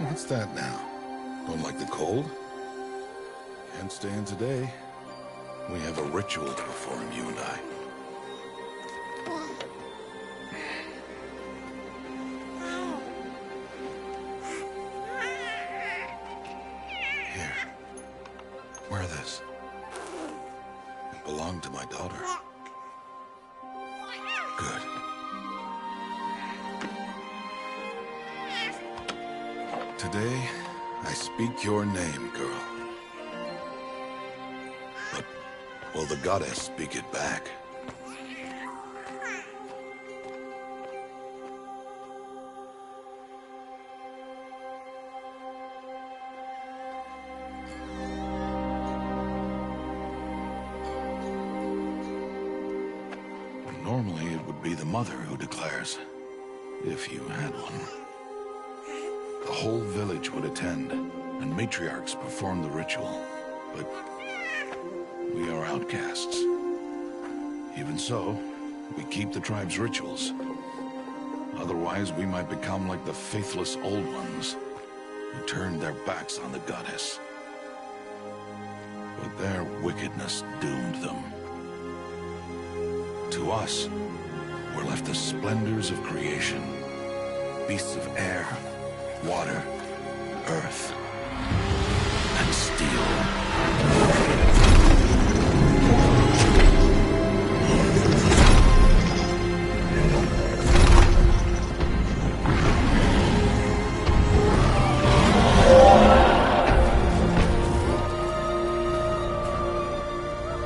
What's that now? Don't like the cold? Can't stay in today. We have a ritual to perform, you and I. Here. Wear this. It belonged to my daughter. Good. Today, I speak your name, girl. But will the goddess speak it back? Normally, it would be the mother who declares, if you had one. The whole village would attend, and matriarchs perform the ritual. But we are outcasts. Even so, we keep the tribe's rituals. Otherwise, we might become like the faithless old ones, who turned their backs on the goddess. But their wickedness doomed them. To us, were left the splendors of creation, beasts of air, water, earth, and steel.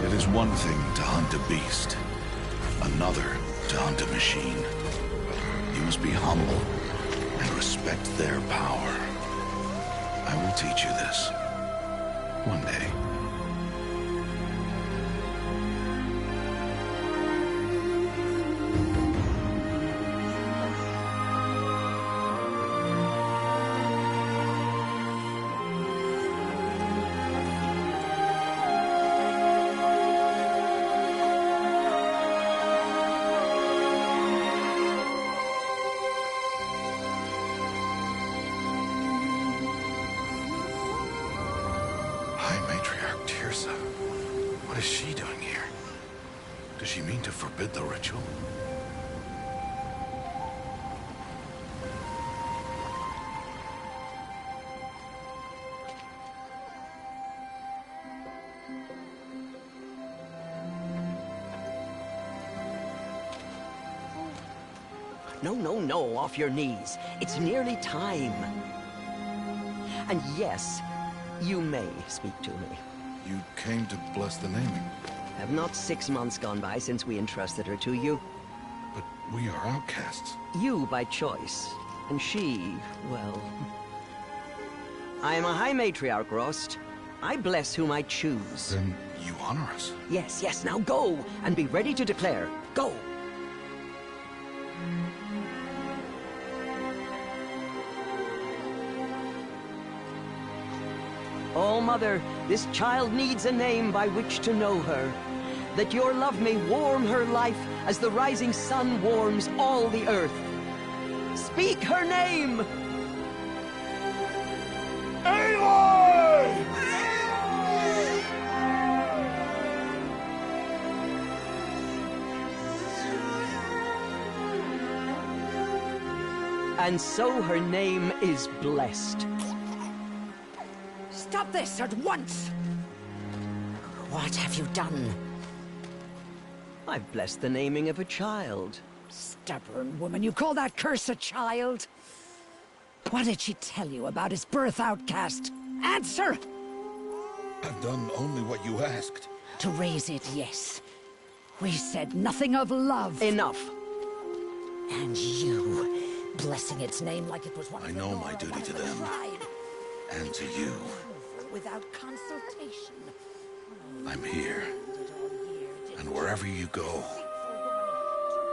It is one thing to hunt a beast, another to hunt a machine. You must be humble and respect their power. I will teach you this. One day. What is she doing here? Does she mean to forbid the ritual? No, off your knees. It's nearly time. And yes, you may speak to me. You came to bless the naming. Have not 6 months gone by since we entrusted her to you? But we are outcasts. You by choice, and she, well... I am a High Matriarch, Rost. I bless whom I choose. Then you honor us. Yes, now go, and be ready to declare. Go! Oh, Mother, this child needs a name by which to know her. That your love may warm her life as the rising sun warms all the earth. Speak her name! Aloy! And so her name is blessed. Stop this at once! What have you done? I've blessed the naming of a child. Stubborn woman, you call that curse a child? What did she tell you about his birth, outcast? Answer! I've done only what you asked. To raise it, yes. We said nothing of love. Enough. And you, blessing its name like it was one I of the know Nora, my duty one to of the them. tribe. And to you. Without consultation. I'm here. And wherever you go,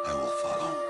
I will follow.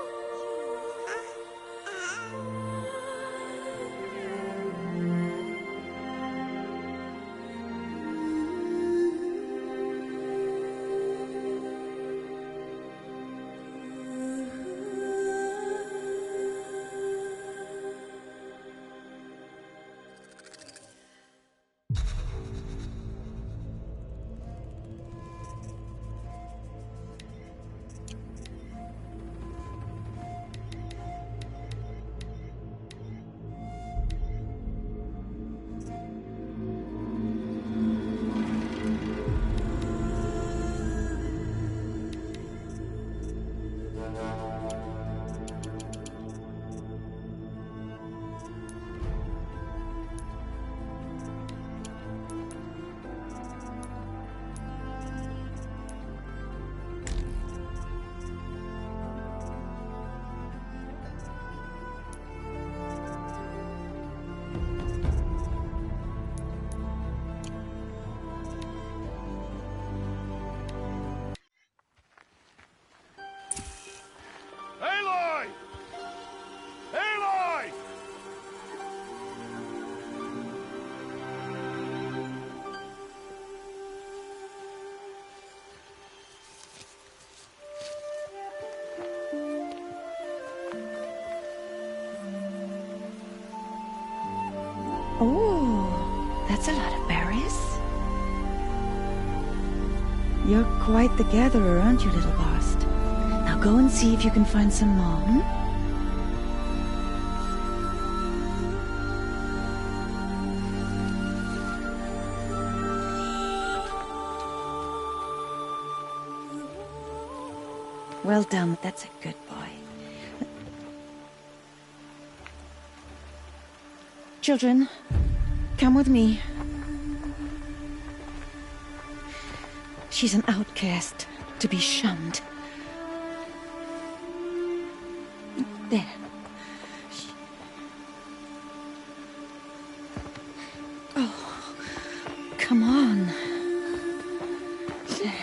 Aloy! Aloy! Oh, that's a lot of berries. You're quite the gatherer, aren't you, little Bast? Now go and see if you can find some more, hmm? Well done, that's a good boy. Children, come with me. She's an outcast, to be shunned. There. Oh, come on. There.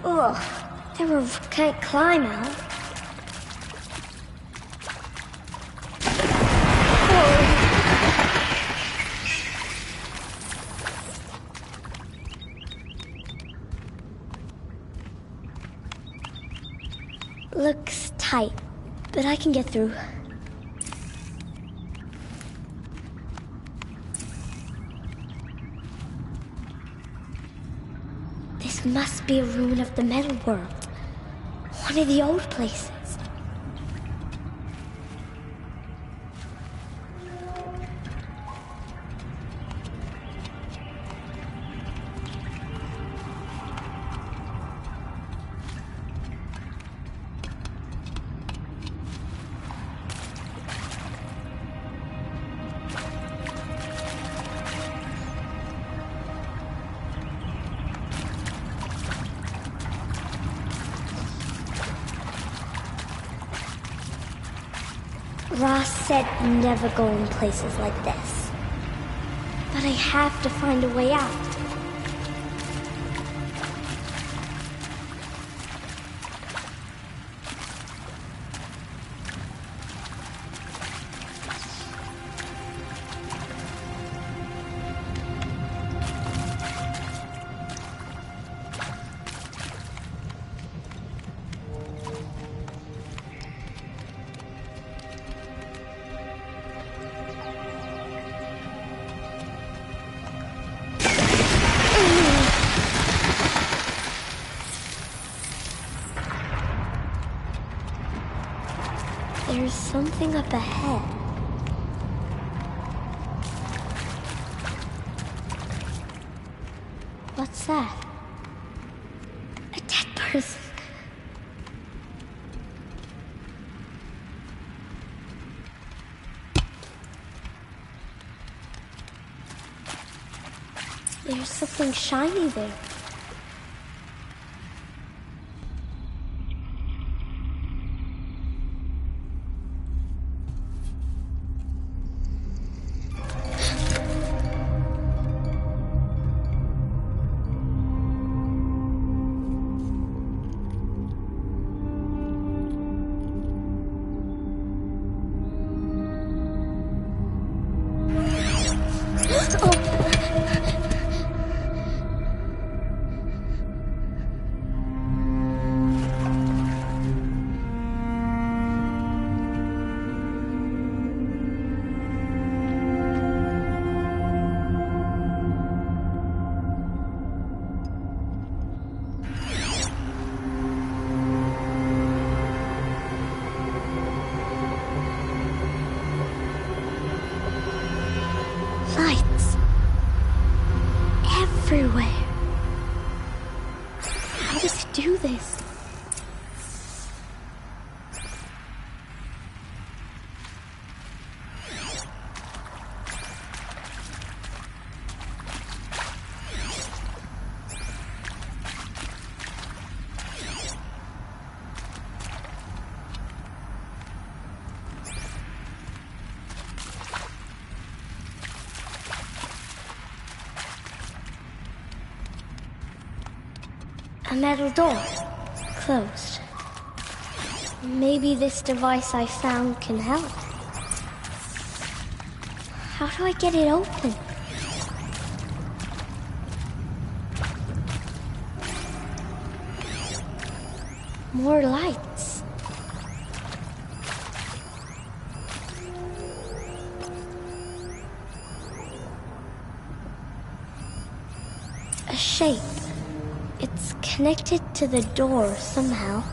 Ugh, the roof can't climb out. Looks tight, but I can get through. This must be a ruin of the metal world. One of the old places. Ross said never go in places like this. But I have to find a way out. There's something up ahead. What's that? A dead person. There's something shiny there. do this? A metal door. Closed. Maybe this device I found can help. How do I get it open? More lights. A shape. It's connected to the door somehow.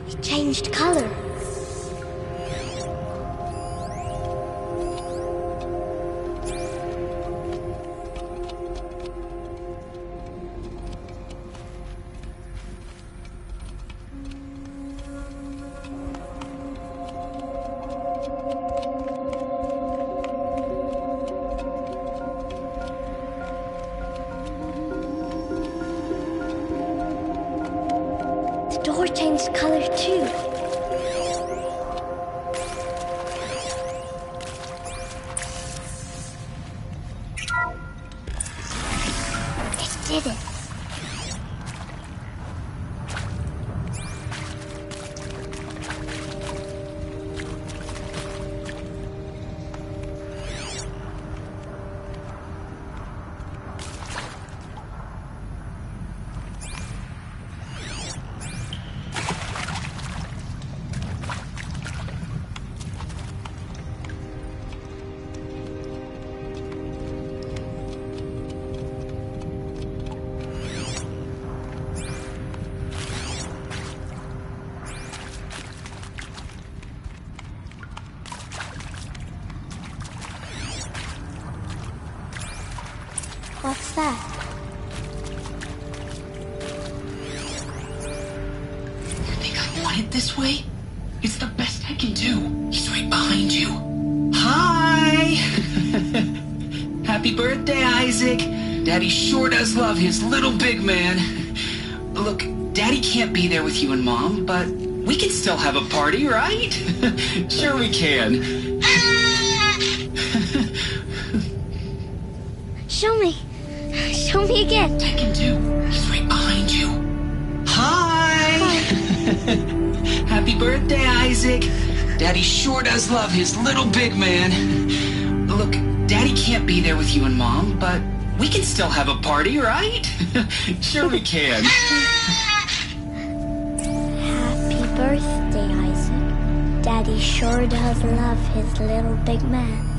It changed color. The door changed color too. It did it. What's that? You think I want it this way? It's the best I can do. He's right behind you. Hi! Happy birthday, Isaac. Daddy sure does love his little big man. Look, Daddy can't be there with you and Mom, but we can still have a party, right? Sure we can. Show me. Show me again. I can do. He's right behind you. Hi! Happy birthday, Isaac. Daddy sure does love his little big man. Look, Daddy can't be there with you and Mom, but we can still have a party, right? Sure we can. Happy birthday, Isaac. Daddy sure does love his little big man.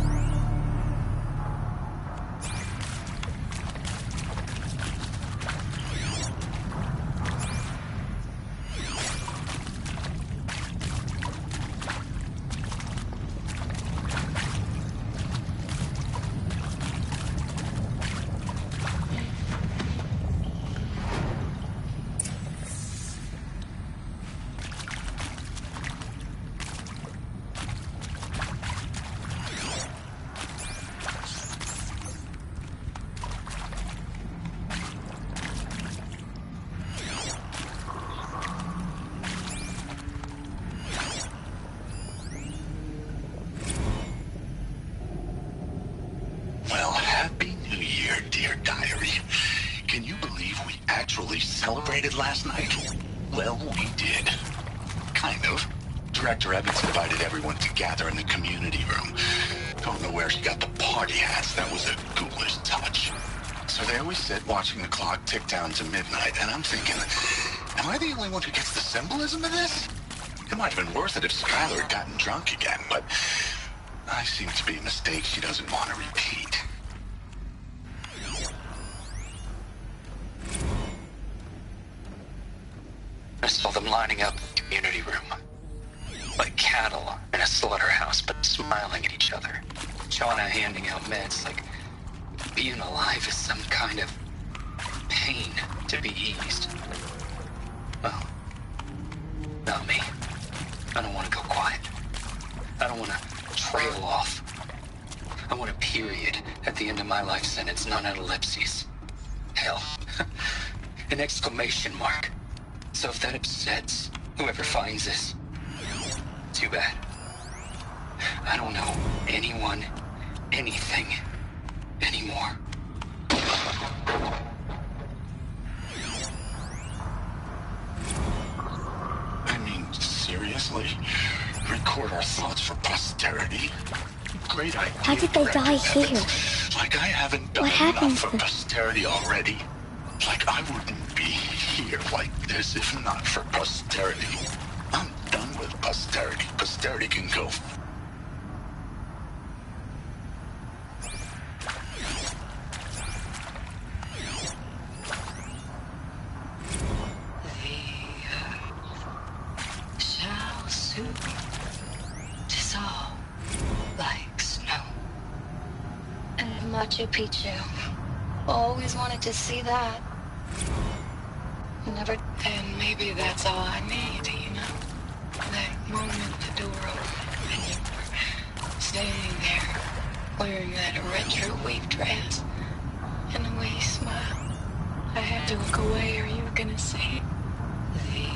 celebrated last night? Well, we did. Kind of. Director Evans invited everyone to gather in the community room. Don't know where she got the party hats. That was a ghoulish touch. So they always sit watching the clock tick down to midnight, and I'm thinking, am I the only one who gets the symbolism of this? It might have been worth it if Skylar had gotten drunk again, but I seem to be a mistake she doesn't want to repeat. I saw them lining up in the community room. Like cattle in a slaughterhouse, but smiling at each other. Shauna handing out meds like being alive is some kind of pain to be eased. Well, not me. I don't want to go quiet. I don't want to trail off. I want a period at the end of my life sentence, not an ellipses. Hell, an exclamation mark. So if that upsets whoever finds this, too bad. I don't know anyone, anything, anymore. I mean, seriously? Record our thoughts for posterity? Great idea. How did they die here? Like I haven't done enough for posterity already. Like I wouldn't be here like this if not for posterity. I'm done with posterity. Posterity can go. Shall soon dissolve like snow. And Machu Picchu. Always wanted to see that. Never. And maybe that's all I need, you know? That moment the door opened and you were standing there wearing that retro weave dress and the way you smiled. I had to look away or you were gonna say it. The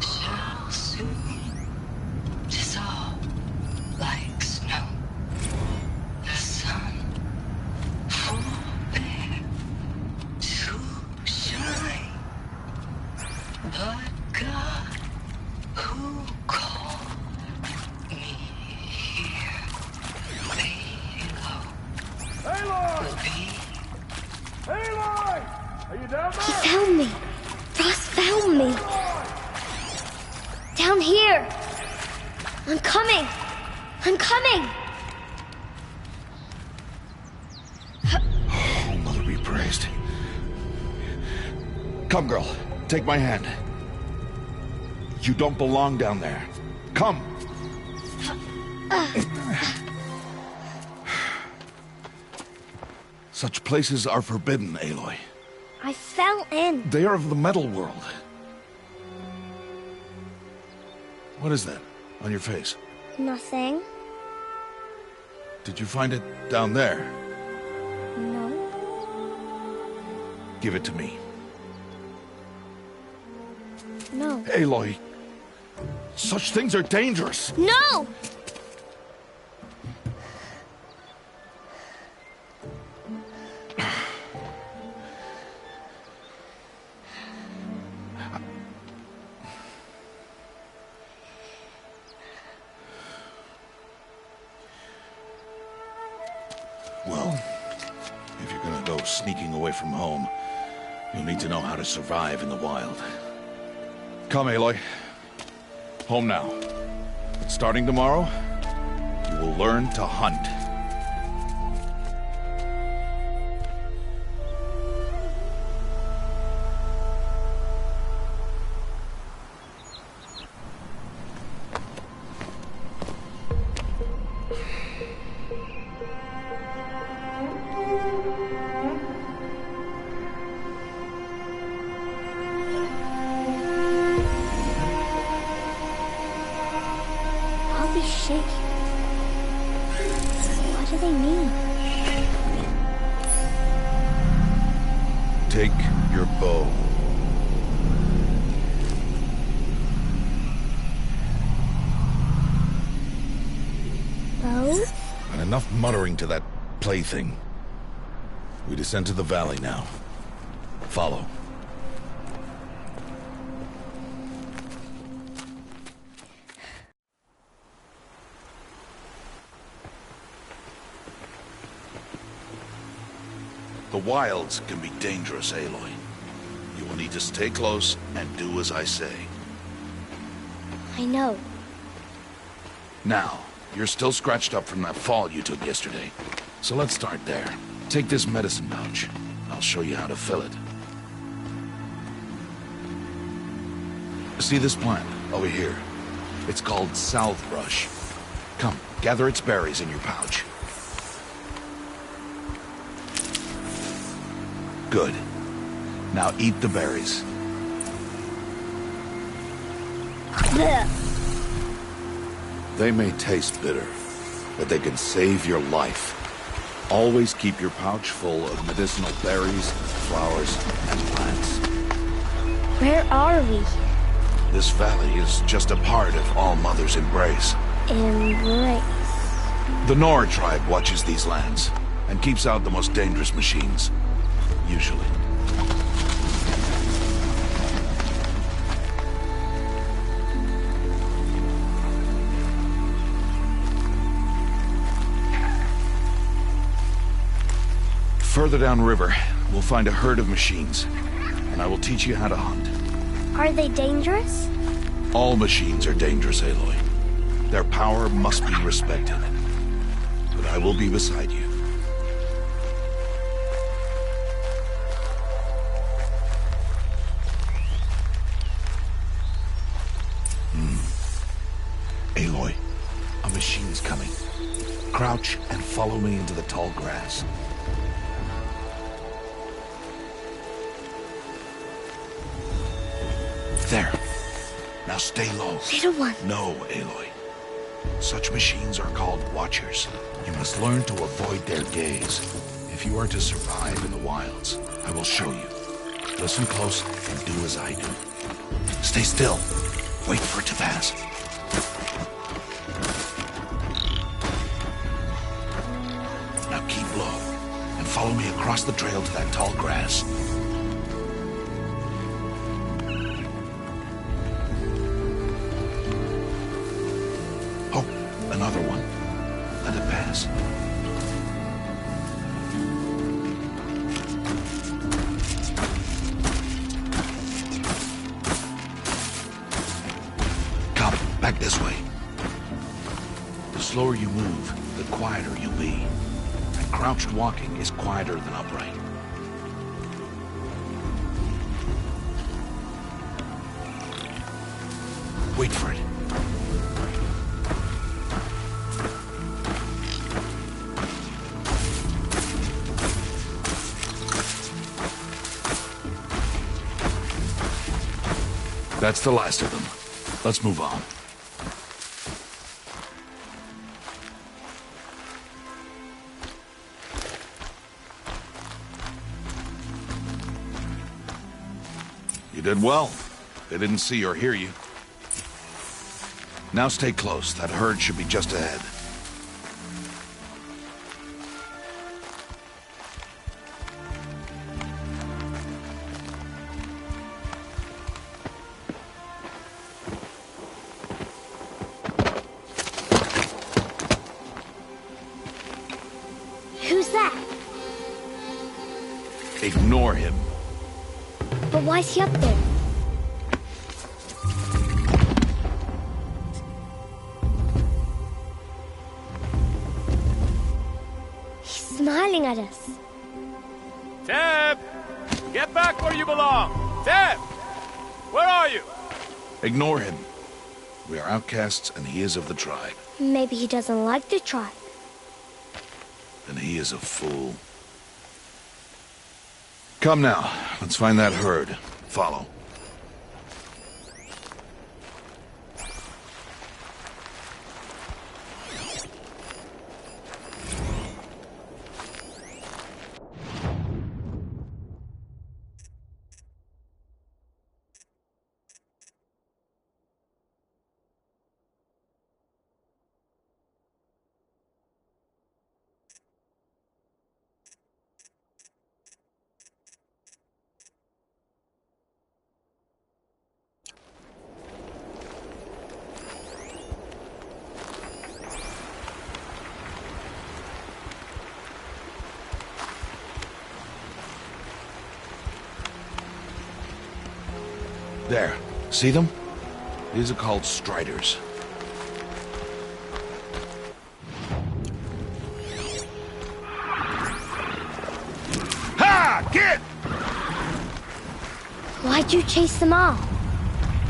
shall soon dissolve like snow. The sun forbid to shine, but God who called me here, laying low, will be. Aloy! Are you down there? He found me. Ross found me. Down here. I'm coming. I'm coming. Oh, Mother be praised. Come, girl. Take my hand. You don't belong down there. Come. Such places are forbidden, Aloy. I fell in. They are of the metal world. What is that on your face? Nothing. Did you find it down there? No. Give it to me. No. Aloy, such things are dangerous. No! Well, if you're gonna go sneaking away from home, you'll need to know how to survive in the wild. Come, Aloy. Home now. But starting tomorrow, you will learn to hunt. All these shaking. What do they mean? Take your bow. Bow? And enough muttering to that plaything. We descend to the valley now. Follow. The wilds can be dangerous, Aloy. You will need to stay close and do as I say. I know. Now, you're still scratched up from that fall you took yesterday. So let's start there. Take this medicine pouch. I'll show you how to fill it. See this plant over here? It's called salvebrush. Come, gather its berries in your pouch. Good. Now eat the berries. Blech. They may taste bitter, but they can save your life. Always keep your pouch full of medicinal berries, flowers, and plants. Where are we? This valley is just a part of All Mother's embrace. Embrace. The Nora tribe watches these lands and keeps out the most dangerous machines. Usually. Further downriver, we'll find a herd of machines, and I will teach you how to hunt. Are they dangerous? All machines are dangerous, Aloy. Their power must be respected. But I will be beside you. Aloy, a machine's coming. Crouch and follow me into the tall grass. There. Now stay low. Little one. No, Aloy. Such machines are called watchers. You must learn to avoid their gaze. If you are to survive in the wilds, I will show you. Listen close and do as I do. Stay still. Wait for it to pass. Now keep low and follow me across the trail to that tall grass. Oh, another one. Let it pass. Come, back this way. The slower you move, the quieter you'll be. And crouched walking is quieter than upright. Wait for it. That's the last of them. Let's move on. You did well. They didn't see or hear you. Now stay close. That herd should be just ahead. Who's that? Ignore him. But why is he up there? He's smiling at us. Teb! Get back where you belong! Teb! Where are you? Ignore him. We are outcasts and he is of the tribe. Maybe he doesn't like the tribe. And he is a fool. Come now, let's find that herd. Follow. There. See them? These are called striders. Ha! Get! Why'd you chase them all?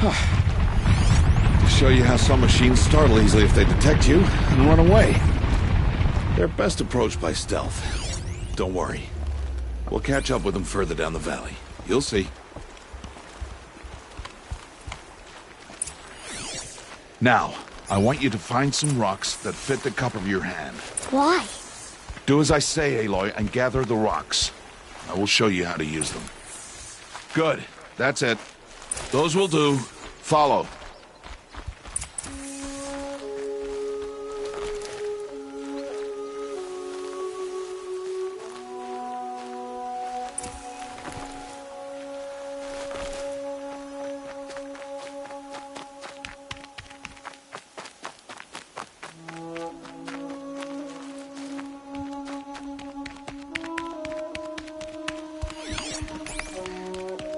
To show you how some machines startle easily if they detect you and run away. They're best approached by stealth. Don't worry. We'll catch up with them further down the valley. You'll see. Now, I want you to find some rocks that fit the cup of your hand. Why? Do as I say, Aloy, and gather the rocks. I will show you how to use them. Good. That's it. Those will do. Follow.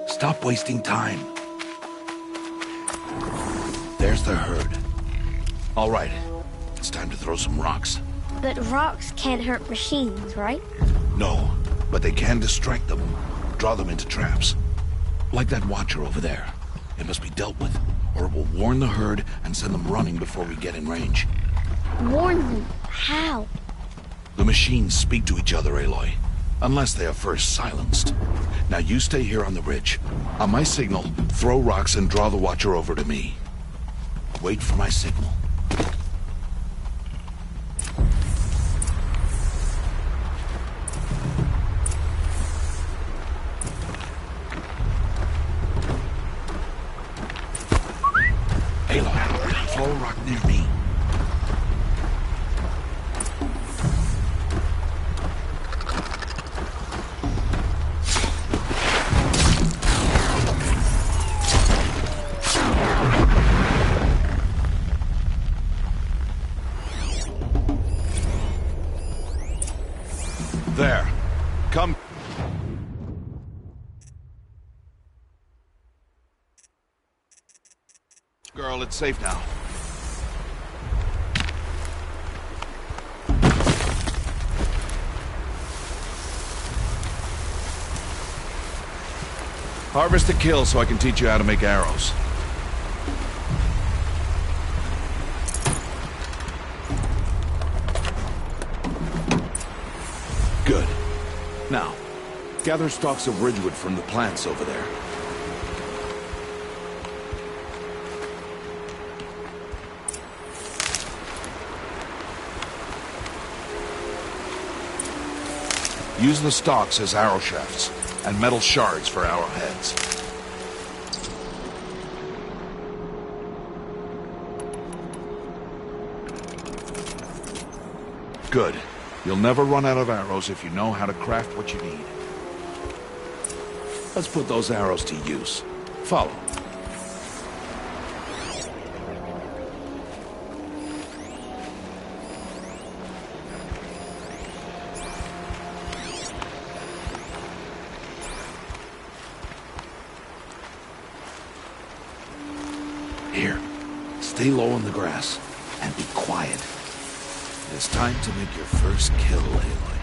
Stop wasting time. There's the herd. All right, it's time to throw some rocks. But rocks can't hurt machines, right? No, but they can distract them, draw them into traps. Like that watcher over there. It must be dealt with, or it will warn the herd and send them running before we get in range. Warn them? How? The machines speak to each other, Aloy. Unless they are first silenced. Now you stay here on the ridge. On my signal, throw rocks and draw the watcher over to me. Wait for my signal. Aloy, throw a rock near me. There. Come. Girl, it's safe now. Harvest the kill so I can teach you how to make arrows. Good. Now, gather stalks of ridgewood from the plants over there. Use the stalks as arrow shafts, and metal shards for arrowheads. Good. You'll never run out of arrows if you know how to craft what you need. Let's put those arrows to use. Follow. Here, stay low in the grass and be quiet. It's time to make your first kill, Aloy.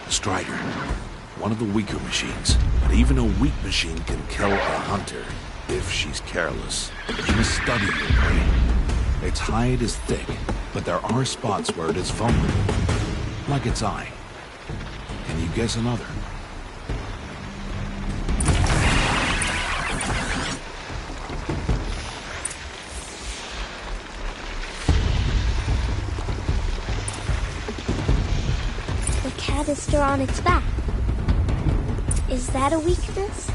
The Strider. One of the weaker machines. But even a weak machine can kill a hunter if she's careless. You must study your prey. Its hide is thick, but there are spots where it is vulnerable. Like its eye. Can you guess another? Canister on its back. Is that a weakness?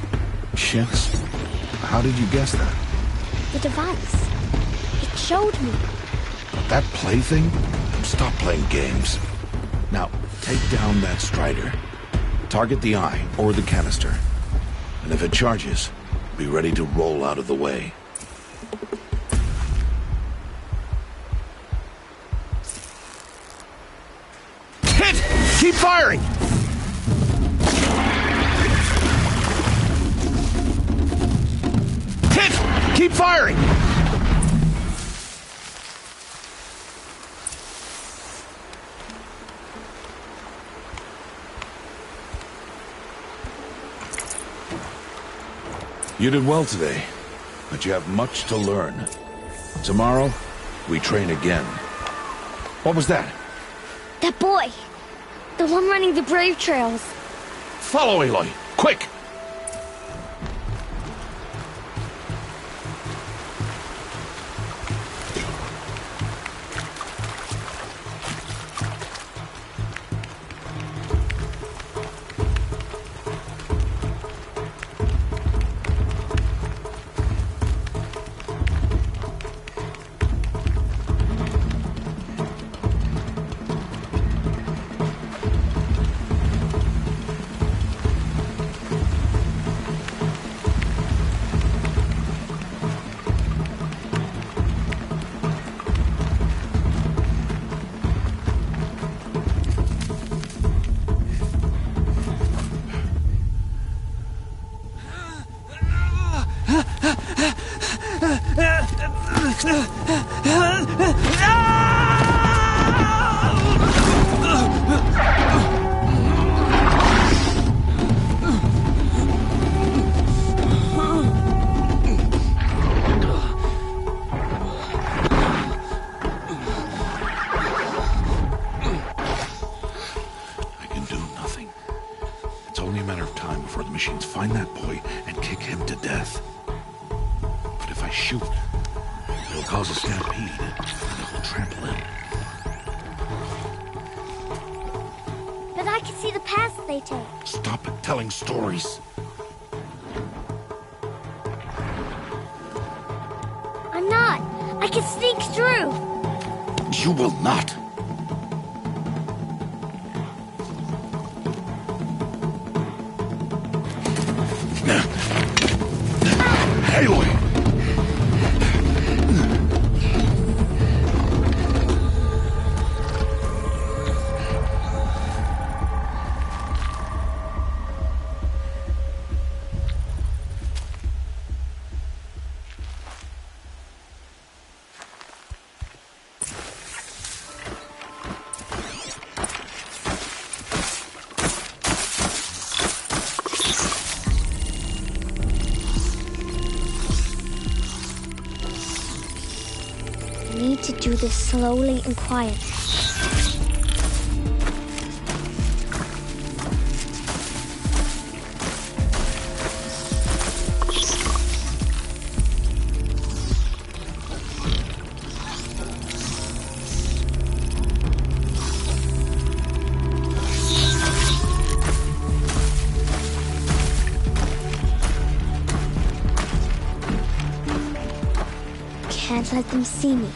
Yes. How did you guess that? The device. It showed me. That plaything? Stop playing games. Now, take down that Strider. Target the eye or the canister. And if it charges, be ready to roll out of the way. Hit! Keep firing! firing! You did well today, but you have much to learn. Tomorrow, we train again. What was that? That boy! The one running the brave trails. Follow Aloy, quick! Find that boy and kick him to death. But if I shoot, it'll cause a stampede and it will trample him. But I can see the paths they take. Stop telling stories. I'm not. I can sneak through. You will not. Aloy! To do this slowly and quietly. Can't let them see me.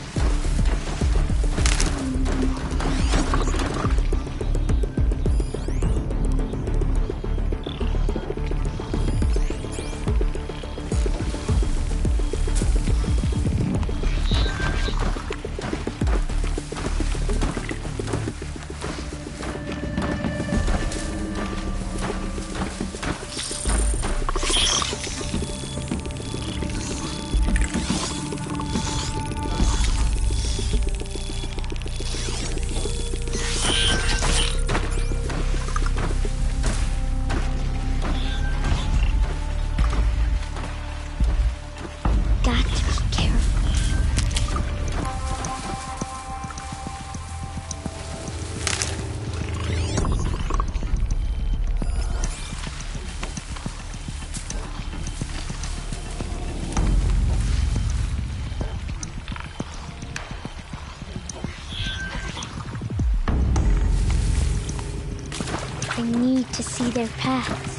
I need to see their paths.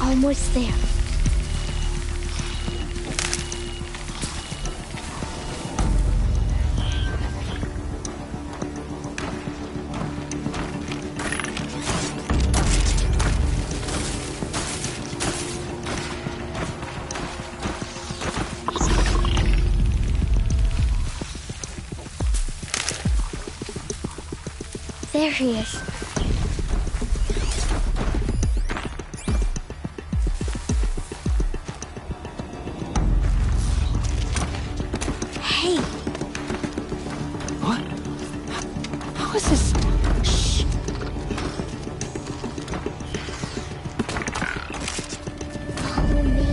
Almost there. There he is. Hey. What? How is this? Shh. Follow me.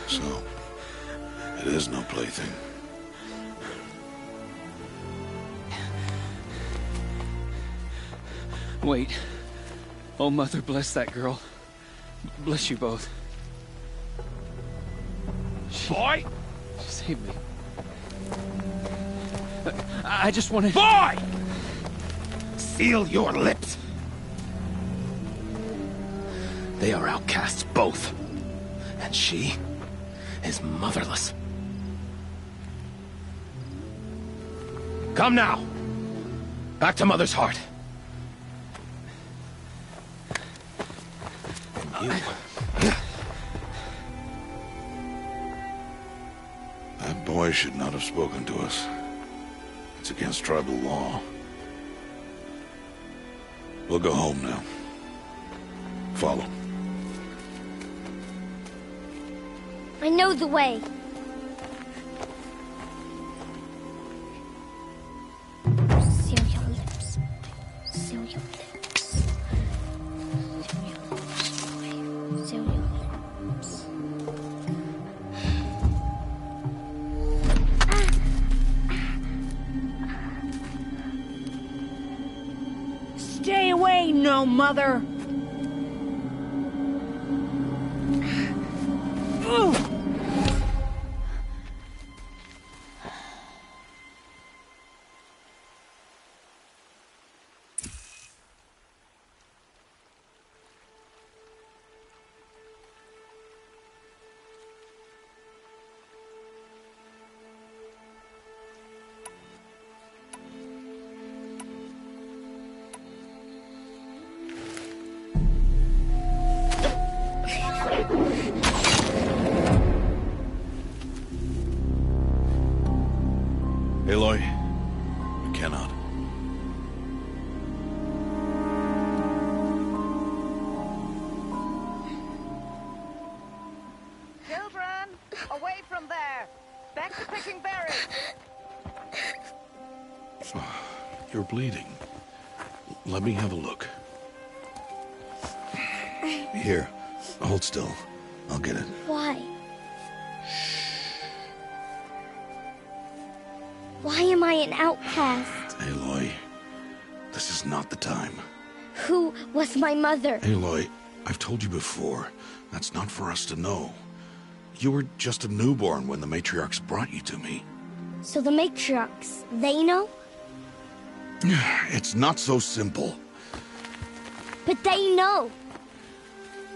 So, it is no plaything. Wait. Oh, Mother, bless that girl. Bless you both. Boy! She saved me. I just wanted... Boy! Seal your lips! They are outcasts, both. And she is motherless. Come now! Back to Mother's heart. And you... That boy should not have spoken to us. It's against tribal law. We'll go home now. Follow. I know the way. Seal your lips. Seal your lips. Seal your lips. Stay away, no mother! Aloy, you cannot. Children, away from there. Back to picking berries. You're bleeding. Let me have a look. Here, hold still. I'll get it. Why? Why am I an outcast? Aloy, this is not the time. Who was my mother? Aloy, I've told you before, that's not for us to know. You were just a newborn when the matriarchs brought you to me. So the matriarchs, they know? It's not so simple. But they know.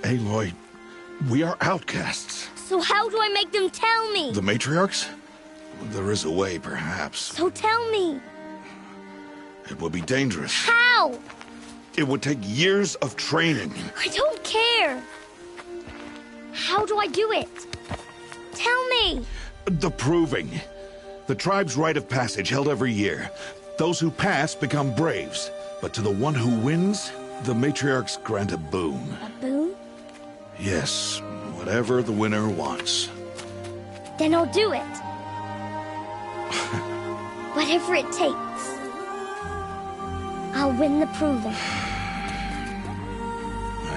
Aloy, we are outcasts. So how do I make them tell me? The matriarchs? There is a way, perhaps. So tell me. It would be dangerous. How? It would take years of training. I don't care. How do I do it? Tell me. The proving. The tribe's rite of passage held every year. Those who pass become braves. But to the one who wins, the matriarchs grant a boon. A boon? Yes, whatever the winner wants. Then I'll do it. Whatever it takes. I'll win the proving.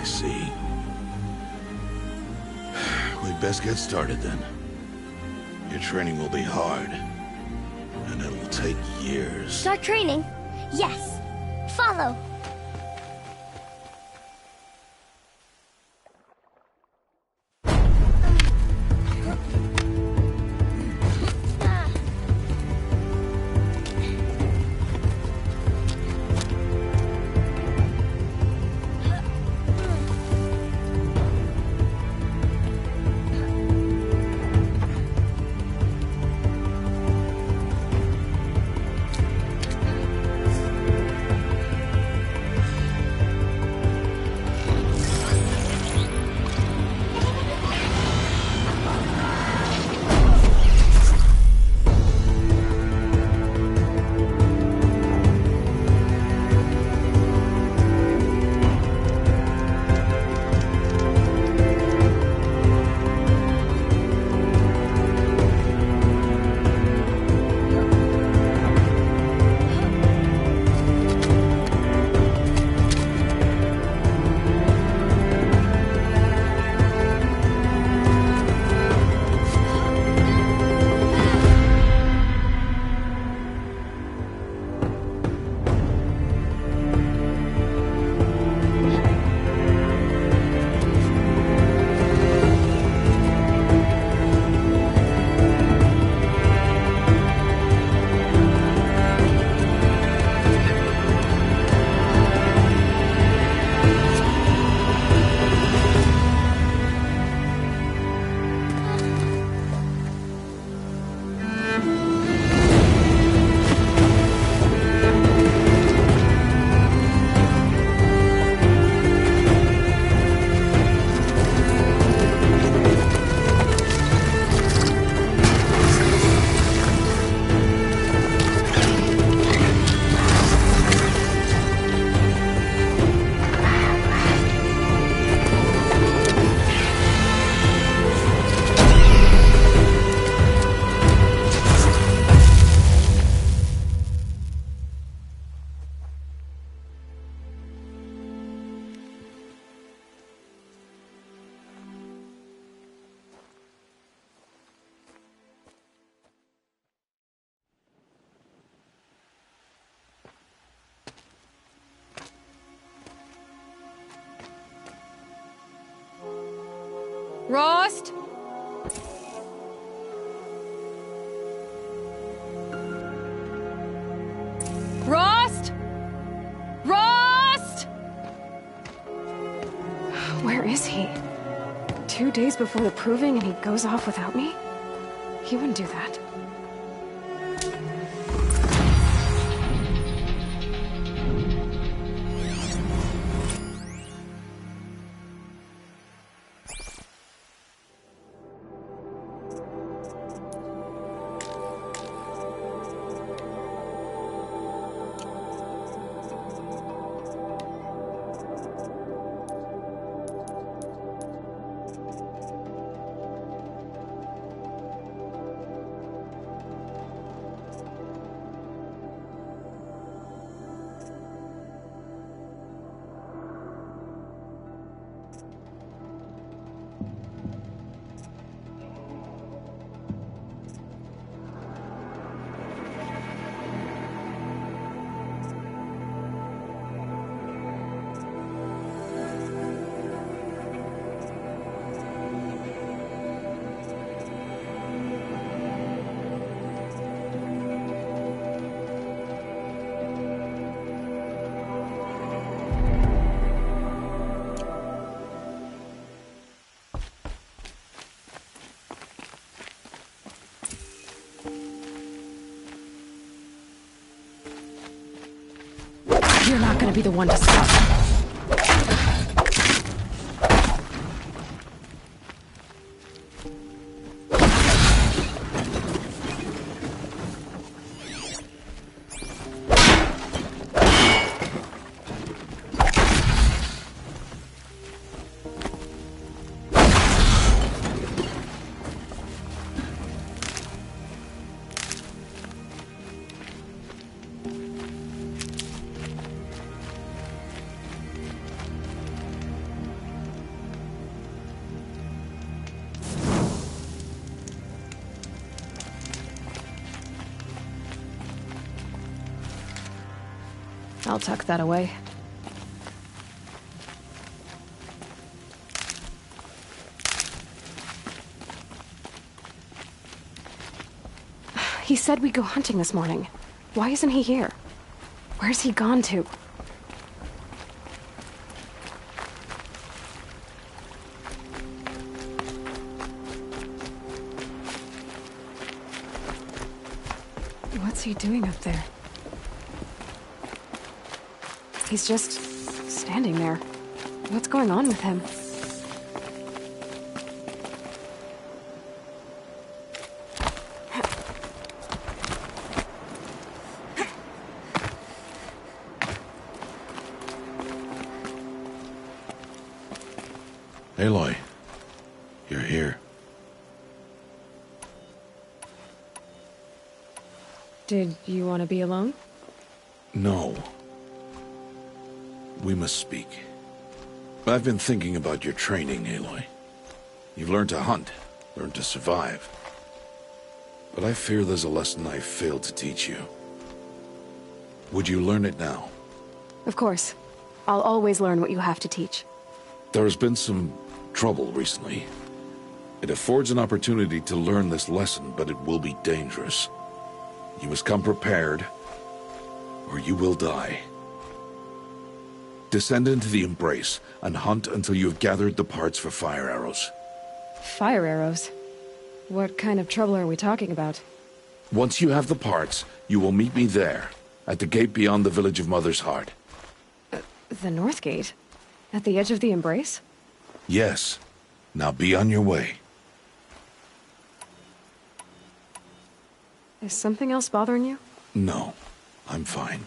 I see. We'd best get started then. Your training will be hard, and it'll take years. Start training? Yes. Follow. Rost? Rost? Rost? Where is he? 2 days before the proving and he goes off without me? He wouldn't do that. You're not gonna be the one to stop him. I'll tuck that away. He said we'd go hunting this morning. Why isn't he here? Where's he gone to? What's he doing up there? He's just standing there. What's going on with him? Aloy, you're here. Did you want to be alone? No. We must speak. I've been thinking about your training, Aloy. You've learned to hunt, learned to survive. But I fear there's a lesson I failed to teach you. Would you learn it now? Of course. I'll always learn what you have to teach. There has been some trouble recently. It affords an opportunity to learn this lesson, but it will be dangerous. You must come prepared, or you will die. Descend into the Embrace, and hunt until you have gathered the parts for fire arrows. Fire arrows? What kind of trouble are we talking about? Once you have the parts, you will meet me there, at the gate beyond the village of Mother's Heart. The North Gate? At the edge of the Embrace? Yes. Now be on your way. Is something else bothering you? No, I'm fine.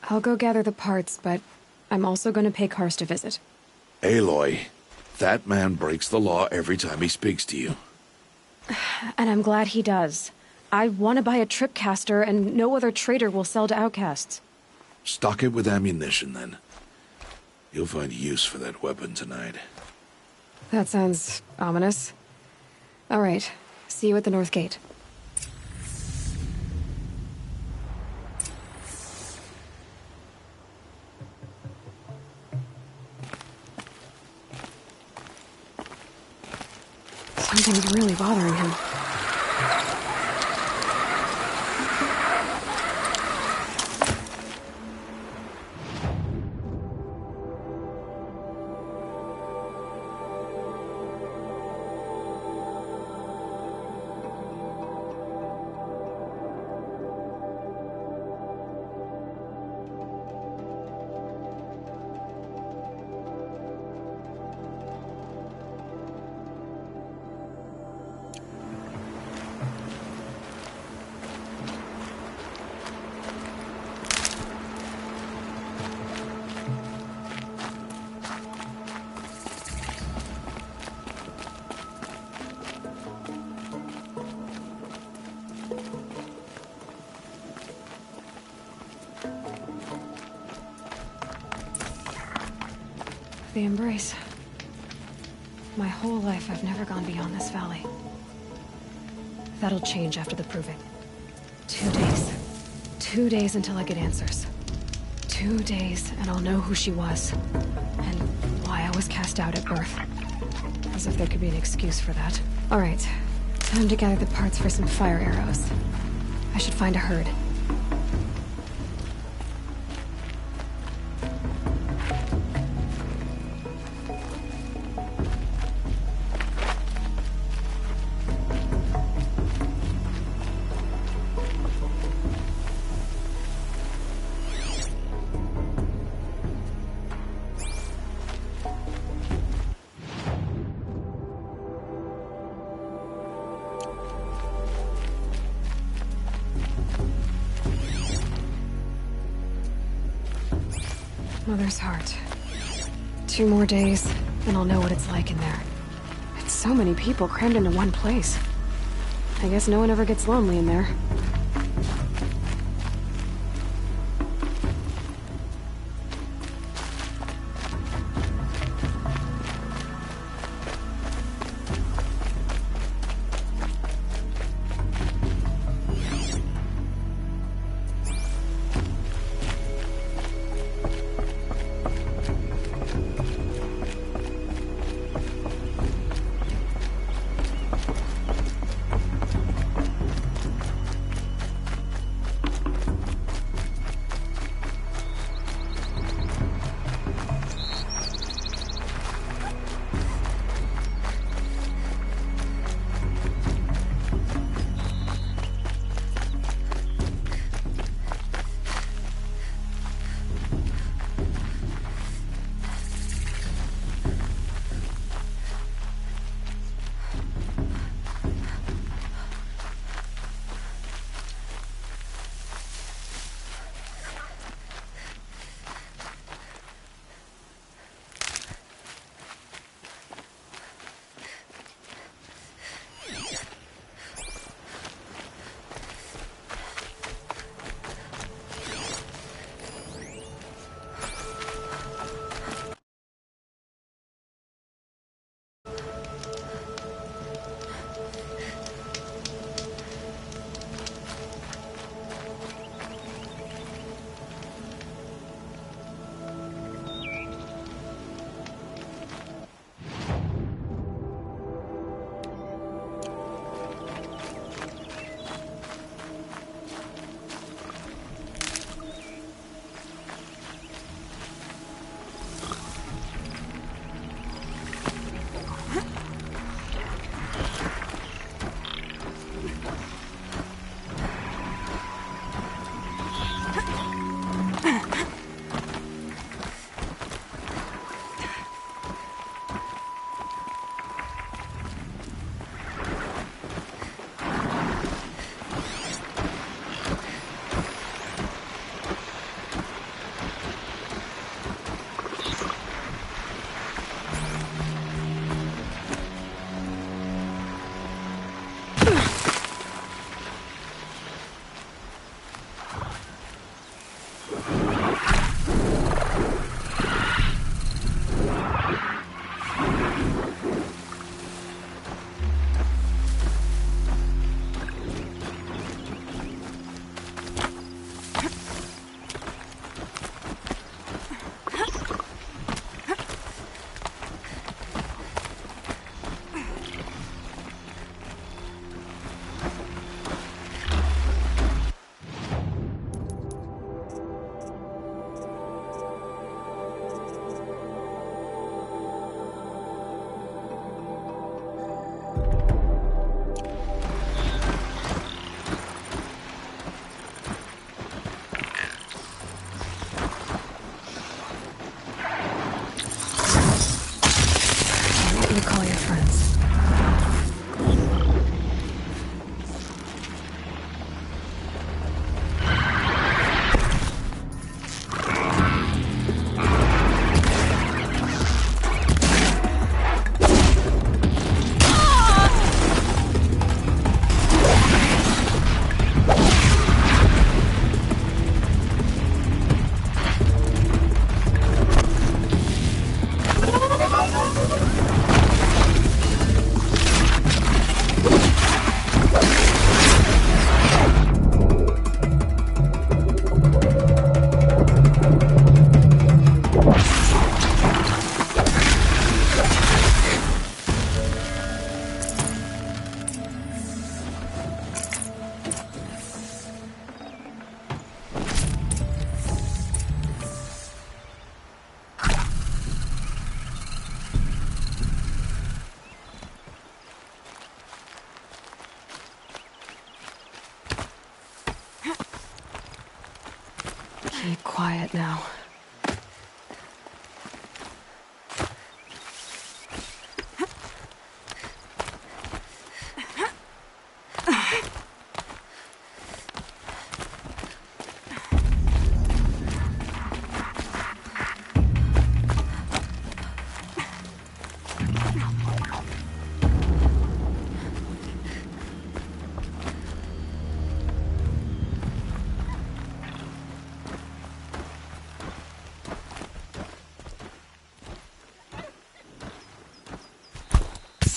I'll go gather the parts, but I'm also going to pay Karst a visit. Aloy, that man breaks the law every time he speaks to you. And I'm glad he does. I want to buy a Tripcaster, and no other trader will sell to outcasts. Stock it with ammunition, then. You'll find use for that weapon tonight. That sounds ominous. All right. See you at the North Gate. Something's really bothering him. The Embrace. My whole life, I've never gone beyond this valley. That'll change after the proving. 2 days. 2 days until I get answers. 2 days, and I'll know who she was. And why I was cast out at birth. As if there could be an excuse for that. Alright. Time to gather the parts for some fire arrows. I should find a herd. Mother's Heart. 2 more days, and I'll know what it's like in there. It's so many people crammed into one place. I guess no one ever gets lonely in there. Keep quiet now.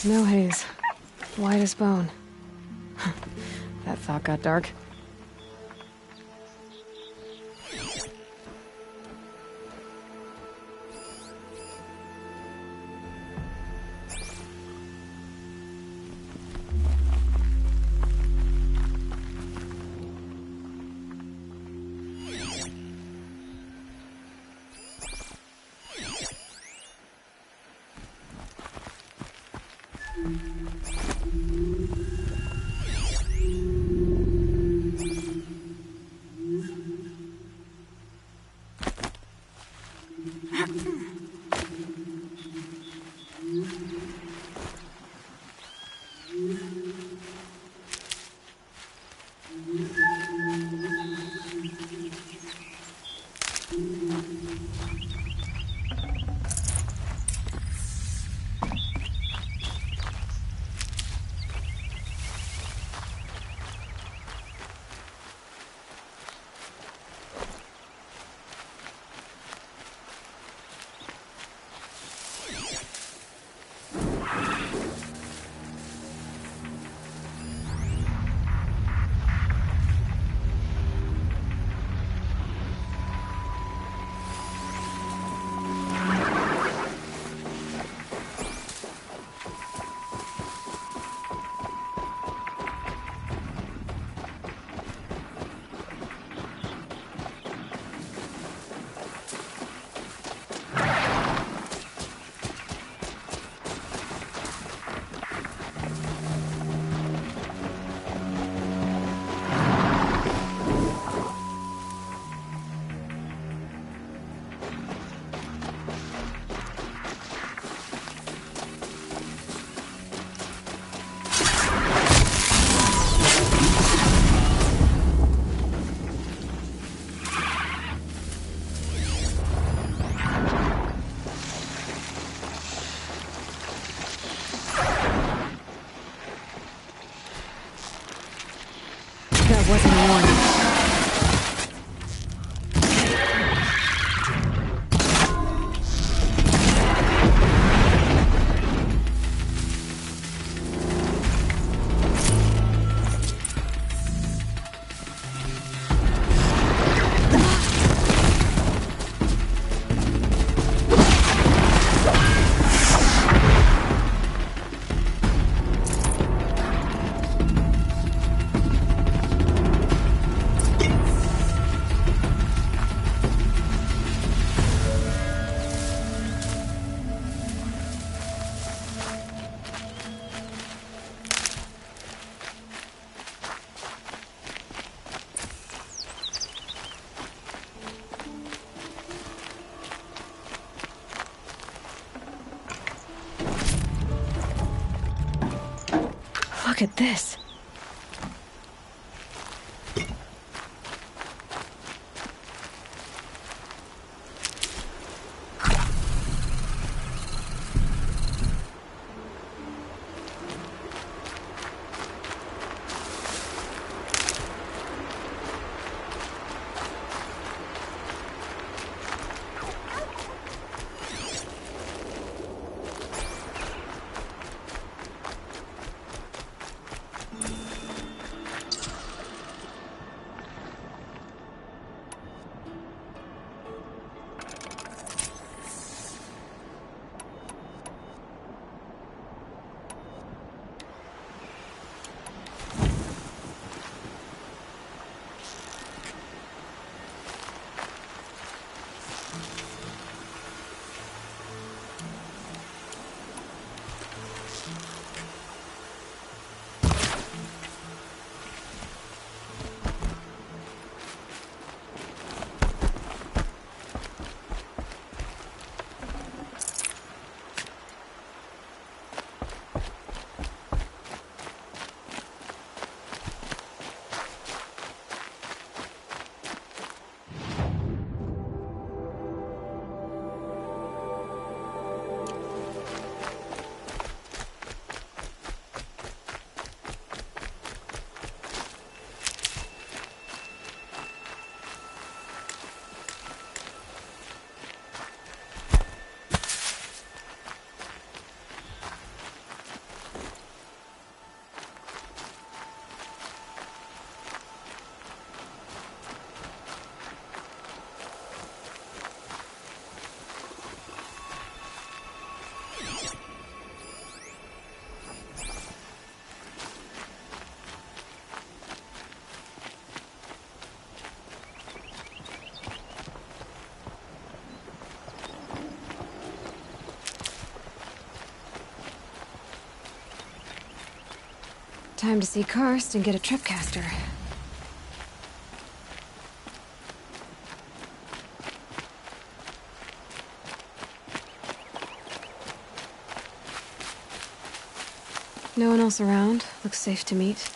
Snow haze. White as bone. That thought got dark. That wasn't a warning. Look at this. Time to see Karst and get a Tripcaster. No one else around. Looks safe to meet.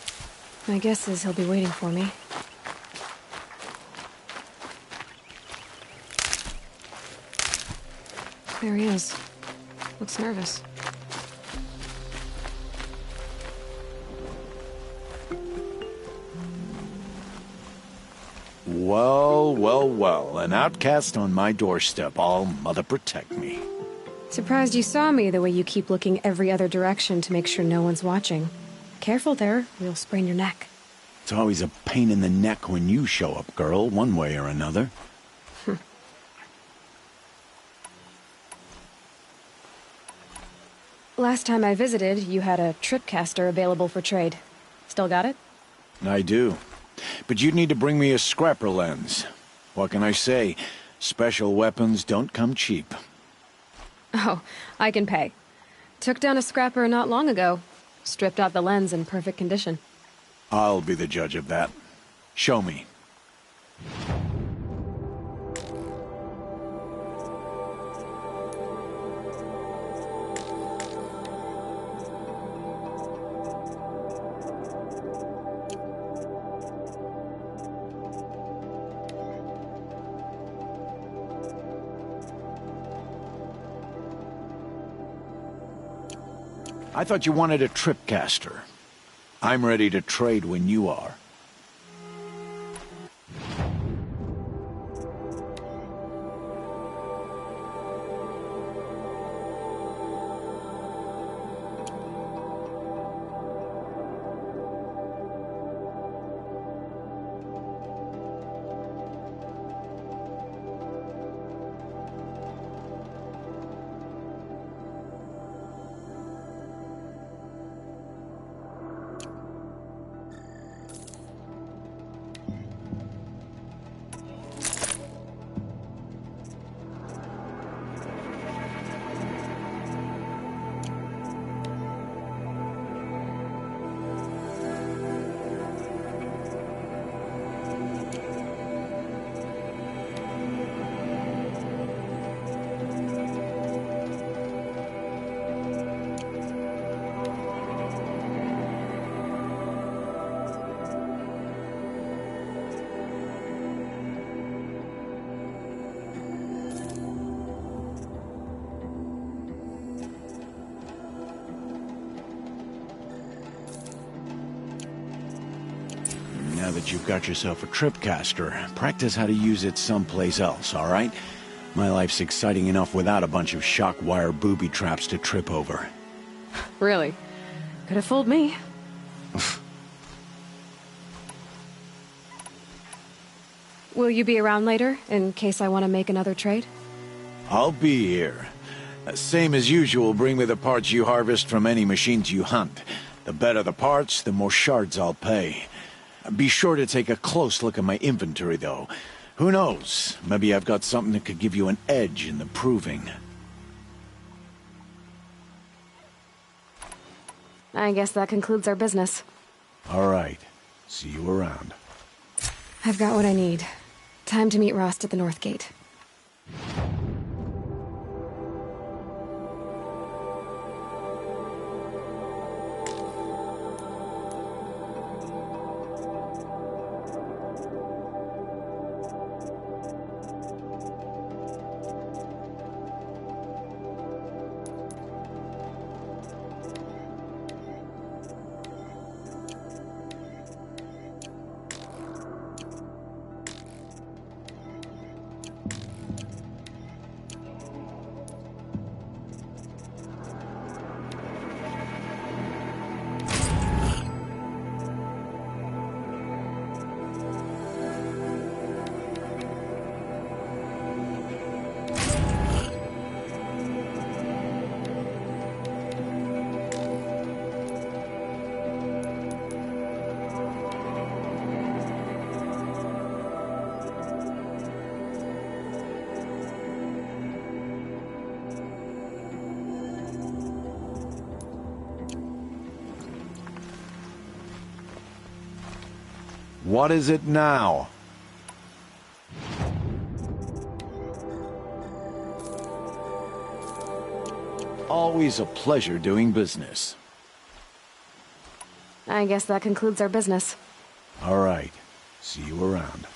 My guess is he'll be waiting for me. There he is. Looks nervous. Well, well, well. An outcast on my doorstep. All mother protect me. Surprised you saw me the way you keep looking every other direction to make sure no one's watching. Careful there, you'll sprain your neck. It's always a pain in the neck when you show up, girl, one way or another. Last time I visited, you had a Tripcaster available for trade. Still got it? I do. But you'd need to bring me a scrapper lens. What can I say? Special weapons don't come cheap. Oh, I can pay. Took down a scrapper not long ago. Stripped out the lens in perfect condition. I'll be the judge of that. Show me. I thought you wanted a Tripcaster. I'm ready to trade when you are. Now that you've got yourself a Tripcaster, practice how to use it someplace else, all right? My life's exciting enough without a bunch of shock wire booby traps to trip over. Really? Could have fooled me. Will you be around later, in case I want to make another trade? I'll be here. Same as usual, bring me the parts you harvest from any machines you hunt. The better the parts, the more shards I'll pay. Be sure to take a close look at my inventory, though. Who knows? Maybe I've got something that could give you an edge in the proving. I guess that concludes our business. All right. See you around. I've got what I need. Time to meet Rost at the North Gate. What is it now? Always a pleasure doing business. I guess that concludes our business. All right. See you around.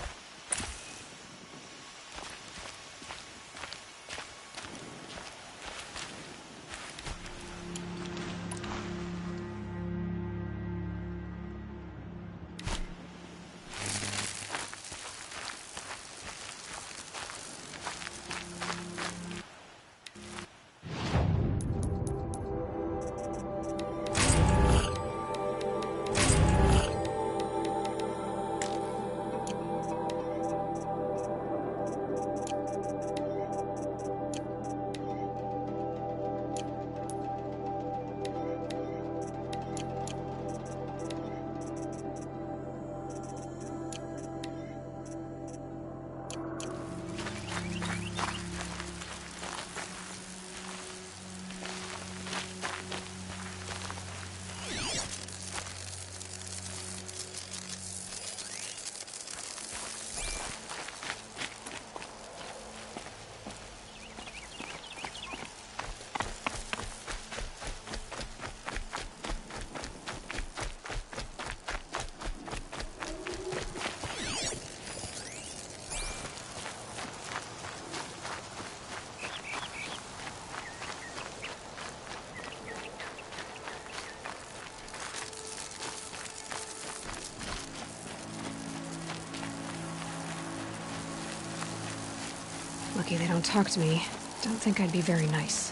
Lucky they don't talk to me. Don't think I'd be very nice.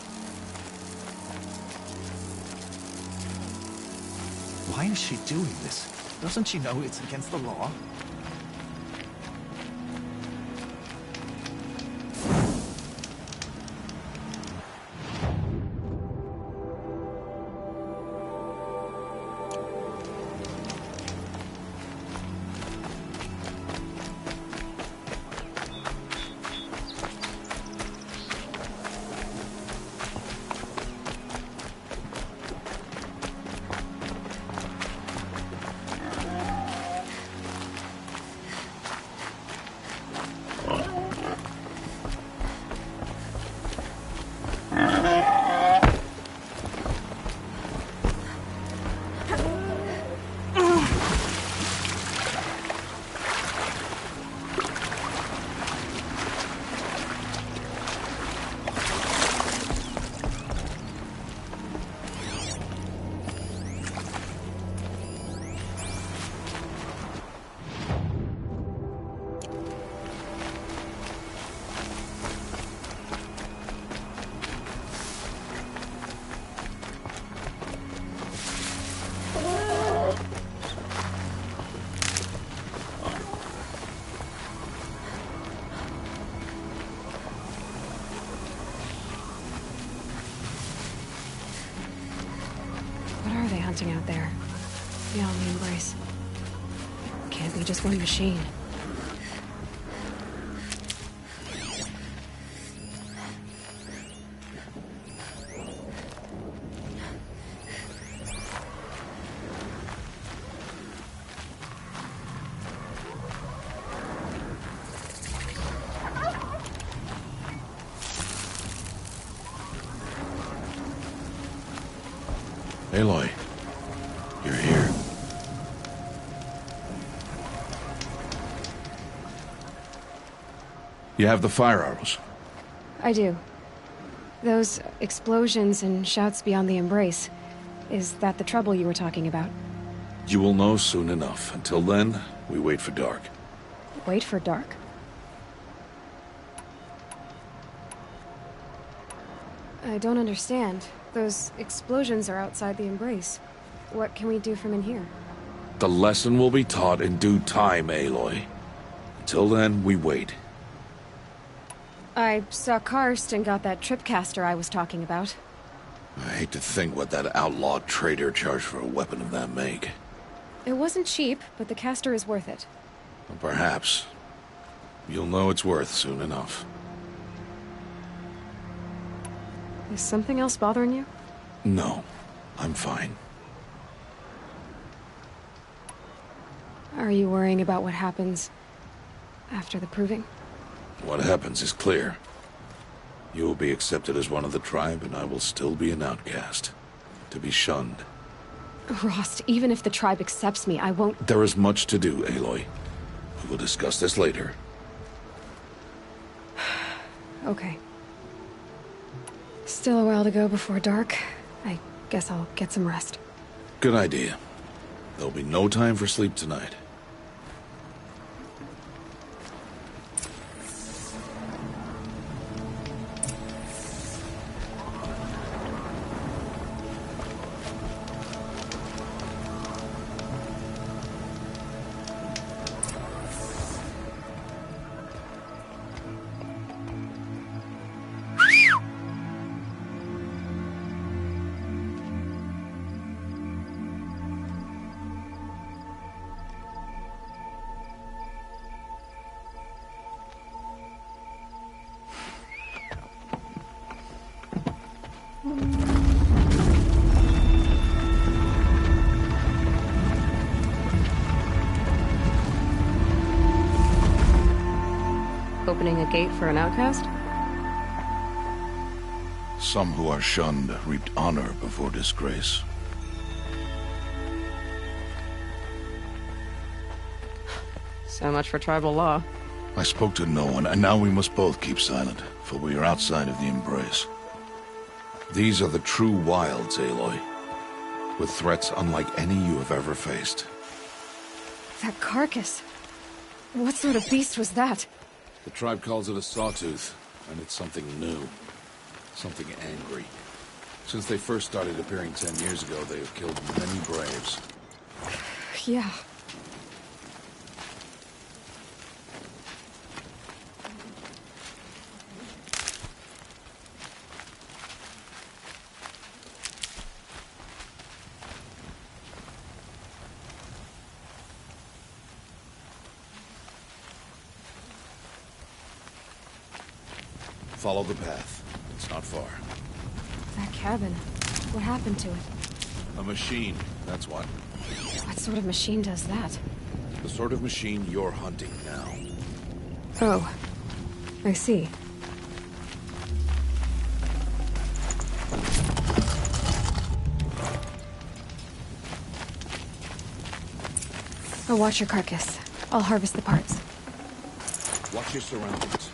Why is she doing this? Doesn't she know it's against the law? Hunting out there. Beyond the embrace. Can't be just one machine. Aloy, you're here. You have the fire arrows. I do. Those explosions and shouts beyond the embrace. Is that the trouble you were talking about? You will know soon enough. Until then, we wait for dark. Wait for dark? I don't understand. Those explosions are outside the embrace. What can we do from in here? The lesson will be taught in due time, Aloy. Until then, we wait. I saw Karst and got that Tripcaster I was talking about. I hate to think what that outlaw trader charged for a weapon of that make. It wasn't cheap, but the caster is worth it. Well, perhaps. You'll know it's worth soon enough. Is something else bothering you? No, I'm fine. Are you worrying about what happens after the proving? What happens is clear. You will be accepted as one of the tribe, and I will still be an outcast. To be shunned. Rost, even if the tribe accepts me, I won't... There is much to do, Aloy. We will discuss this later. Okay. Still a while to go before dark. I guess I'll get some rest. Good idea. There'll be no time for sleep tonight. Opening a gate for an outcast? Some who are shunned reaped honor before disgrace. So much for tribal law. I spoke to no one, and now we must both keep silent, for we are outside of the embrace. These are the true wilds, Aloy, with threats unlike any you have ever faced. That carcass. What sort of beast was that? The tribe calls it a sawtooth, and it's something new. Something angry. Since they first started appearing 10 years ago, they have killed many braves. Yeah. Follow the path. It's not far. That cabin. What happened to it? A machine, that's what. What sort of machine does that? The sort of machine you're hunting now. Oh. I see. I'll watch your carcass. I'll harvest the parts. Watch your surroundings.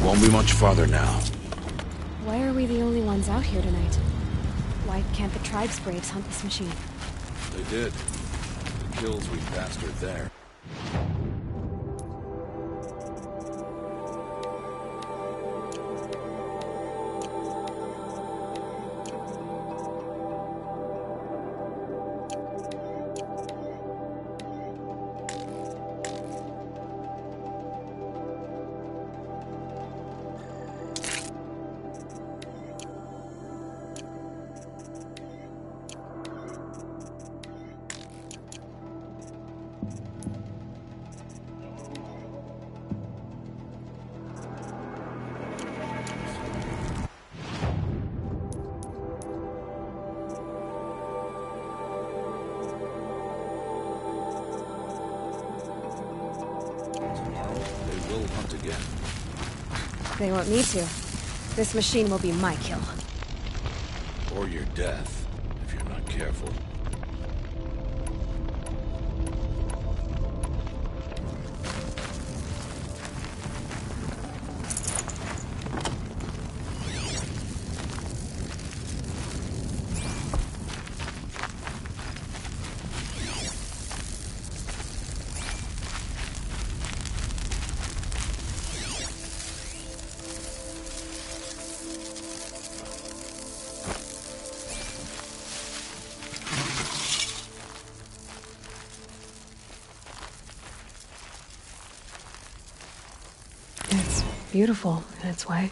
Won't be much farther now. Why are we the only ones out here tonight? Why can't the tribe's braves hunt this machine? They did. The kills we bastard there. again. They won't need to. This machine will be my kill. Or your death, if you're not careful. Beautiful in its way.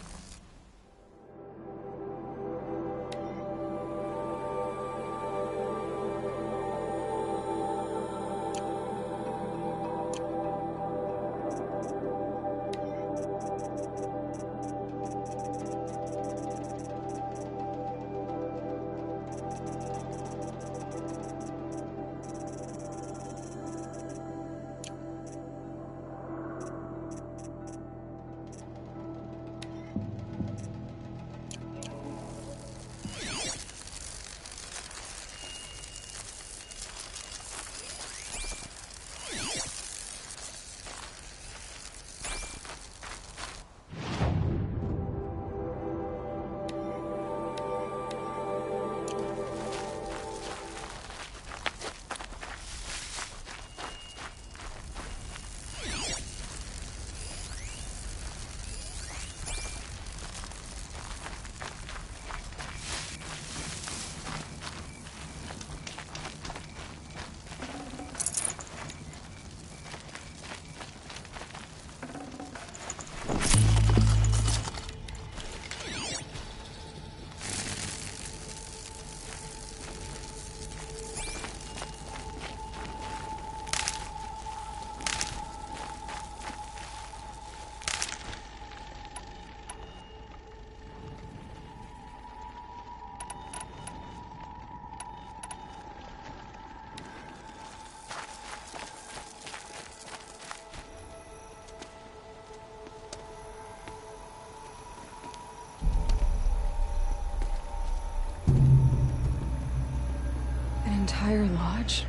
Entire lodge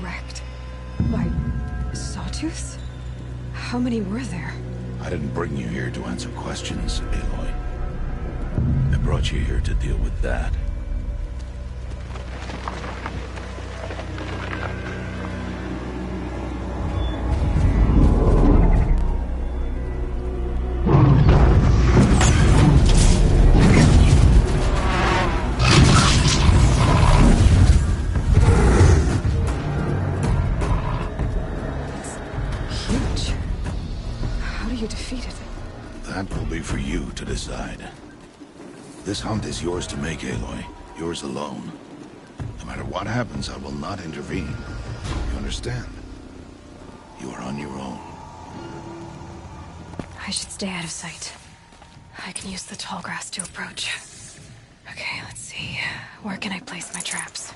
wrecked by sawtooths? How many were there? I didn't bring you here to answer questions, Aloy. I brought you here to deal with that. Decide. This hunt is yours to make, Aloy. Yours alone. No matter what happens, I will not intervene. You understand? You are on your own. I should stay out of sight. I can use the tall grass to approach. Okay, let's see. Where can I place my traps?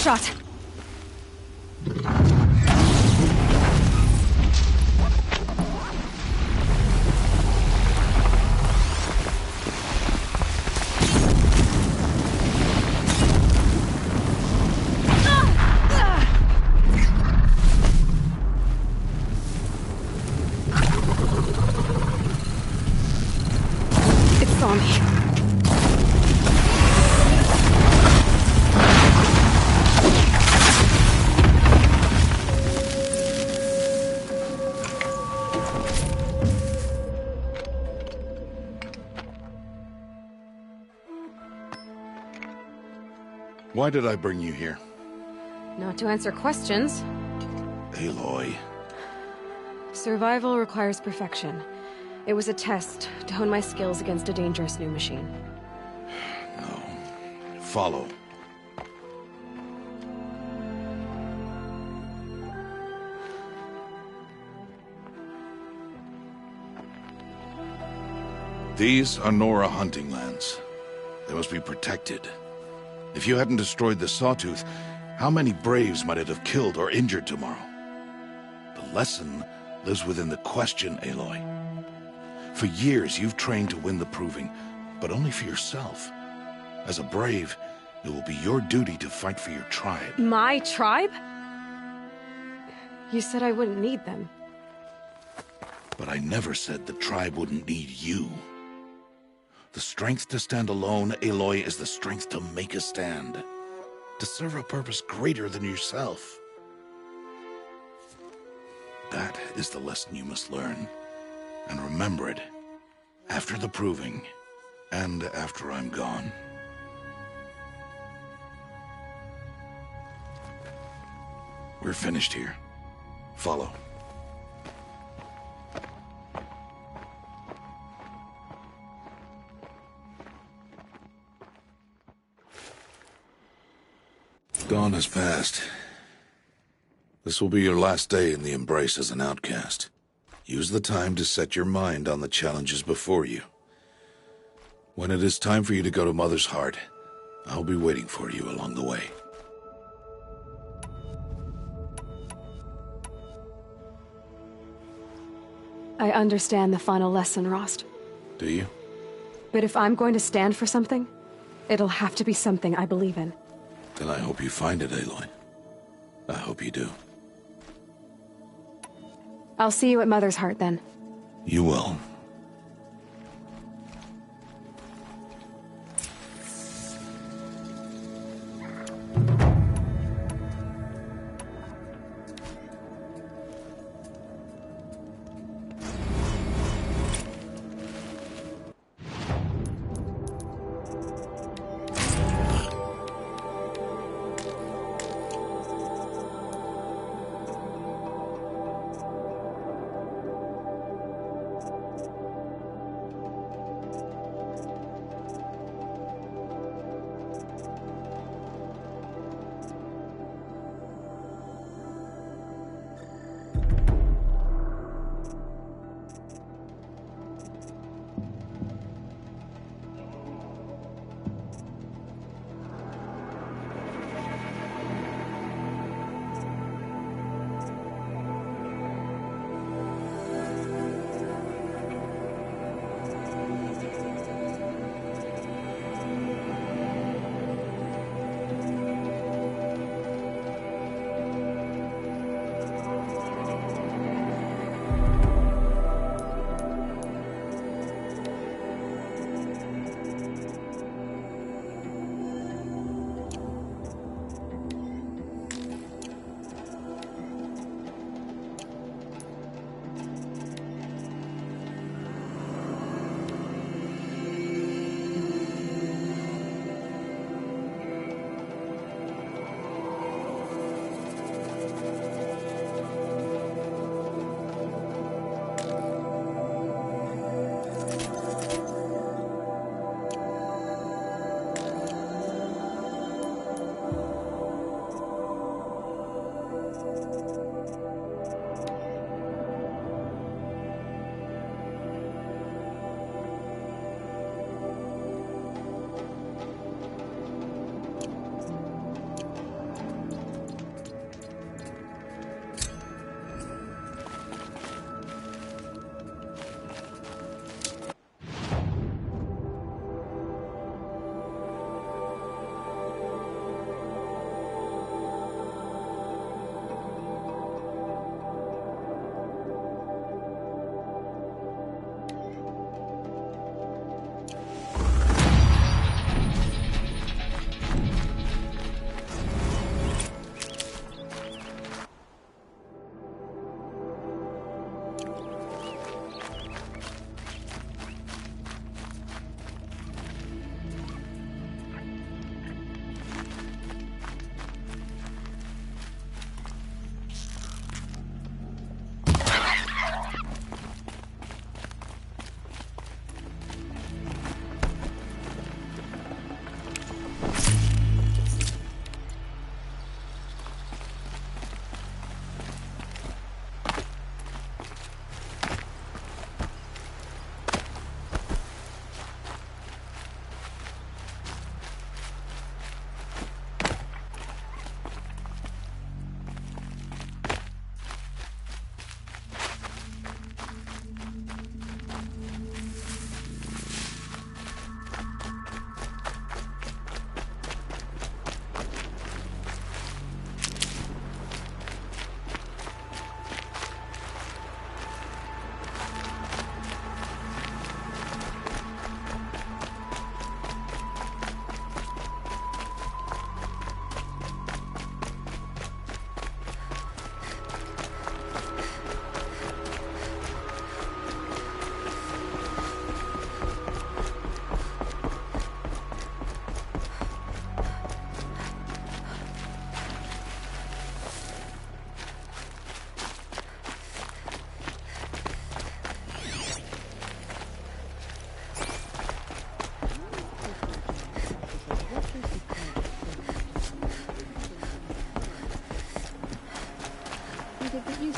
shot. Why did I bring you here? Not to answer questions. Aloy. Survival requires perfection. It was a test to hone my skills against a dangerous new machine. No. Follow. These are Nora hunting lands. They must be protected. If you hadn't destroyed the Sawtooth, how many Braves might it have killed or injured tomorrow? The lesson lives within the question, Aloy. For years, you've trained to win the Proving, but only for yourself. As a Brave, it will be your duty to fight for your tribe. My tribe? You said I wouldn't need them. But I never said the tribe wouldn't need you. The strength to stand alone, Aloy, is the strength to make a stand. To serve a purpose greater than yourself. That is the lesson you must learn. And remember it. After the Proving. And after I'm gone. We're finished here. Follow. Dawn has passed. This will be your last day in the Embrace as an outcast. Use the time to set your mind on the challenges before you. When it is time for you to go to Mother's Heart, I'll be waiting for you along the way. I understand the final lesson, Rost. Do you? But if I'm going to stand for something, it'll have to be something I believe in. Then I hope you find it, Aloy. I hope you do. I'll see you at Mother's Heart, then. You will.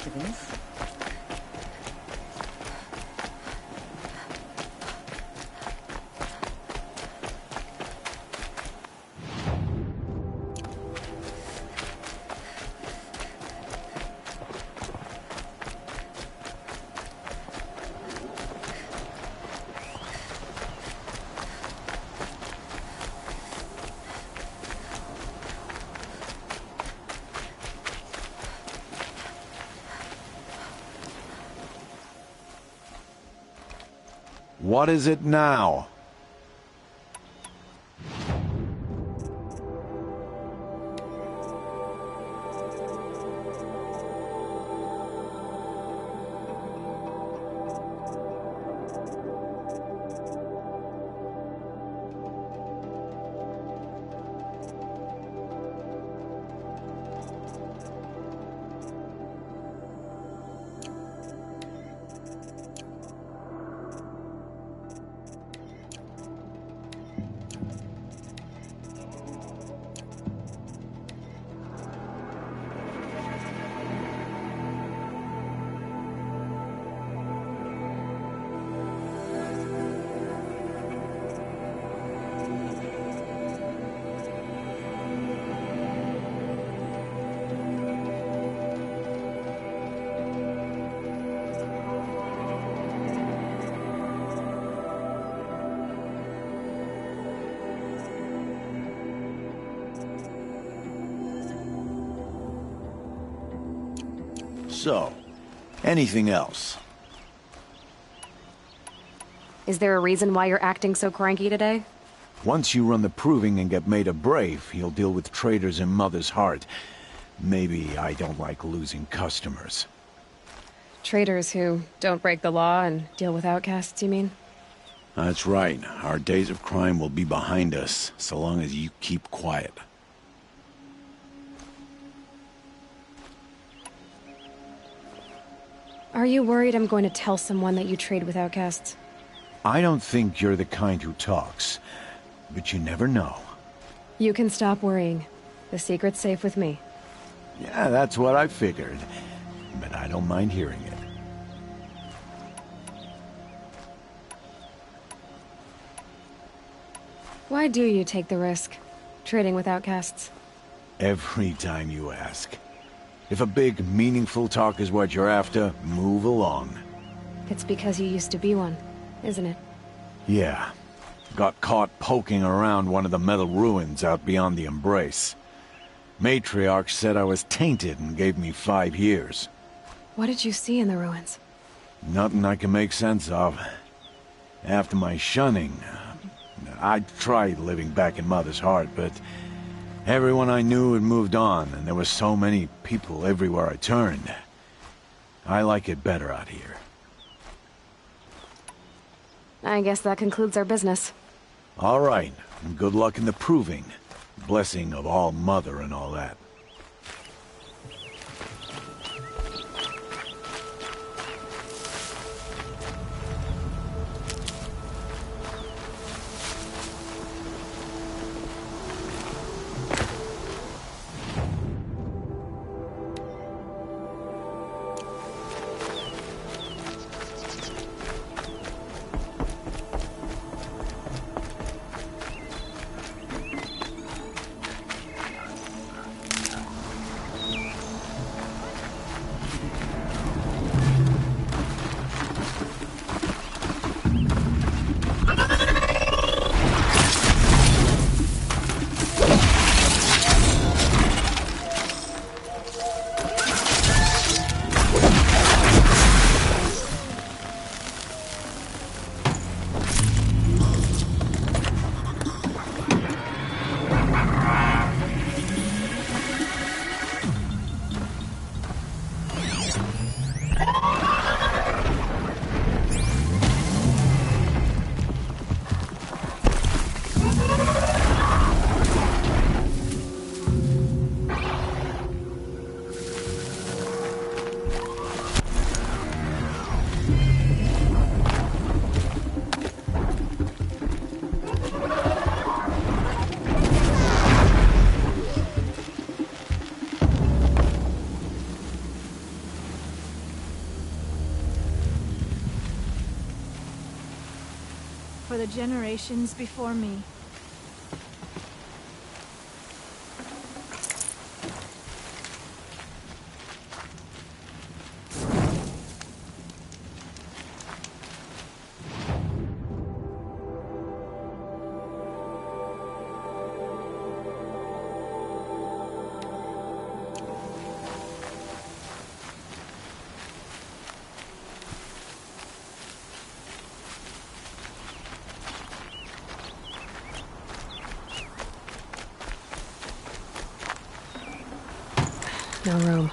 to this. What is it now? So, anything else? Is there a reason why you're acting so cranky today? Once you run the proving and get made a brave, you'll deal with traitors in Mother's Heart. Maybe I don't like losing customers. Traitors who don't break the law and deal with outcasts, you mean? That's right. Our days of crime will be behind us, so long as you keep quiet. Are you worried I'm going to tell someone that you trade with outcasts? I don't think you're the kind who talks, but you never know. You can stop worrying. The secret's safe with me. Yeah, that's what I figured, but I don't mind hearing it. Why do you take the risk, trading with outcasts? Every time you ask. If a big, meaningful talk is what you're after, move along. It's because you used to be one, isn't it? Yeah. Got caught poking around one of the metal ruins out beyond the Embrace. Matriarch said I was tainted and gave me 5 years. What did you see in the ruins? Nothing I can make sense of. After my shunning, I tried living back in Mother's Heart, but everyone I knew had moved on, and there were so many people everywhere I turned. I like it better out here. I guess that concludes our business. All right, and good luck in the proving. Blessing of All Mother and all that. for the generations before me. No room.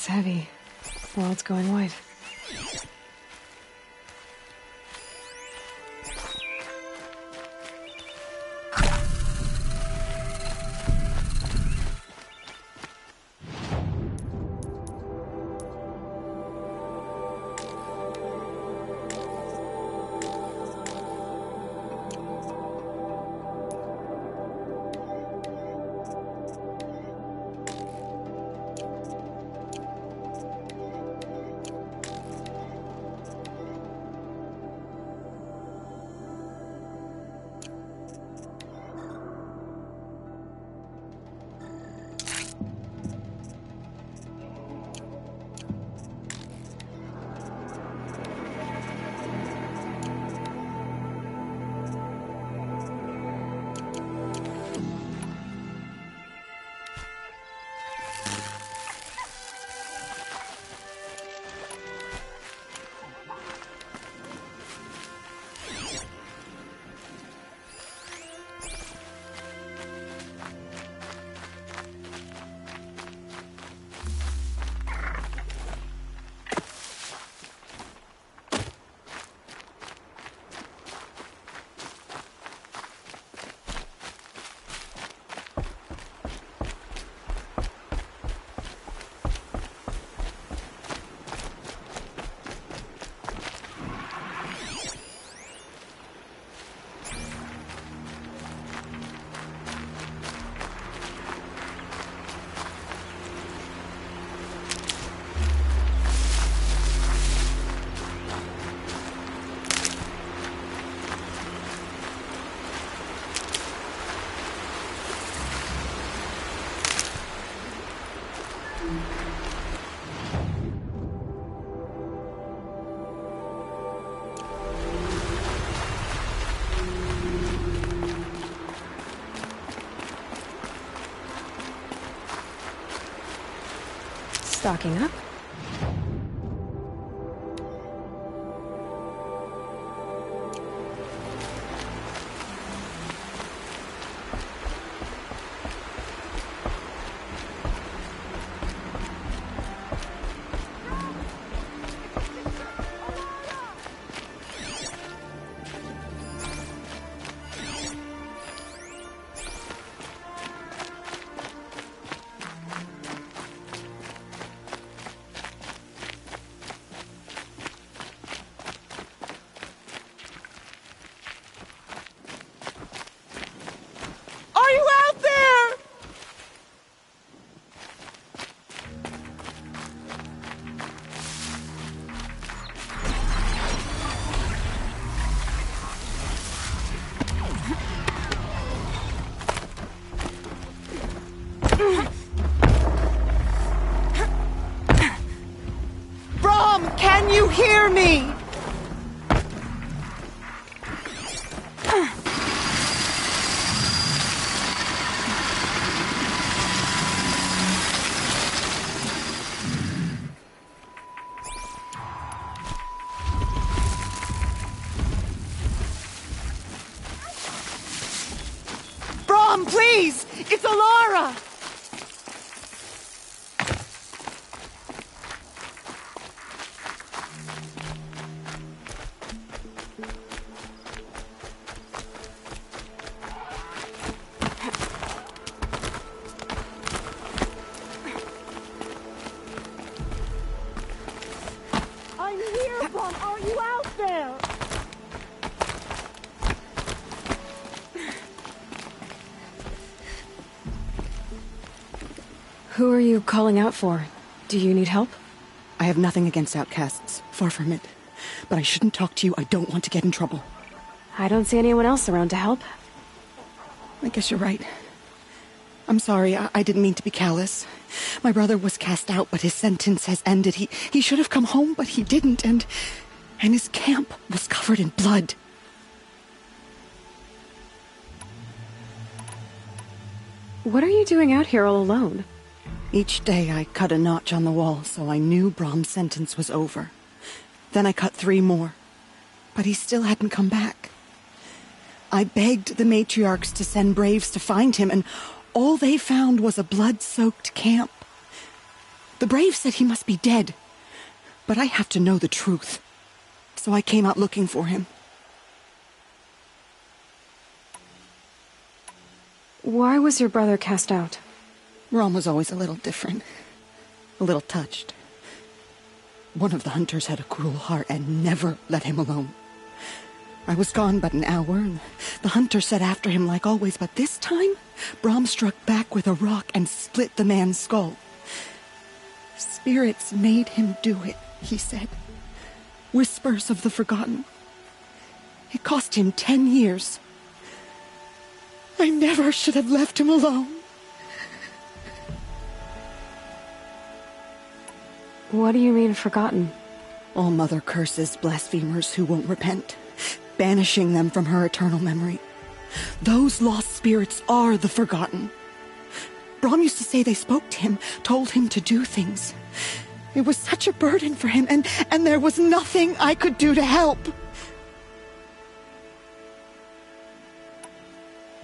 It's heavy. Well, it's going white. Stocking up. Can you hear me? Brom, please! It's Alara! Who are you calling out for? Do you need help? I have nothing against outcasts. Far from it. But I shouldn't talk to you. I don't want to get in trouble. I don't see anyone else around to help. I guess you're right. I'm sorry. I didn't mean to be callous. My brother was cast out, but his sentence has ended. He should have come home, but he didn't, and his camp was covered in blood. What are you doing out here all alone? Each day I cut a notch on the wall, so I knew Brom's sentence was over. Then I cut 3 more, but he still hadn't come back. I begged the matriarchs to send braves to find him, and all they found was a blood-soaked camp. The Brave said he must be dead. But I have to know the truth. So I came out looking for him. Why was your brother cast out? Rom was always a little different. A little touched. One of the hunters had a cruel heart and never let him alone. I was gone but an hour, and the hunter set after him like always, but this time, Brom struck back with a rock and split the man's skull. Spirits made him do it, he said. Whispers of the forgotten. It cost him 10 years. I never should have left him alone. What do you mean, forgotten? All Mother curses blasphemers who won't repent, banishing them from her eternal memory. Those lost spirits are the forgotten. Brom used to say they spoke to him, told him to do things. It was such a burden for him, and there was nothing I could do to help.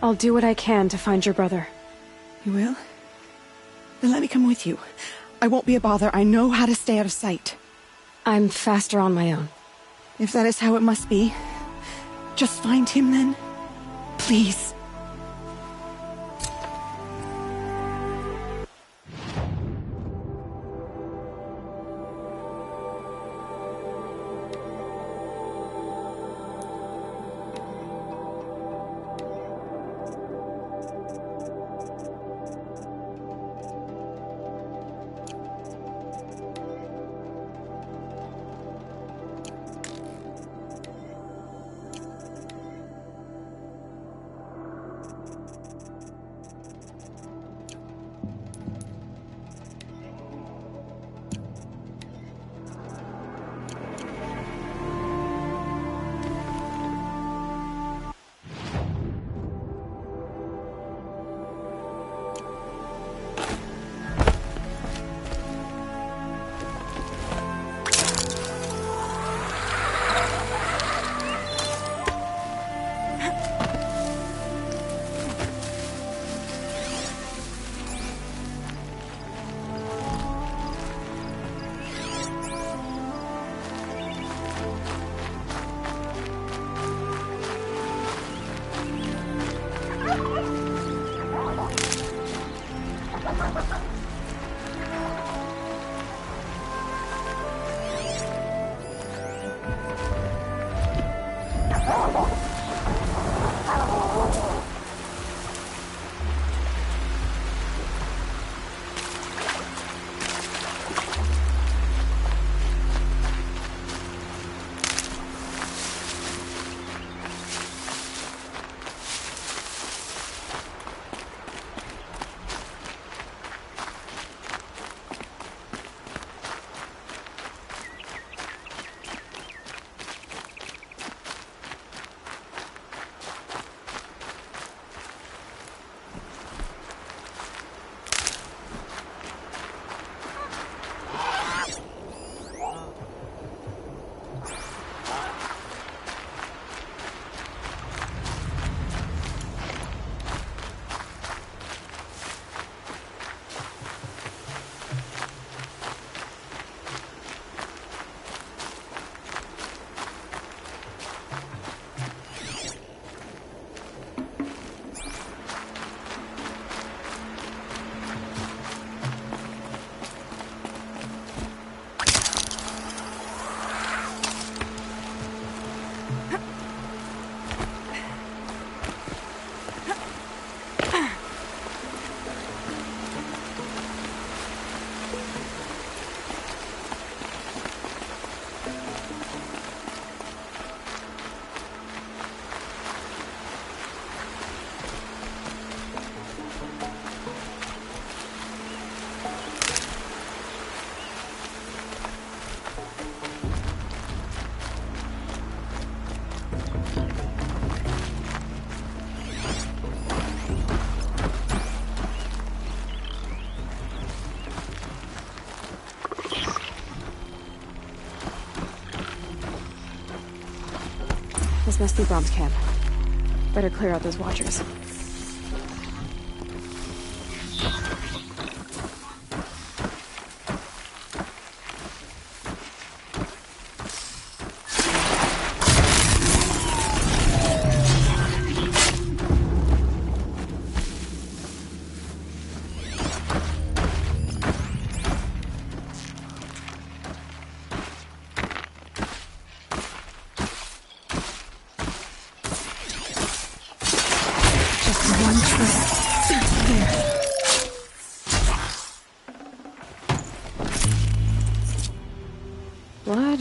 I'll do what I can to find your brother. You will? Then let me come with you. I won't be a bother. I know how to stay out of sight. I'm faster on my own. If that is how it must be, just find him then. Please. This must be Brom's camp. Better clear out those watchers.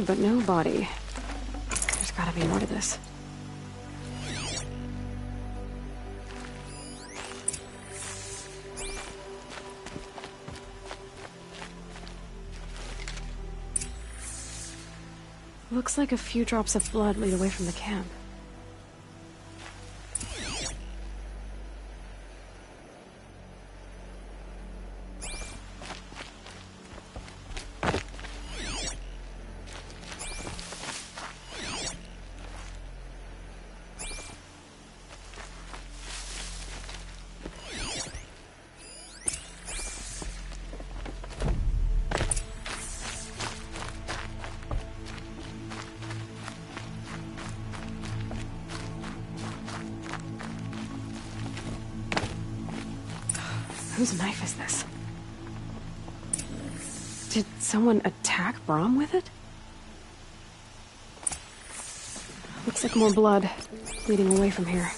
but no body. There's gotta be more to this. Looks like a few drops of blood lead away from the camp. Whose knife is this? Did someone attack Brahm with it? Looks like more blood leading away from here.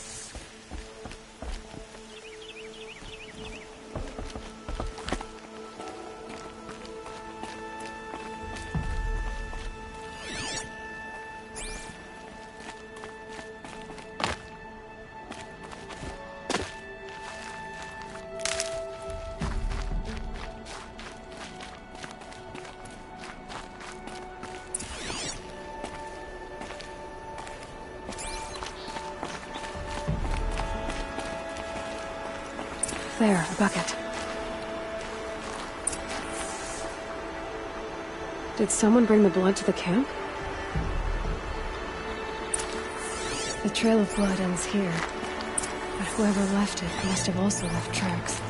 There, a bucket. Did someone bring the blood to the camp? The trail of blood ends here, but whoever left it must have also left tracks.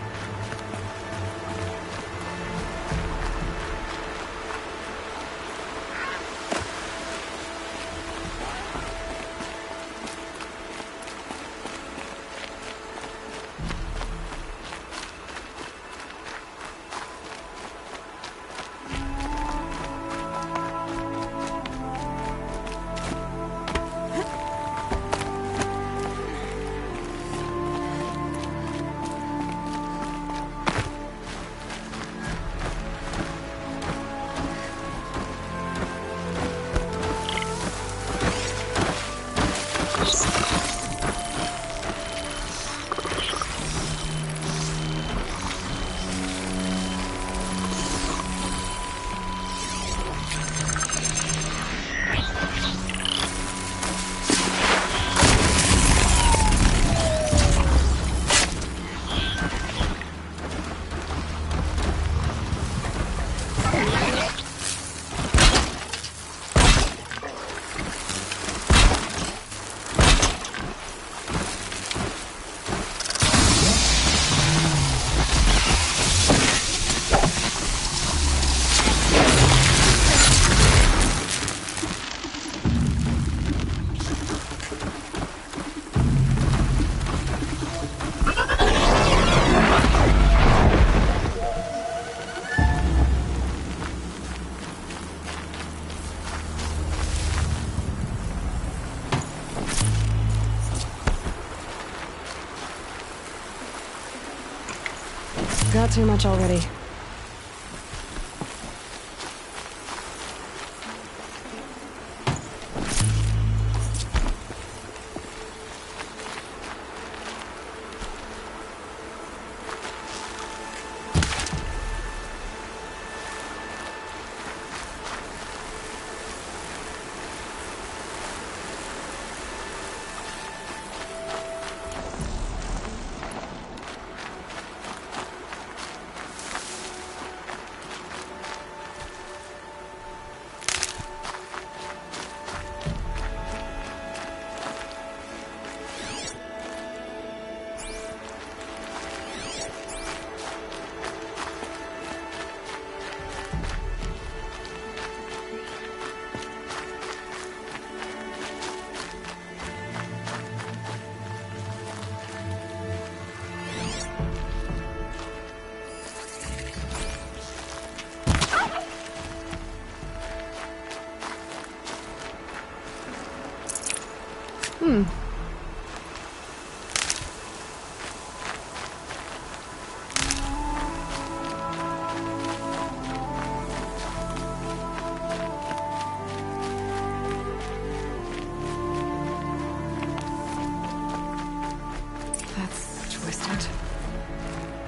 Got too much already.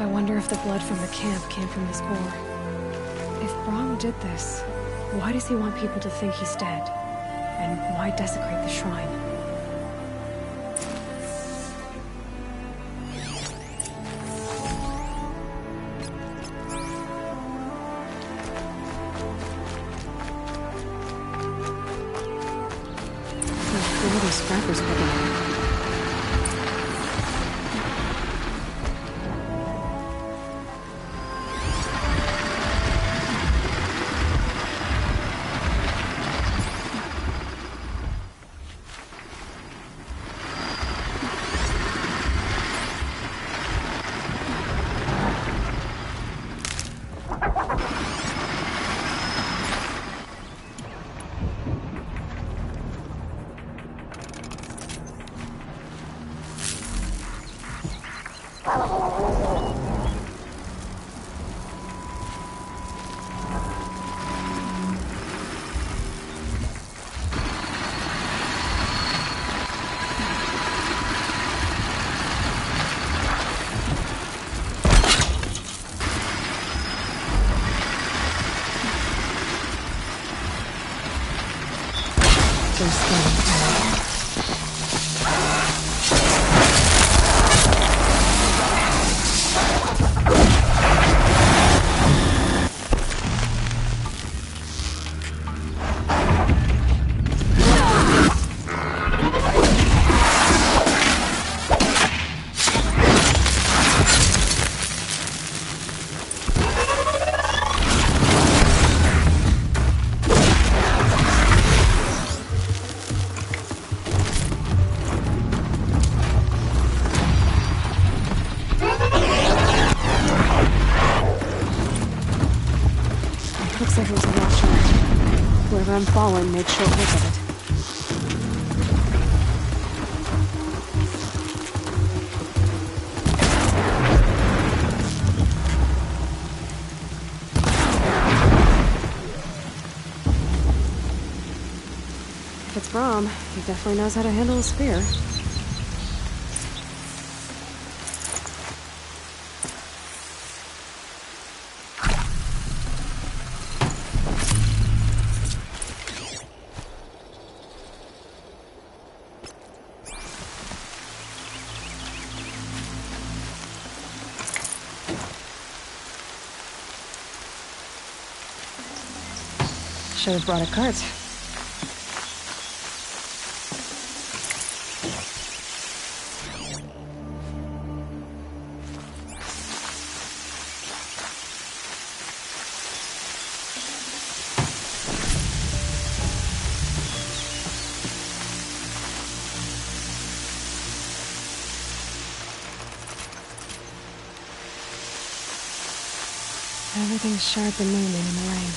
I wonder if the blood from the camp came from this boar. If Brahm did this, why does he want people to think he's dead? And why desecrate the shrine? What are those scrappers picking up? I'm following made short work of it. If it's Brahm, he definitely knows how to handle a spear. Should have brought a cart. Everything's sharp and moving in the rain.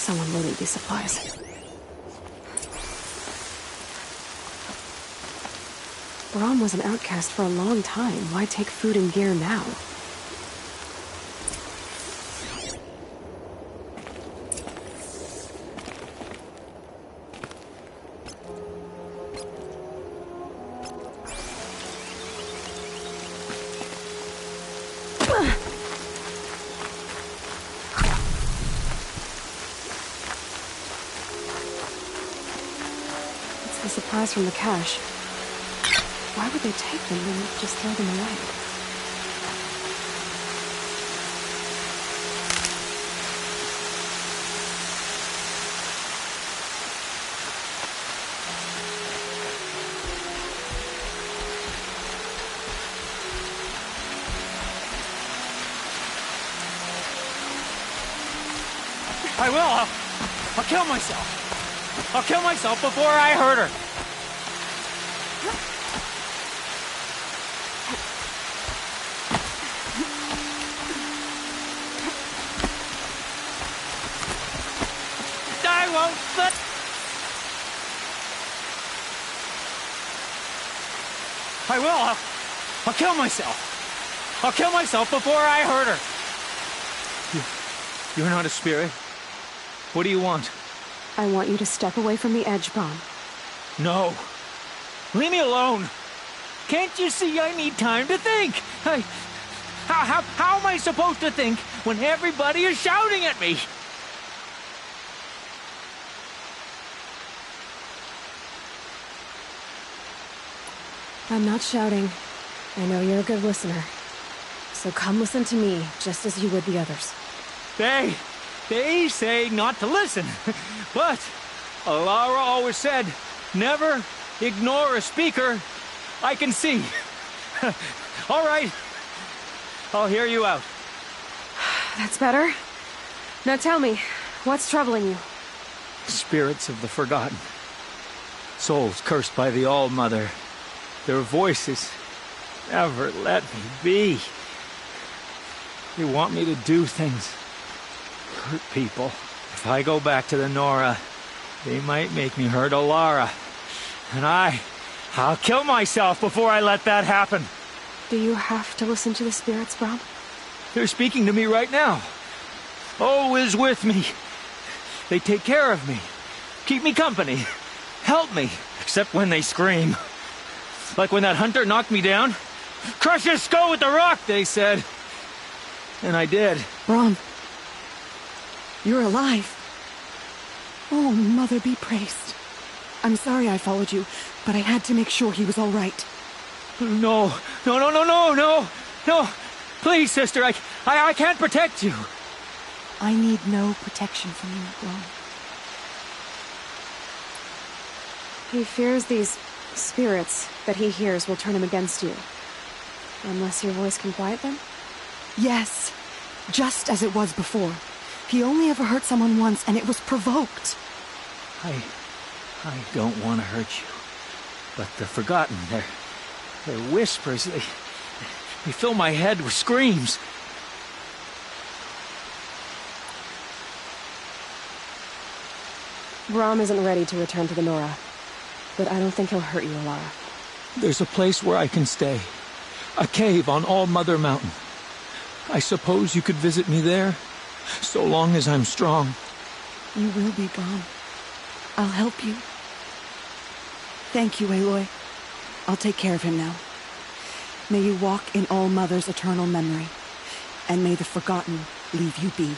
Someone loaded these supplies. Brahm was an outcast for a long time. Why take food and gear now? Supplies from the cache. Why would they take them and just throw them away? I will. I'll kill myself. I'll kill myself before I hurt her. Don't let... I will. I'll kill myself. I'll kill myself before I hurt her. You're not a spirit. What do you want? I want you to step away from the edge, Brom. No. Leave me alone. Can't you see I need time to think? How am I supposed to think when everybody is shouting at me? I'm not shouting. I know you're a good listener. So come listen to me, just as you would the others. They say not to listen. But Alara always said, never ignore a speaker I can see. All right. I'll hear you out. That's better. Now tell me, what's troubling you? Spirits of the forgotten. Souls cursed by the All-Mother. Their voices never let me be. They want me to do things. Hurt people. If I go back to the Nora, they might make me hurt Alara. And I'll kill myself before I let that happen. Do you have to listen to the spirits, Brom? They're speaking to me right now. O is with me. They take care of me. Keep me company. Help me. Except when they scream. Like when that hunter knocked me down. Crush his skull with the rock, they said. And I did. Brom. You're alive. Oh, Mother be praised. I'm sorry I followed you, but I had to make sure he was all right. No. Please, sister, I can't protect you. I need no protection from you, Brom. He fears these spirits that he hears will turn him against you. Unless your voice can quiet them? Yes, just as it was before. He only ever hurt someone once, and it was provoked. I don't want to hurt you. But the Forgotten, their whispers, they fill my head with screams. Brom isn't ready to return to the Nora, but I don't think he'll hurt you, Alara. There's a place where I can stay. A cave on All-Mother Mountain. I suppose you could visit me there, so long as I'm strong. You will be, Brom. I'll help you. Thank you, Aloy. I'll take care of him now. May you walk in All-Mother's eternal memory, and may the Forgotten leave you be.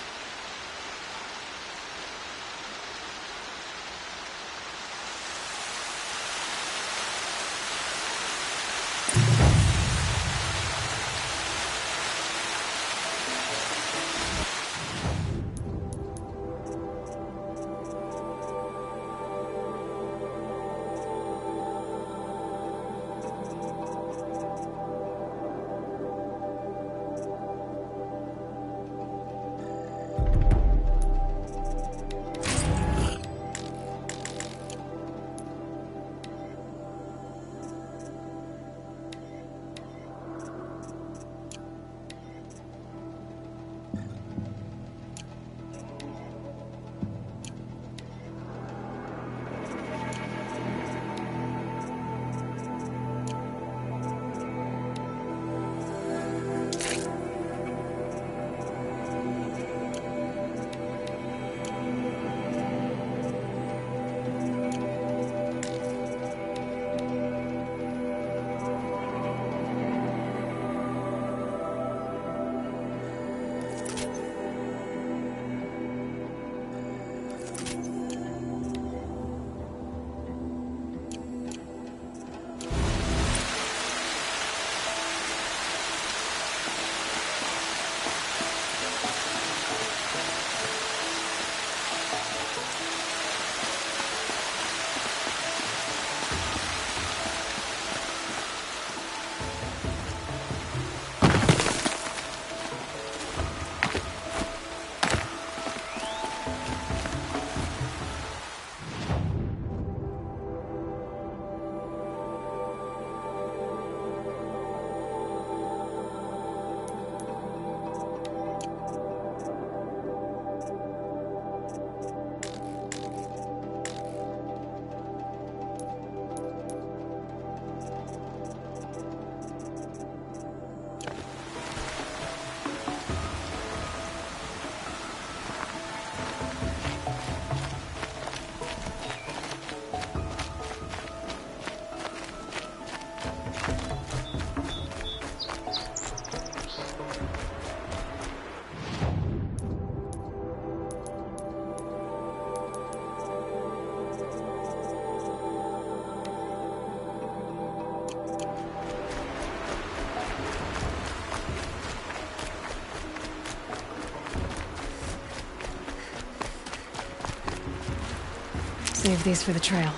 save these for the trail.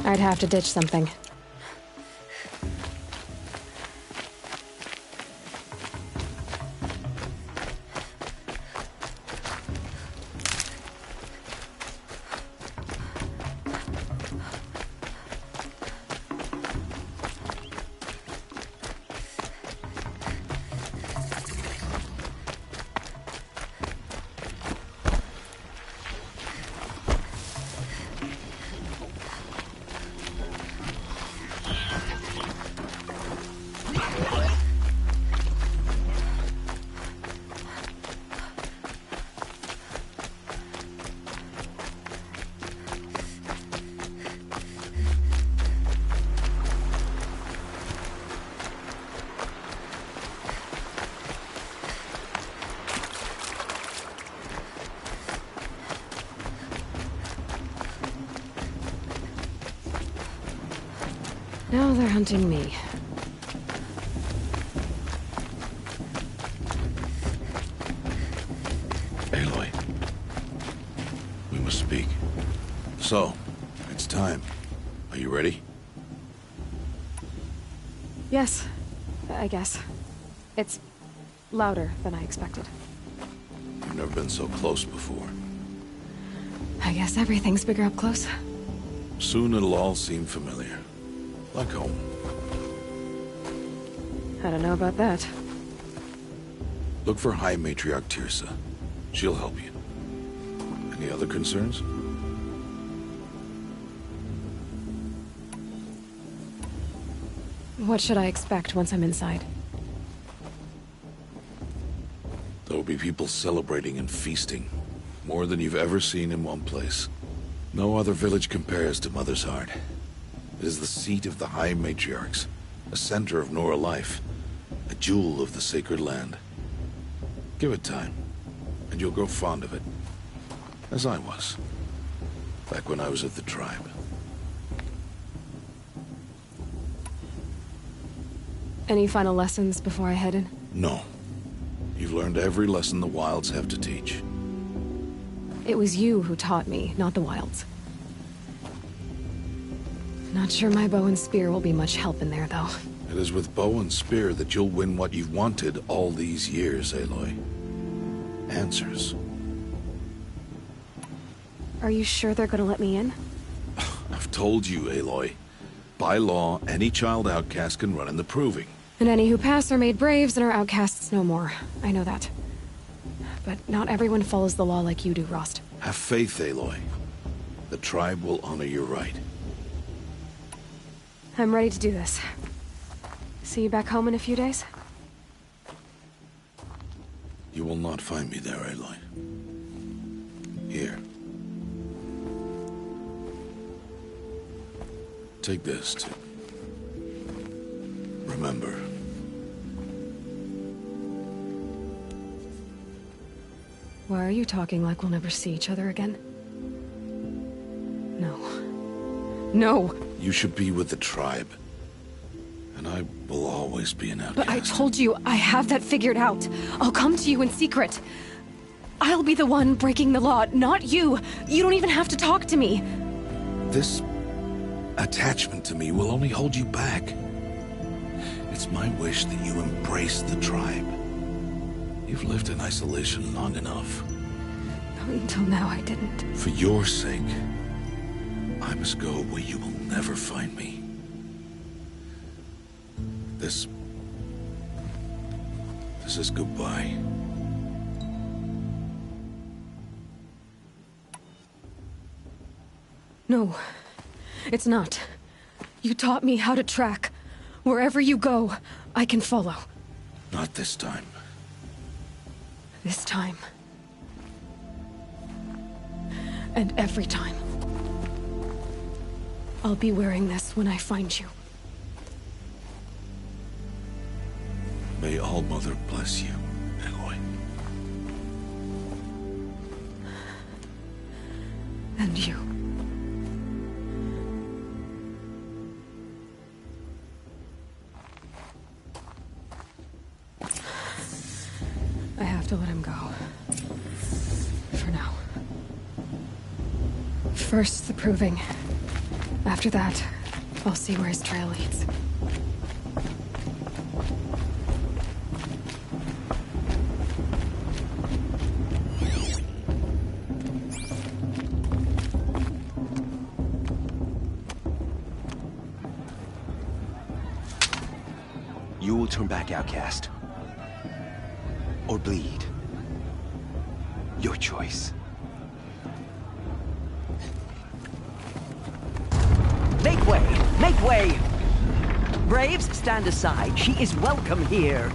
I'd have to ditch something. Now they're hunting me. Aloy. We must speak. So, it's time. Are you ready? Yes, I guess. It's louder than I expected. You've never been so close before. I guess everything's bigger up close. Soon it'll all seem familiar. Like home. I don't know about that. Look for High Matriarch Tirsa. She'll help you. Any other concerns? What should I expect once I'm inside? There'll be people celebrating and feasting. More than you've ever seen in one place. No other village compares to Mother's Heart. It is the seat of the High Matriarchs, a center of Nora life, a jewel of the sacred land. Give it time, and you'll grow fond of it. As I was, back when I was at the tribe. Any final lessons before I head in? No. You've learned every lesson the Wilds have to teach. It was you who taught me, not the Wilds. Not sure my bow and spear will be much help in there, though. It is with bow and spear that you'll win what you've wanted all these years, Aloy. Answers. Are you sure they're gonna let me in? I've told you, Aloy. By law, any child outcast can run in the proving. And any who pass are made braves and are outcasts no more. I know that. But not everyone follows the law like you do, Rost. Have faith, Aloy. The tribe will honor your right. I'm ready to do this. See you back home in a few days? You will not find me there, Aloy. Here. Take this to remember. Why are you talking like we'll never see each other again? No. No! You should be with the tribe. And I will always be an outcast. But I told you, I have that figured out. I'll come to you in secret. I'll be the one breaking the law, not you. You don't even have to talk to me. This attachment to me will only hold you back. It's my wish that you embrace the tribe. You've lived in isolation long enough. Until now, I didn't. For your sake, I must go where you will never find me. This is goodbye. No, it's not. You taught me how to track. Wherever you go, I can follow. Not this time. This time. And every time. I'll be wearing this when I find you. May All-Mother bless you, Aloy. And you. I have to let him go. For now. First, the proving. After that, I'll see where his trail leads. You will turn back, outcast. Or bleed. Your choice. Make way! Make way! Braves, stand aside. She is welcome here.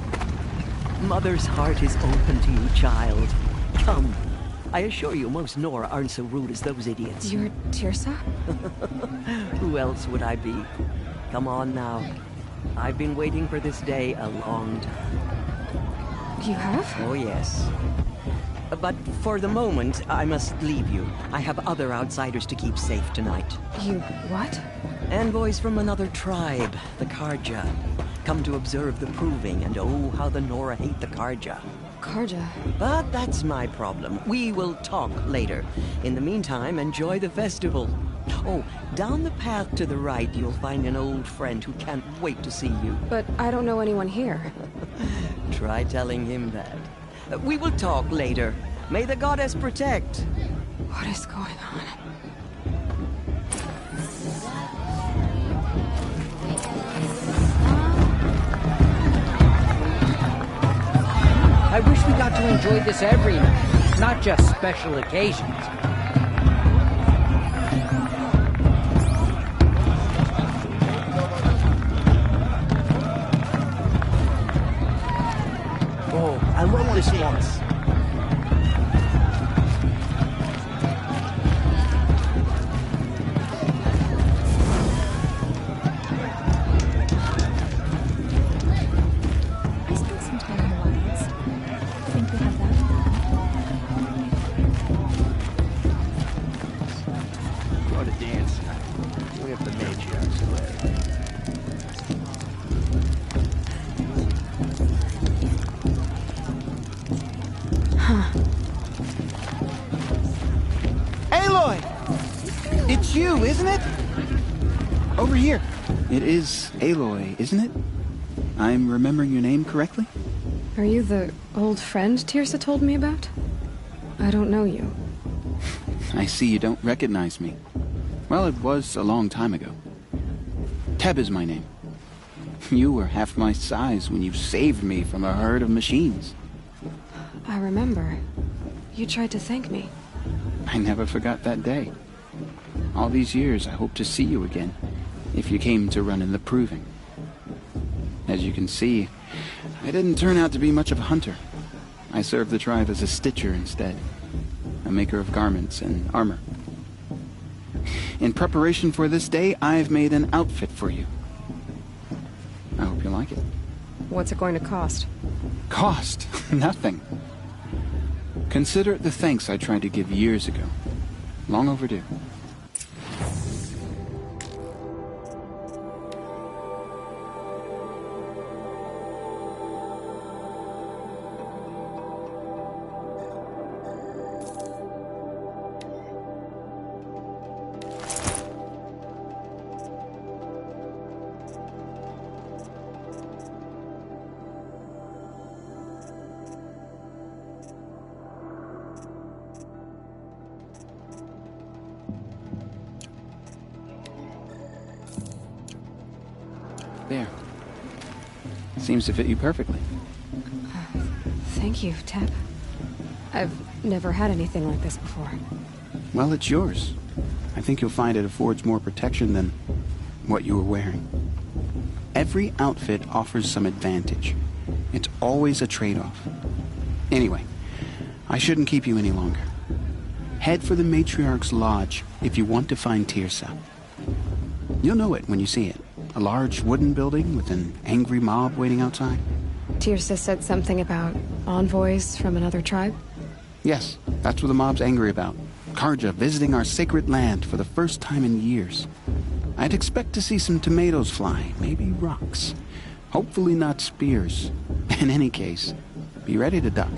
Mother's heart is open to you, child. Come. I assure you, most Nora aren't so rude as those idiots. You're Tirsa? Who else would I be? Come on now. I've been waiting for this day a long time. You have? Oh, yes. But for the moment, I must leave you. I have other outsiders to keep safe tonight. You what? Envoys from another tribe, the Karja. Come to observe the proving, and oh, how the Nora hate the Karja. Karja? But that's my problem. We will talk later. In the meantime, enjoy the festival. Oh, down the path to the right, you'll find an old friend who can't wait to see you. But I don't know anyone here. Try telling him that. We will talk later. May the goddess protect. What is going on? I wish we got to enjoy this every night, not just special occasions. Oh, I love this once. I spent some time in the wilds. Think we have that? Go to dance. We have the matriarchs away. Aloy! It's you, isn't it? Over here. It is Aloy, isn't it? I'm remembering your name correctly? Are you the old friend Tirsa told me about? I don't know you. I see you don't recognize me. Well, it was a long time ago. Teb is my name. You were half my size when you saved me from a herd of machines. I remember. You tried to thank me. I never forgot that day. All these years I hope to see you again, if you came to run in the proving. As you can see, I didn't turn out to be much of a hunter. I served the tribe as a stitcher instead, a maker of garments and armor. In preparation for this day, I've made an outfit for you. I hope you like it. What's it going to cost? Cost? Nothing. Consider it the thanks I tried to give years ago. Long overdue. There. Seems to fit you perfectly. Thank you, Teb. I've never had anything like this before. Well, it's yours. I think you'll find it affords more protection than what you were wearing. Every outfit offers some advantage. It's always a trade-off. Anyway, I shouldn't keep you any longer. Head for the Matriarch's Lodge if you want to find Tirsa. You'll know it when you see it. A large wooden building with an angry mob waiting outside. Tirsa said something about envoys from another tribe? Yes, that's what the mob's angry about. Karja visiting our sacred land for the first time in years. I'd expect to see some tomatoes fly, maybe rocks. Hopefully not spears. In any case, be ready to duck.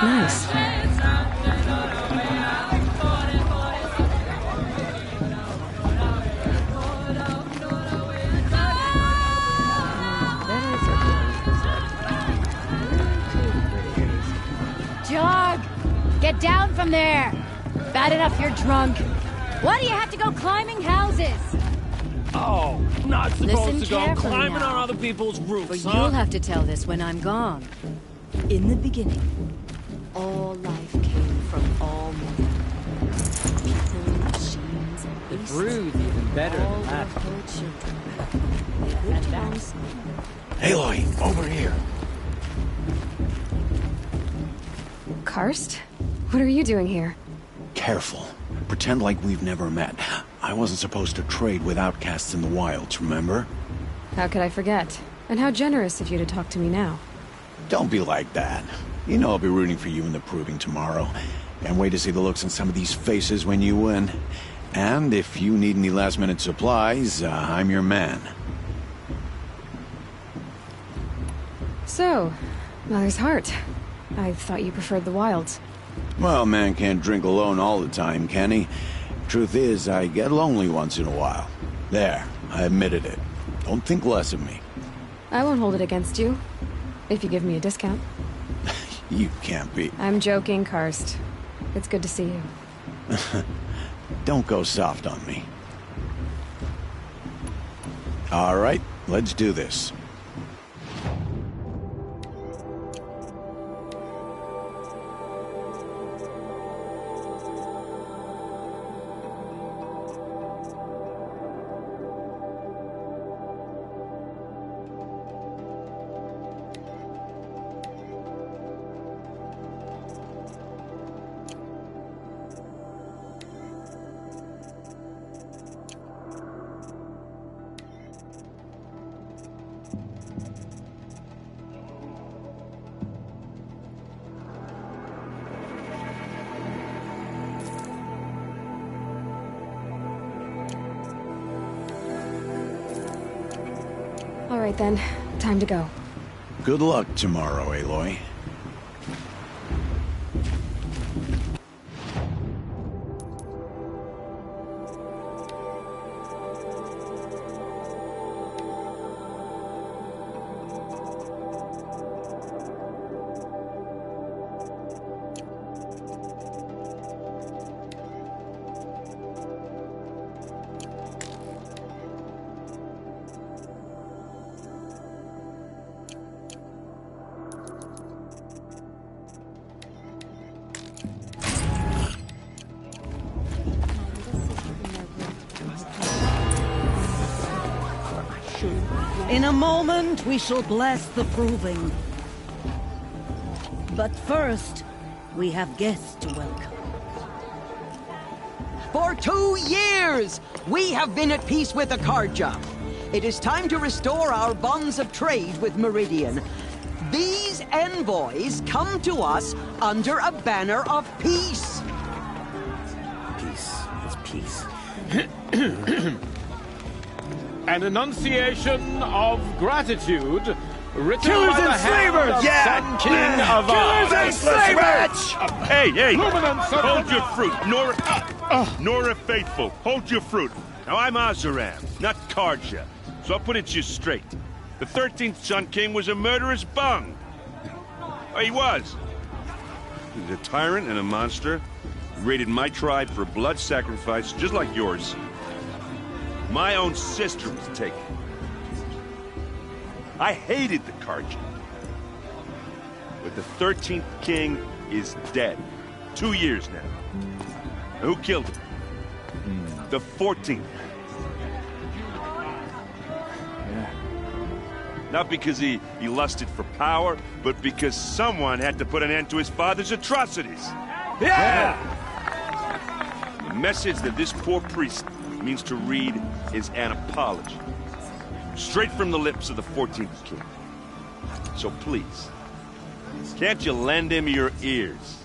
Nice. Jog! Get down from there! Bad enough you're drunk. Why do you have to go climbing houses? Oh, not supposed Listen to go carefully climbing now. on other people's roofs, But huh? you'll have to tell this when I'm gone. In the beginning, all life came from all men. People, machines, and The beasts. brew's even better all than that. were her children. They lived alongside. Aloy, over here. Karst? What are you doing here? Careful. Pretend like we've never met. I wasn't supposed to trade with outcasts in the wilds, remember? How could I forget? And how generous of you to talk to me now. Don't be like that. You know I'll be rooting for you in the proving tomorrow. Can't wait to see the looks on some of these faces when you win. And if you need any last-minute supplies, I'm your man. So, Mother's Heart. I thought you preferred the wilds. Well, man can't drink alone all the time, can he? Truth is, I get lonely once in a while. There, I admitted it. Don't think less of me. I won't hold it against you. If you give me a discount. You can't be. I'm joking, Karst. It's good to see you. Don't go soft on me. All right, let's do this. All right then, time to go. Good luck tomorrow, Aloy. In a moment, we shall bless the proving. But first, we have guests to welcome. For 2 years, we have been at peace with the Karja. It is time to restore our bonds of trade with Meridian. These envoys come to us under a banner of peace. Peace. It's peace. An enunciation of gratitude written Killers by the and hand slavers! of Yeah! Sun King Avert. Killers and slavers! Hey! Luminance of Hold the- your fruit, Nora Faithful. Hold your fruit. Now I'm Azaram, not Karja, so I'll put it to you straight. The 13th Sun King was a murderous bung. Oh, he was. He was a tyrant and a monster. He raided my tribe for blood sacrifice, just like yours. My own sister was taken. I hated the Karja. But the 13th king is dead. 2 years now. And who killed him? The 14th. Not because he lusted for power, but because someone had to put an end to his father's atrocities. Yeah! The message that this poor priest means to read is an apology. Straight from the lips of the 14th king. So please, can't you lend him your ears?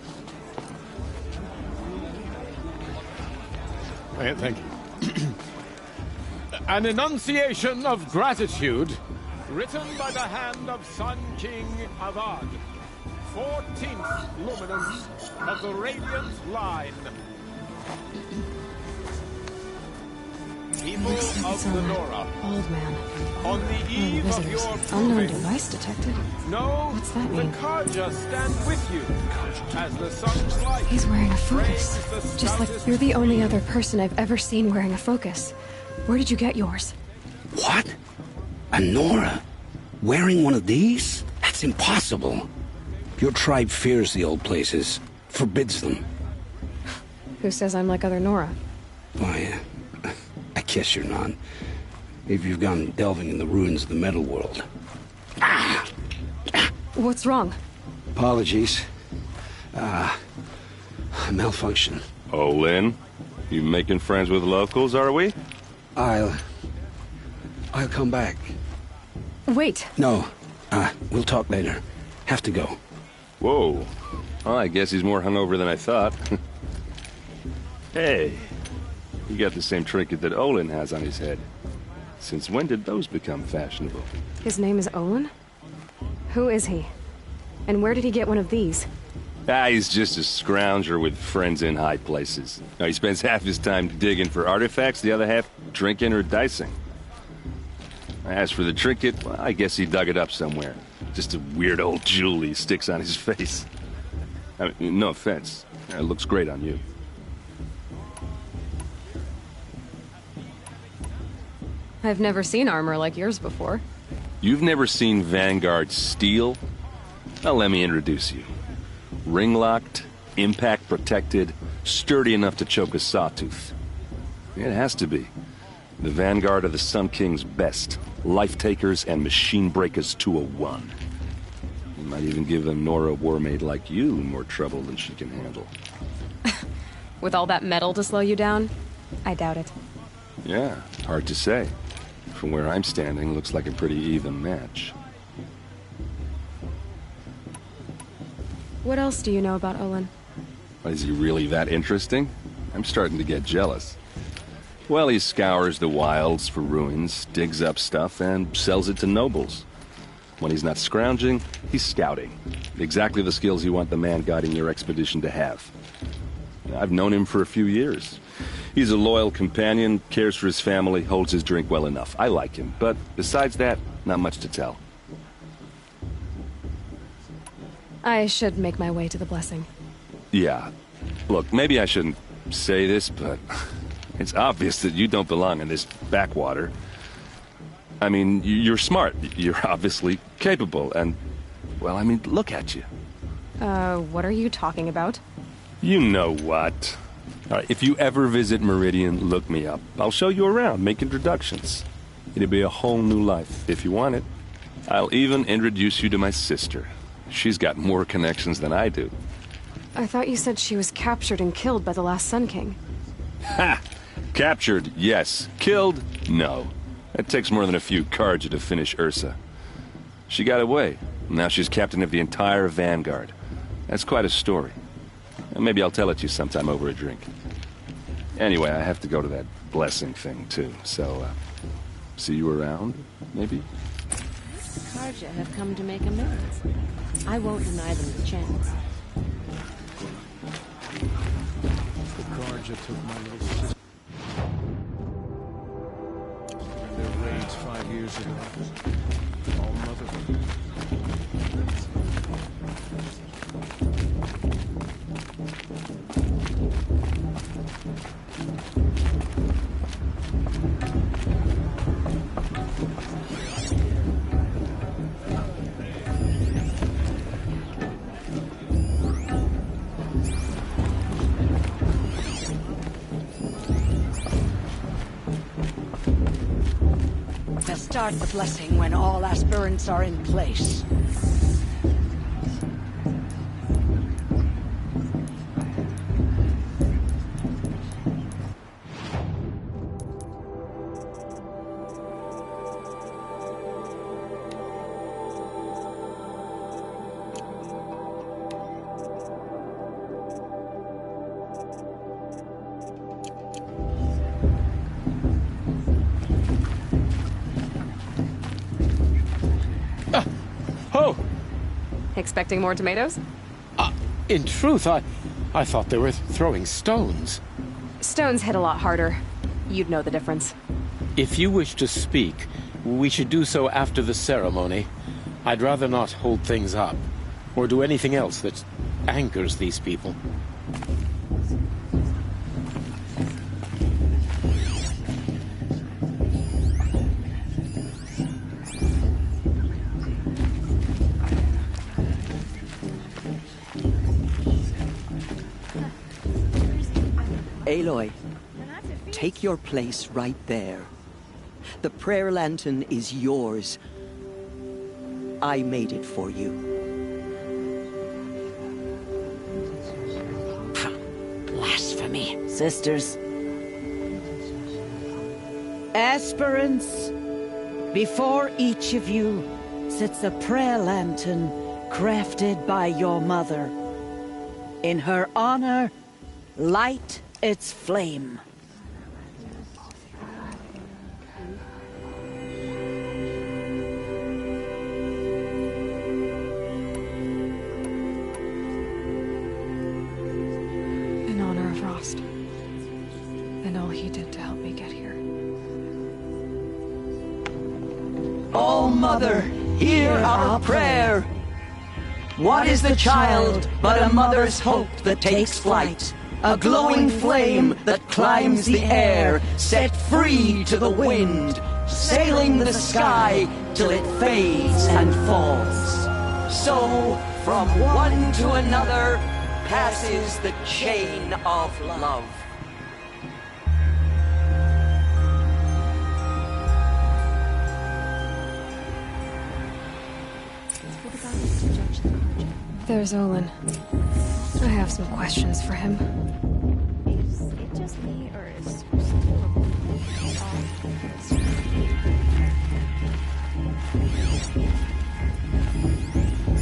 Thank you. An enunciation of gratitude written by the hand of Sun King Avad, 14th luminance of the Radiant Line. People of the Nora, Old man. on the eve of Visitors. your Unknown proving, device detected. know What's that the mean? Karja stand with you as the sun's light. He's wearing a focus. rays the Just like stoutest you're the only other person I've ever seen wearing a focus. Where did you get yours? What? A Nora? Wearing one of these? That's impossible. Your tribe fears the old places, forbids them. Who says I'm like other Nora? Why, I guess you're not. If you've gone delving in the ruins of the metal world. What's wrong? Apologies. Malfunction. Oh, Lynn, you making friends with locals, are we? I'll come back. Wait. No, we'll talk later. Have to go. Whoa. Well, I guess he's more hungover than I thought. Hey, you got the same trinket that Olin has on his head. Since when did those become fashionable? His name is Olin? Who is he? And where did he get one of these? He's just a scrounger with friends in high places. Now, he spends half his time digging for artifacts, the other half drinking or dicing. As for the trinket, well, I guess he dug it up somewhere. Just a weird old jewel he sticks on his face. I mean, no offense. It looks great on you. I've never seen armor like yours before. You've never seen Vanguard steel? Well, let me introduce you. Ring-locked, impact-protected, sturdy enough to choke a sawtooth. It has to be. The Vanguard are the Sun King's best. Life-takers and machine-breakers to a one. You might even give a Nora warmaid like you more trouble than she can handle. With all that metal to slow you down? I doubt it. Yeah, hard to say. From where I'm standing, looks like a pretty even match. What else do you know about Olin? Is he really that interesting? I'm starting to get jealous. Well, he scours the wilds for ruins, digs up stuff, and sells it to nobles. When he's not scrounging, he's scouting. Exactly the skills you want the man guiding your expedition to have. I've known him for a few years. He's a loyal companion, cares for his family, holds his drink well enough. I like him, but besides that, not much to tell. I should make my way to the blessing. Yeah. Look, maybe I shouldn't say this, but it's obvious that you don't belong in this backwater. I mean, you're smart. You're obviously capable, and, well, I mean, look at you. What are you talking about? You know what. All right, if you ever visit Meridian, look me up. I'll show you around, make introductions. It'll be a whole new life, if you want it. I'll even introduce you to my sister. She's got more connections than I do. I thought you said she was captured and killed by the last Sun King. Ha! Captured, yes. Killed, no. It takes more than a few Karja to finish Ursa. She got away. Now she's captain of the entire Vanguard. That's quite a story. Maybe I'll tell it to you sometime over a drink. Anyway, I have to go to that blessing thing, too. So, see you around, maybe? Karja have come to make amends. I won't deny them the chance. The Karja took my little sister. Their raids 5 years ago. All mother. Start the blessing when all aspirants are in place. Expecting more tomatoes? In truth, I thought they were throwing stones. Stones hit a lot harder. You'd know the difference. If you wish to speak, we should do so after the ceremony. I'd rather not hold things up, or do anything else that angers these people. Aloy, take your place right there. The prayer lantern is yours. I made it for you. Blasphemy, sisters. Aspirants, before each of you sits a prayer lantern crafted by your mother. In her honor, light its flame. In honor of Rost, and all he did to help me get here. Oh, Mother, hear our prayer. What is the child but a mother's hope that takes flight? A glowing flame that climbs the air, set free to the wind, sailing the sky till it fades and falls. So, from one to another, passes the chain of love. There's Olin. I have some questions for him. Is it just me, or is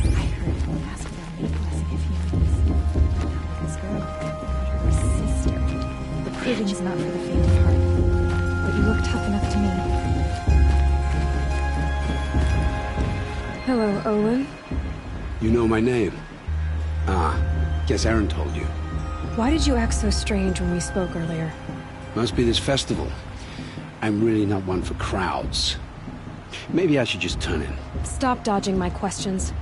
I heard him ask for a maid blessing a few minutes ago. This girl, her sister. The proving's not for the faint of heart, but you look tough enough to me. Hello, Olin. You know my name? Ah, guess Aaron told you. Why did you act so strange when we spoke earlier? Must be this festival. I'm really not one for crowds. Maybe I should just turn in. Stop dodging my questions.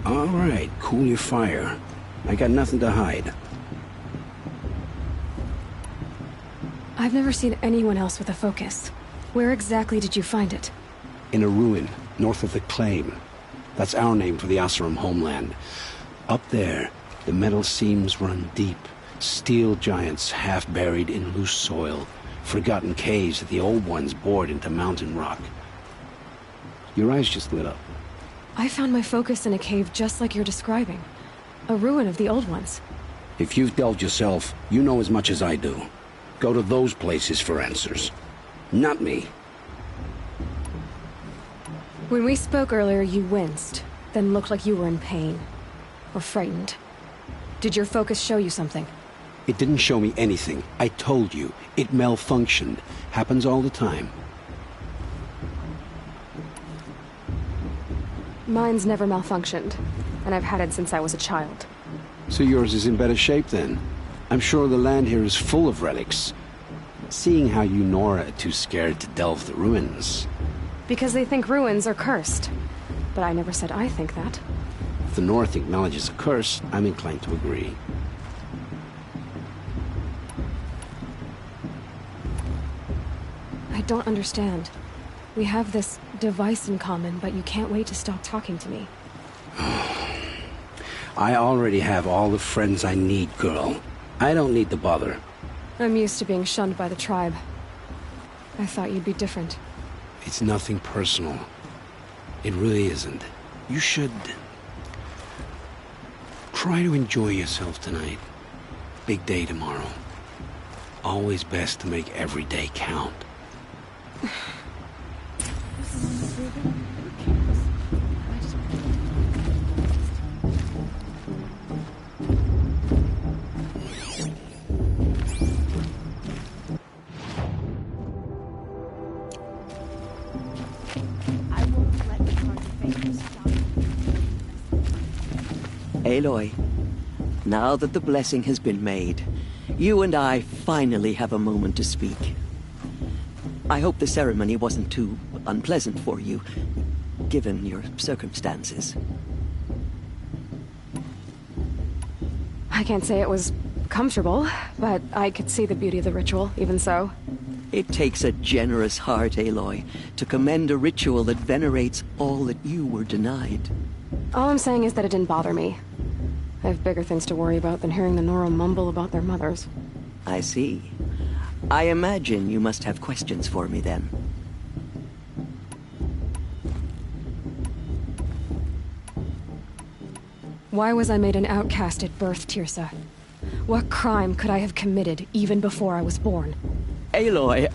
All right, cool your fire. I got nothing to hide. I've never seen anyone else with a focus. Where exactly did you find it? In a ruin, north of the Claim. That's our name for the Asuram homeland. Up there, the metal seams run deep. Steel giants half buried in loose soil. Forgotten caves that the old ones bored into mountain rock. Your eyes just lit up. I found my focus in a cave just like you're describing. A ruin of the old ones. If you've delved yourself, you know as much as I do. Go to those places for answers. Not me. When we spoke earlier, you winced, then looked like you were in pain. Or frightened. Did your focus show you something? It didn't show me anything. I told you. It malfunctioned. Happens all the time. Mine's never malfunctioned, and I've had it since I was a child. So yours is in better shape then. I'm sure the land here is full of relics. Seeing how you Nora are too scared to delve the ruins. Because they think ruins are cursed. But I never said I think that. If the North acknowledges a curse, I'm inclined to agree. I don't understand. We have this device in common, but you can't wait to stop talking to me. I already have all the friends I need, girl. I don't need the bother. I'm used to being shunned by the tribe. I thought you'd be different. It's nothing personal. It really isn't. You should... try to enjoy yourself tonight. Big day tomorrow. Always best to make every day count. Aloy, now that the blessing has been made, you and I finally have a moment to speak. I hope the ceremony wasn't too unpleasant for you, given your circumstances. I can't say it was comfortable, but I could see the beauty of the ritual, even so. It takes a generous heart, Aloy, to commend a ritual that venerates all that you were denied. All I'm saying is that it didn't bother me. I have bigger things to worry about than hearing the Nora mumble about their mothers. I see. I imagine you must have questions for me then. Why was I made an outcast at birth, Tirsa? What crime could I have committed even before I was born? Aloy,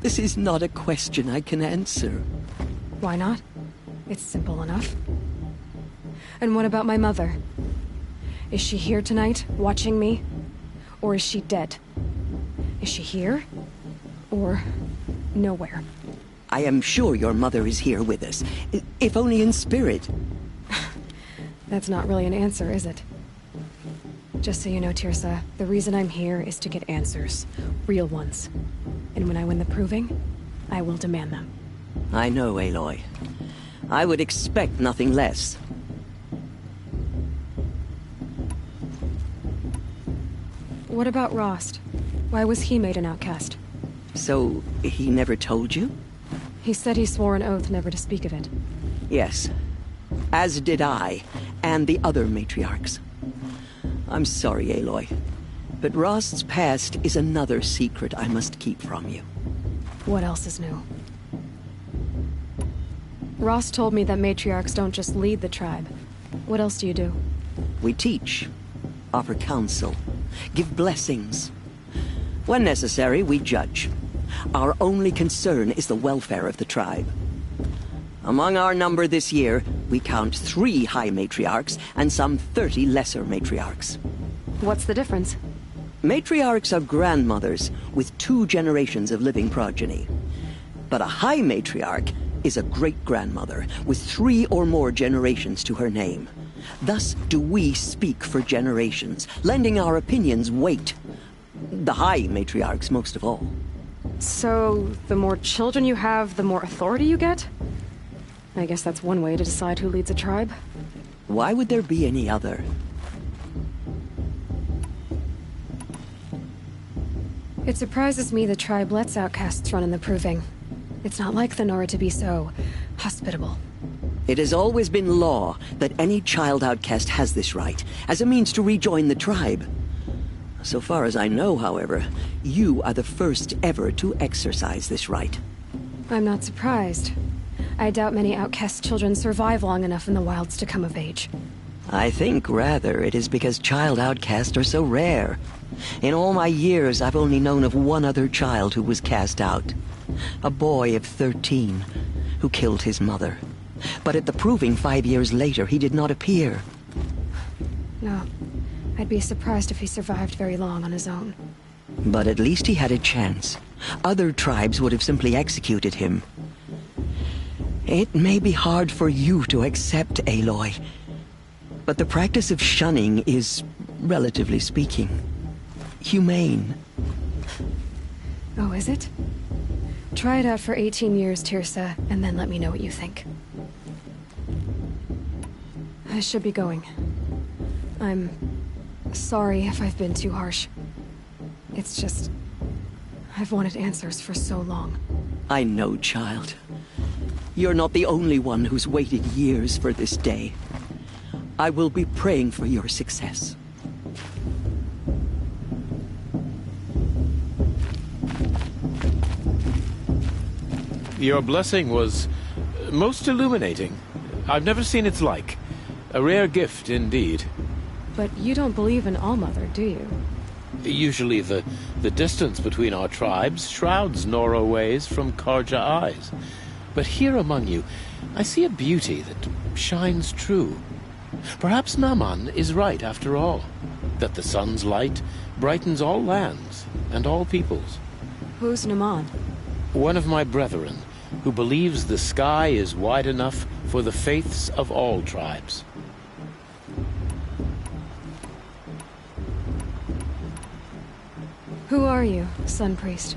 this is not a question I can answer. Why not? It's simple enough. And what about my mother? Is she here tonight, watching me? Or is she dead? Is she here? Or nowhere? I am sure your mother is here with us, if only in spirit. That's not really an answer, is it? Just so you know, Tirsa, the reason I'm here is to get answers. Real ones. And when I win the proving, I will demand them. I know, Aloy. I would expect nothing less. What about Rost? Why was he made an outcast? So, he never told you? He said he swore an oath never to speak of it. Yes. As did I, and the other matriarchs. I'm sorry, Aloy, but Rost's past is another secret I must keep from you. What else is new? Rost told me that matriarchs don't just lead the tribe. What else do you do? We teach, offer counsel, give blessings. When necessary, we judge. Our only concern is the welfare of the tribe. Among our number this year, we count 3 high matriarchs and some 30 lesser matriarchs. What's the difference? Matriarchs are grandmothers with 2 generations of living progeny. But a high matriarch is a great-grandmother with 3 or more generations to her name. Thus do we speak for generations, lending our opinions weight. The high matriarchs most of all. So, the more children you have, the more authority you get? I guess that's one way to decide who leads a tribe. Why would there be any other? It surprises me the tribe lets outcasts run in the proving. It's not like the Nora to be so hospitable. It has always been law that any child outcast has this right, as a means to rejoin the tribe. So far as I know, however, you are the first ever to exercise this right. I'm not surprised. I doubt many outcast children survive long enough in the wilds to come of age. I think, rather, it is because child outcasts are so rare. In all my years, I've only known of one other child who was cast out. A boy of 13, who killed his mother. But at the proving 5 years later, he did not appear. No. I'd be surprised if he survived very long on his own. But at least he had a chance. Other tribes would have simply executed him. It may be hard for you to accept, Aloy, but the practice of shunning is, relatively speaking, humane. Oh, is it? Try it out for 18 years, Tirsa, and then let me know what you think. I should be going. I'm sorry if I've been too harsh. It's just... I've wanted answers for so long. I know, child. You're not the only one who's waited years for this day. I will be praying for your success. Your blessing was most illuminating. I've never seen its like. A rare gift indeed. But you don't believe in All-Mother, do you? Usually the distance between our tribes shrouds Nora ways from Karja eyes. But here among you, I see a beauty that shines true. Perhaps Naman is right after all, that the sun's light brightens all lands and all peoples. Who's Naman? One of my brethren, who believes the sky is wide enough for the faiths of all tribes. Who are you, Sun Priest?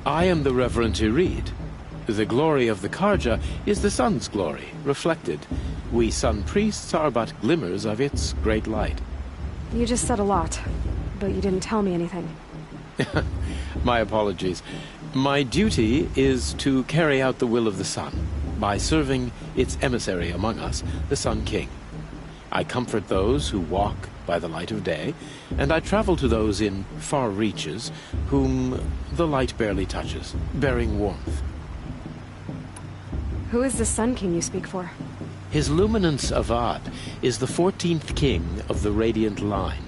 I am the Reverend Irid. The glory of the Karja is the sun's glory, reflected. We Sun Priests are but glimmers of its great light. You just said a lot, but you didn't tell me anything. My apologies. My duty is to carry out the will of the sun, by serving its emissary among us, the Sun King. I comfort those who walk by the light of day, and I travel to those in far reaches, whom the light barely touches, bearing warmth. Who is the Sun King you speak for? His Luminance Avad is the 14th king of the Radiant Line.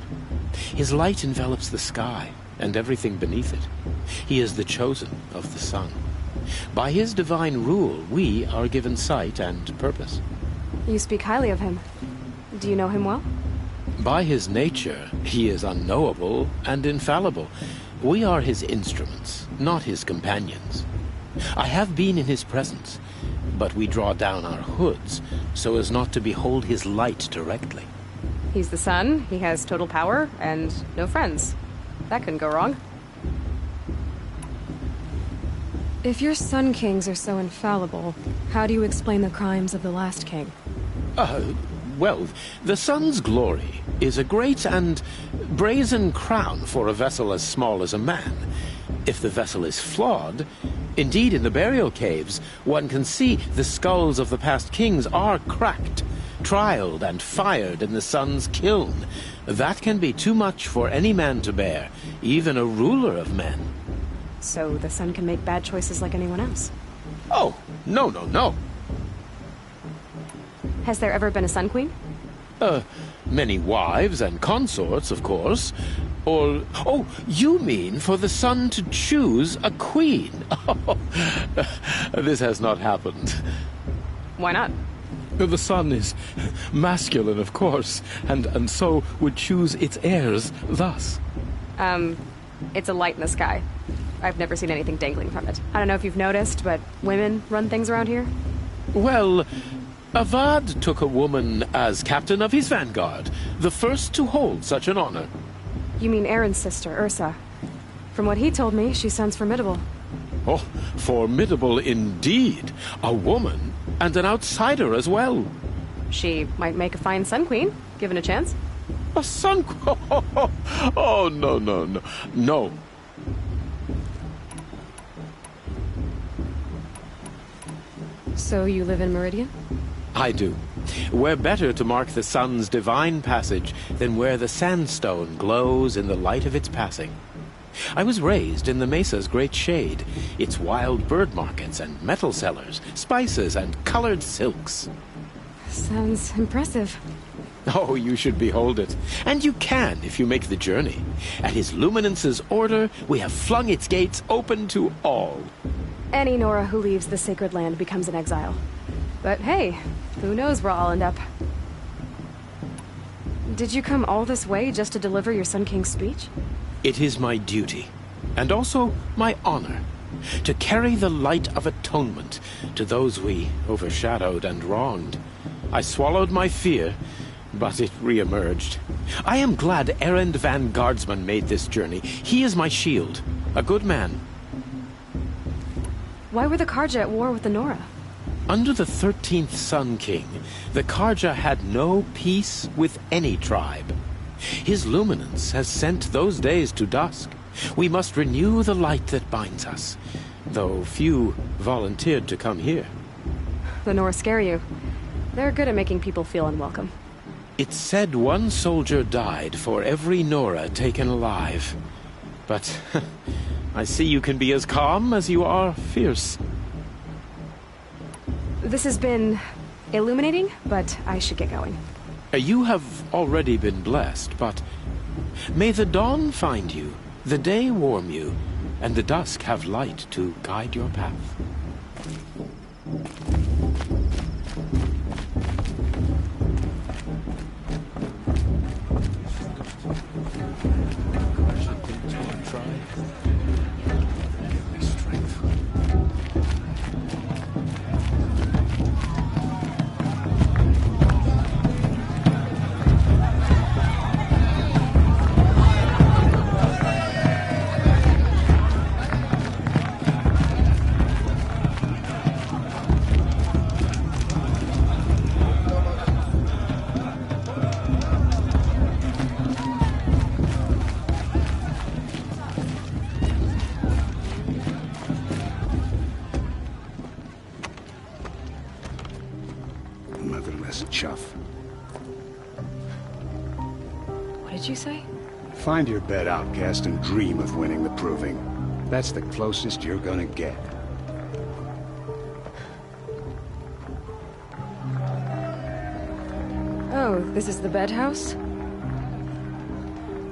His light envelops the sky and everything beneath it. He is the chosen of the sun. By his divine rule, we are given sight and purpose. You speak highly of him. Do you know him well? By his nature, he is unknowable and infallible. We are his instruments, not his companions. I have been in his presence, but we draw down our hoods so as not to behold his light directly. He's the sun, he has total power, and no friends. That couldn't go wrong. If your Sun Kings are so infallible, how do you explain the crimes of the last king? Well, the sun's glory is a great and brazen crown for a vessel as small as a man. If the vessel is flawed, indeed in the burial caves, one can see the skulls of the past kings are cracked, trialed and fired in the sun's kiln. That can be too much for any man to bear, even a ruler of men. So the sun can make bad choices like anyone else? Oh, no. Has there ever been a Sun Queen? Many wives and consorts, of course. Or, oh, you mean for the sun to choose a queen? Oh, this has not happened. Why not? The sun is masculine, of course, and so would choose its heirs thus. It's a light in the sky. I've never seen anything dangling from it. I don't know if you've noticed, but women run things around here? Well, Avad took a woman as captain of his vanguard, the first to hold such an honor. You mean Aaron's sister, Ursa. From what he told me, she sounds formidable. Oh, formidable indeed. A woman, and an outsider as well. She might make a fine Sun Queen, given a chance. A Sun Queen? Oh, no. So you live in Meridian? I do. Where better to mark the sun's divine passage than where the sandstone glows in the light of its passing. I was raised in the mesa's great shade, its wild bird markets and metal cellars, spices and colored silks. Sounds impressive. Oh, you should behold it. And you can if you make the journey. At his luminance's order, we have flung its gates open to all. Any Nora who leaves the sacred land becomes an exile. But hey, who knows where I'll end up. Did you come all this way just to deliver your Sun King's speech? It is my duty, and also my honor, to carry the light of atonement to those we overshadowed and wronged. I swallowed my fear, but it re-emerged. I am glad Erend van Guardsman made this journey. He is my shield, a good man. Why were the Karja at war with the Nora? Under the 13th Sun King, the Karja had no peace with any tribe. His luminance has sent those days to dusk. We must renew the light that binds us, though few volunteered to come here. The Nora scare you. They're good at making people feel unwelcome. It's said one soldier died for every Nora taken alive. But I see you can be as calm as you are fierce. This has been illuminating, but I should get going. You have already been blessed, but may the dawn find you, the day warm you, and the dusk have light to guide your path. Find your bed, outcast, and dream of winning the proving. That's the closest you're gonna get. Oh, this is the bed house?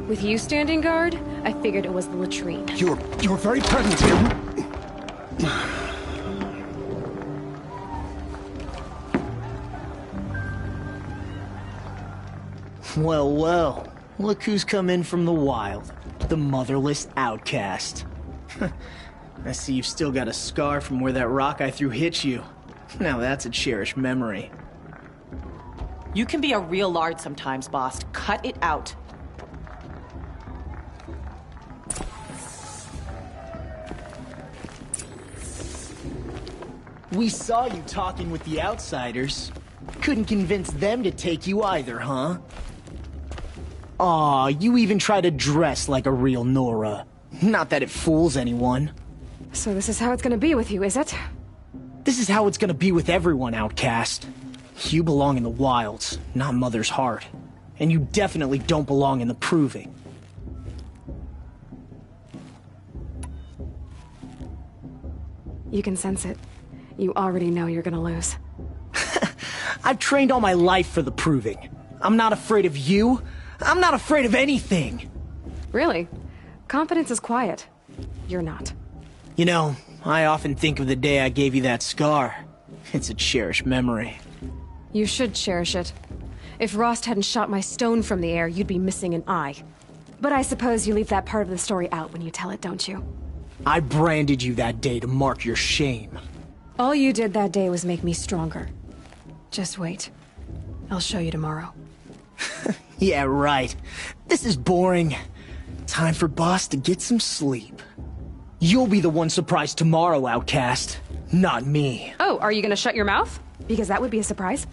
With you standing guard, I figured it was the latrine. Your very presence here. Well, well. Look who's come in from the wild. The motherless outcast. I see you've still got a scar from where that rock I threw hit you. Now that's a cherished memory. You can be a real lard sometimes, boss. Cut it out. We saw you talking with the outsiders. Couldn't convince them to take you either, huh? Aw, you even try to dress like a real Nora. Not that it fools anyone. So this is how it's gonna be with you, is it? This is how it's gonna be with everyone, outcast. You belong in the wilds, not Mother's heart. And you definitely don't belong in the proving. You can sense it. You already know you're gonna lose. I've trained all my life for the proving. I'm not afraid of you. I'm not afraid of anything. Really? Confidence is quiet. You're not. You know, I often think of the day I gave you that scar. It's a cherished memory. You should cherish it. If Rost hadn't shot my stone from the air, you'd be missing an eye. But I suppose you leave that part of the story out when you tell it, don't you? I branded you that day to mark your shame. All you did that day was make me stronger. Just wait. I'll show you tomorrow. Yeah, right. This is boring. Time for Boss to get some sleep. You'll be the one surprised tomorrow, outcast. Not me. Oh, are you gonna shut your mouth? Because that would be a surprise.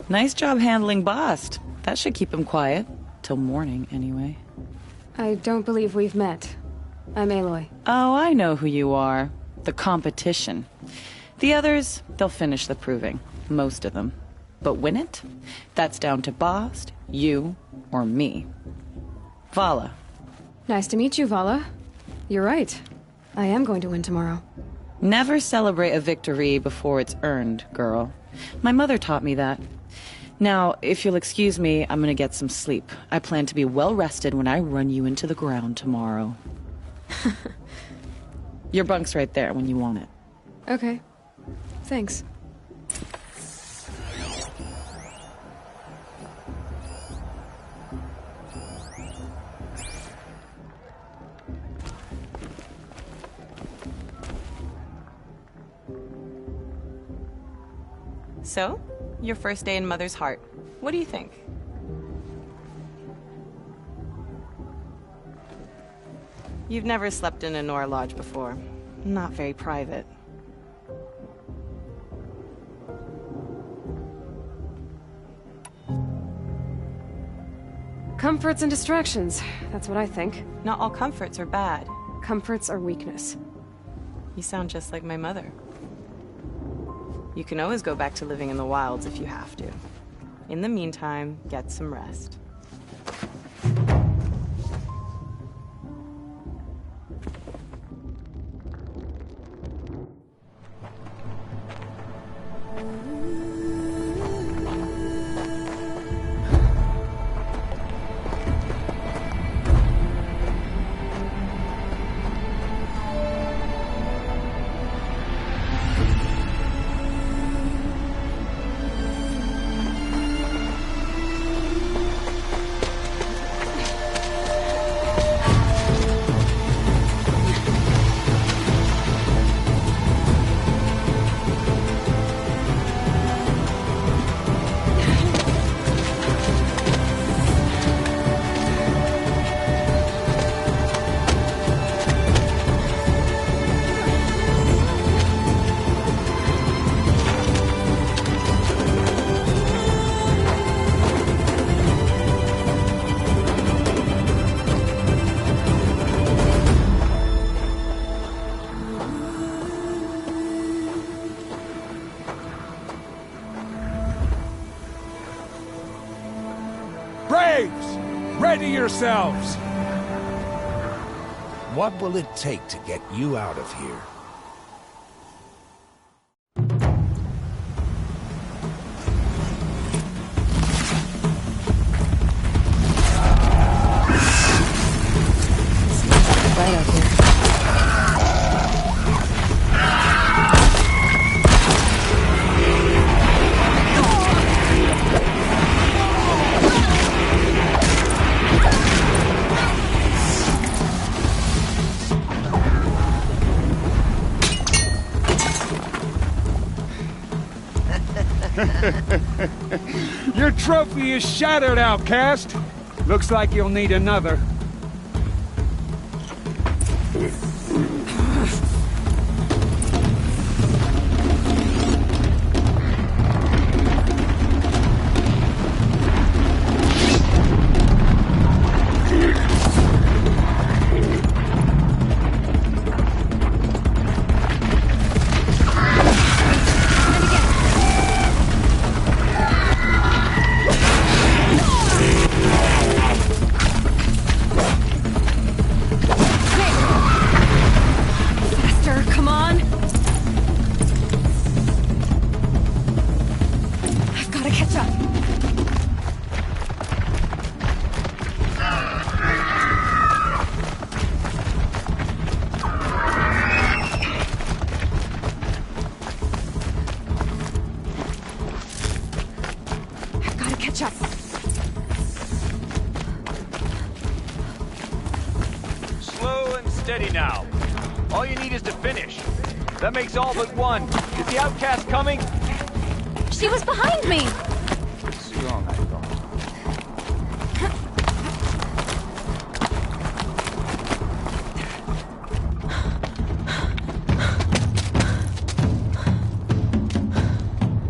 Nice job handling Bast. That should keep him quiet. Till morning, anyway. I don't believe we've met. I'm Aloy. Oh, I know who you are. The competition. The others, they'll finish the proving. Most of them. But win it? That's down to Bast, you, or me. Vala. Nice to meet you, Vala. You're right. I am going to win tomorrow. Never celebrate a victory before it's earned, girl. My mother taught me that. Now, if you'll excuse me, I'm gonna get some sleep. I plan to be well rested when I run you into the ground tomorrow. Your bunk's right there when you want it. Okay. Thanks. So, your first day in Mother's Heart. What do you think? You've never slept in a Nora lodge before. Not very private. Comforts and distractions. That's what I think. Not all comforts are bad. Comforts are weakness. You sound just like my mother. You can always go back to living in the wilds if you have to. In the meantime, get some rest. Ready yourselves! What will it take to get you out of here? Right out here. Your trophy is shattered, outcast. Looks like you'll need another. Now. All you need is to finish. That makes all but one. Is the outcast coming? She was behind me! Strong, I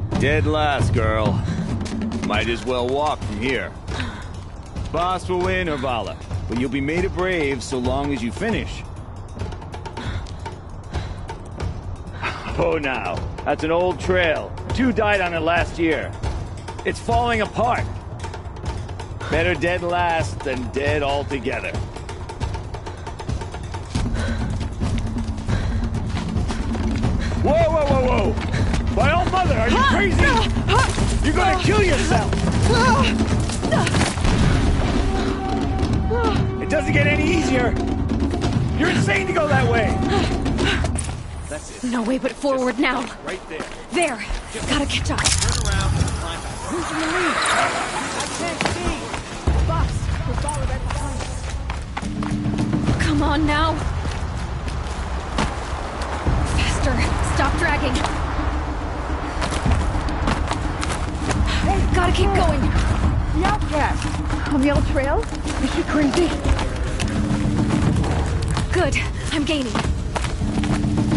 thought. Dead last, girl. Might as well walk from here. Boss will win, Orvala, but you'll be made a brave so long as you finish. Oh, now. That's an old trail. 2 died on it last year. It's falling apart. Better dead last than dead altogether. Whoa, whoa, whoa, whoa! My old mother, are you crazy? You're gonna kill yourself! It doesn't get any easier! You're insane to go that way! That's it. No way but forward now. Right there. There. Gotta catch up. Turn around and climb back. Who's in the lead? I can't see. Boss, we're followed right behind. Come on now. Faster. Stop dragging. Hey, gotta keep going. The outcast! On the old trail? Is she crazy? Good. I'm gaining.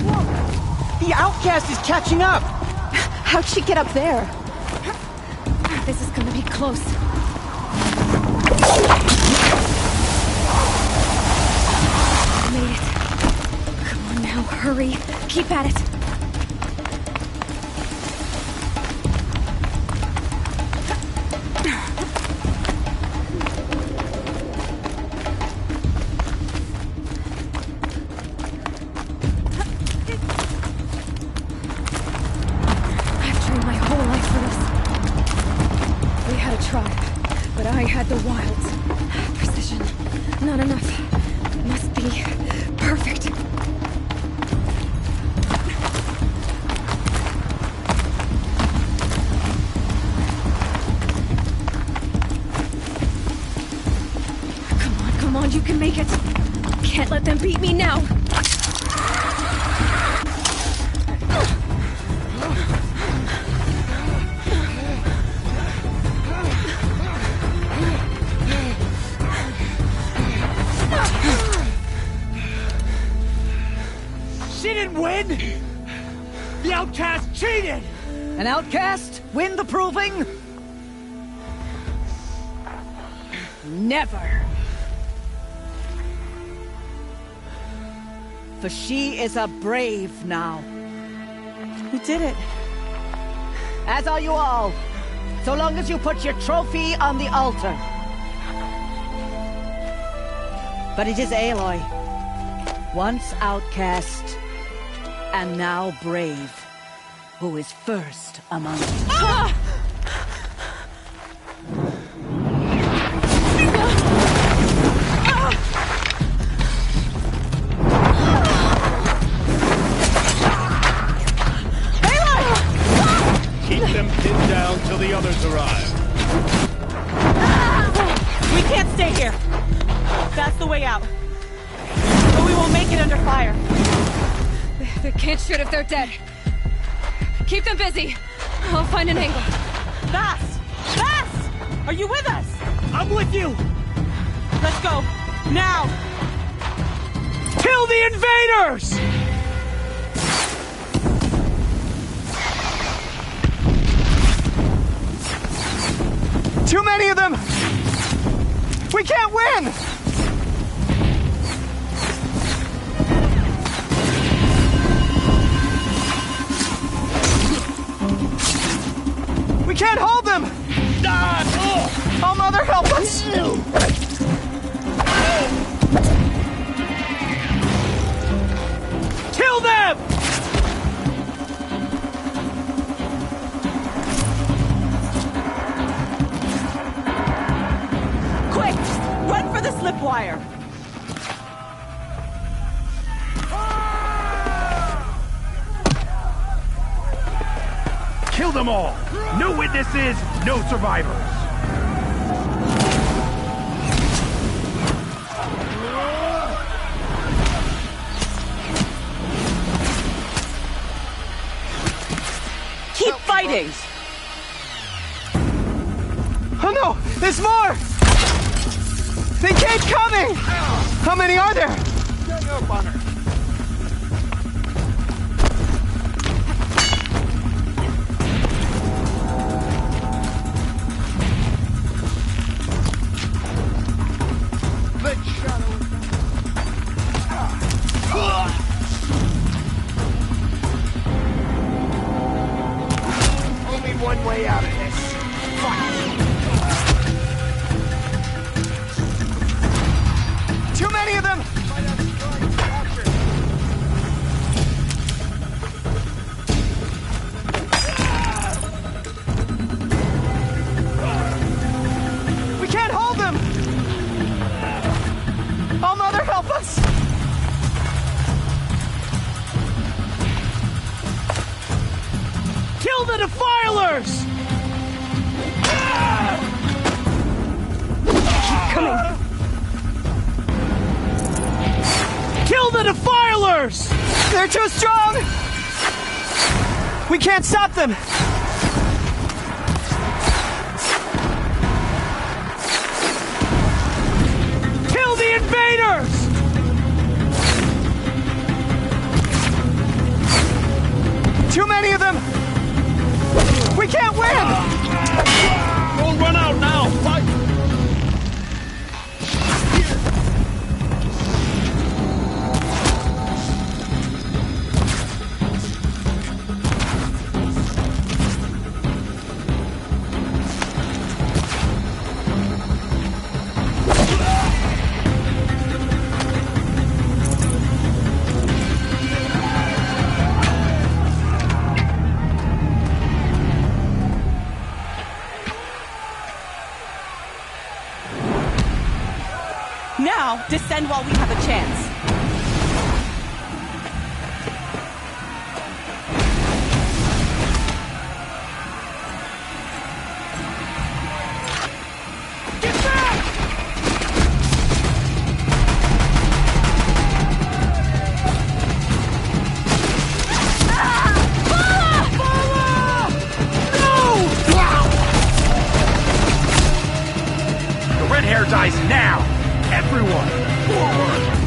Whoa! The outcast is catching up! How'd she get up there? This is gonna be close. Made it. Come on now, hurry. Keep at it. The wilds. Precision. Not enough. Must be perfect. Come on, you can make it. Can't let them beat me now. The outcast cheated! An outcast win the proving? Never. For she is a brave now. You did it. As are you all. So long as you put your trophy on the altar. But it is Aloy. Once outcast, and now brave, who is first among us. Ah! Keep them pinned down till the others arrive. We can't stay here. That's the way out. But we won't make it under fire. They can't shoot if they're dead. Keep them busy. I'll find an angle. Bass! Bass! Are you with us? I'm with you! Let's go. Now! Kill the invaders! Too many of them! We can't win! We can't hold them! Oh, Mother, help us! Kill them! Quick! Run for the slip wire! Kill them all! No witnesses, no survivors! Keep fighting! Oh no! There's more! They keep coming! How many are there? Gang up on her. Only one way out of this. Too many of them! We can't hold them! Oh, Mother, help us! invaders! They're too strong! We can't stop them! Kill the invaders! Too many of them! We can't win! Don't run out now! Fight! Now, descend while we have a chance. The red hair dies now! Everyone, forward!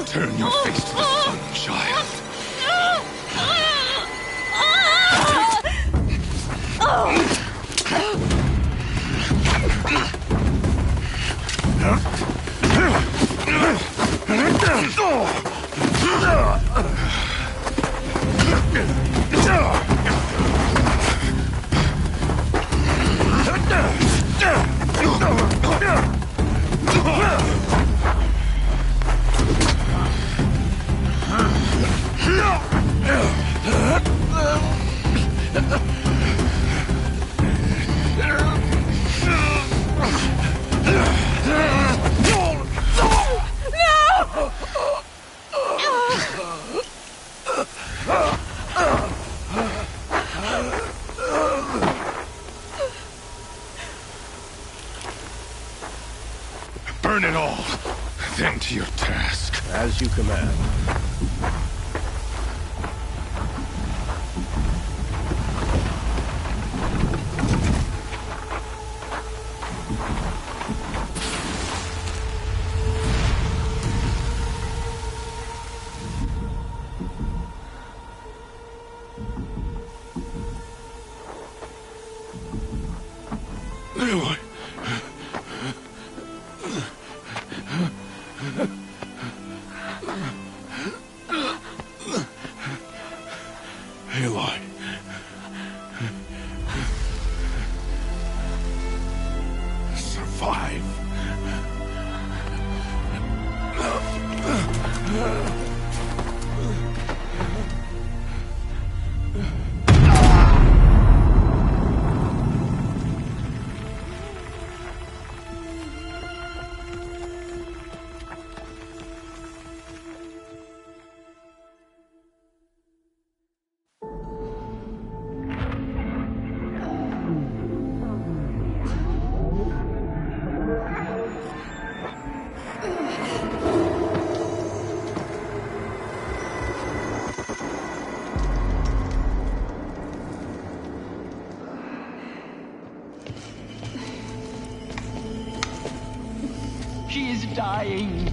Turn your face to the sun, child. on to your task. As you command. Aloy. Aloy. Survive. She is dying.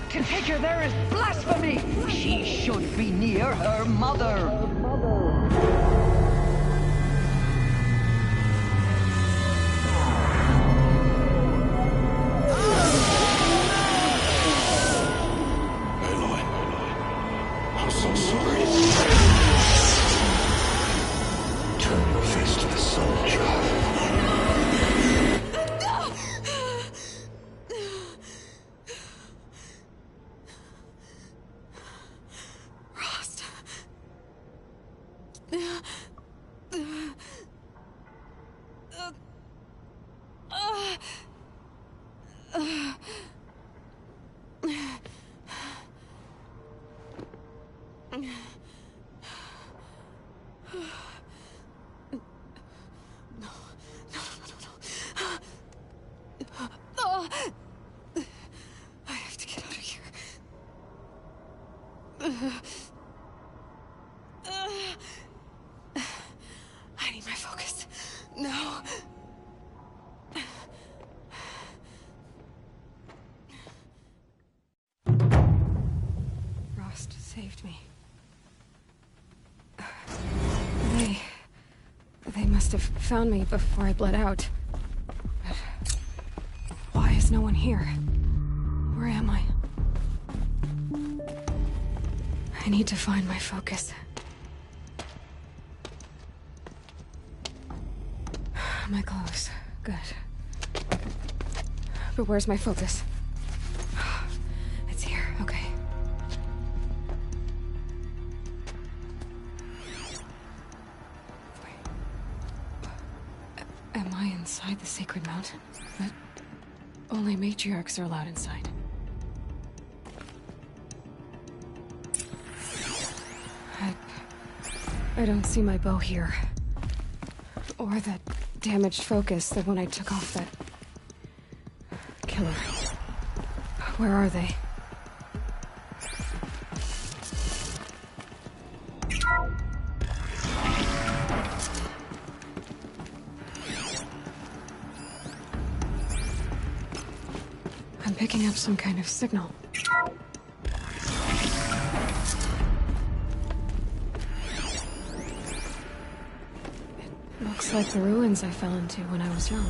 To take her there is blasphemy. She should be near her mother. I have to get out of here. I need my focus. No. Rost saved me. They must have found me before I bled out. But why is no one here? Where am I? I need to find my focus. My clothes. Good. But where's my focus? It's here. Okay. Am I inside the sacred mountain? But only matriarchs are allowed inside. I don't see my bow here. Or that damaged focus that when I took off that killer. Where are they? I'm picking up some kind of signal. Looks like the ruins I fell into when I was young.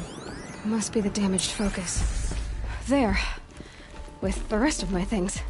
Must be the damaged focus. There. With the rest of my things.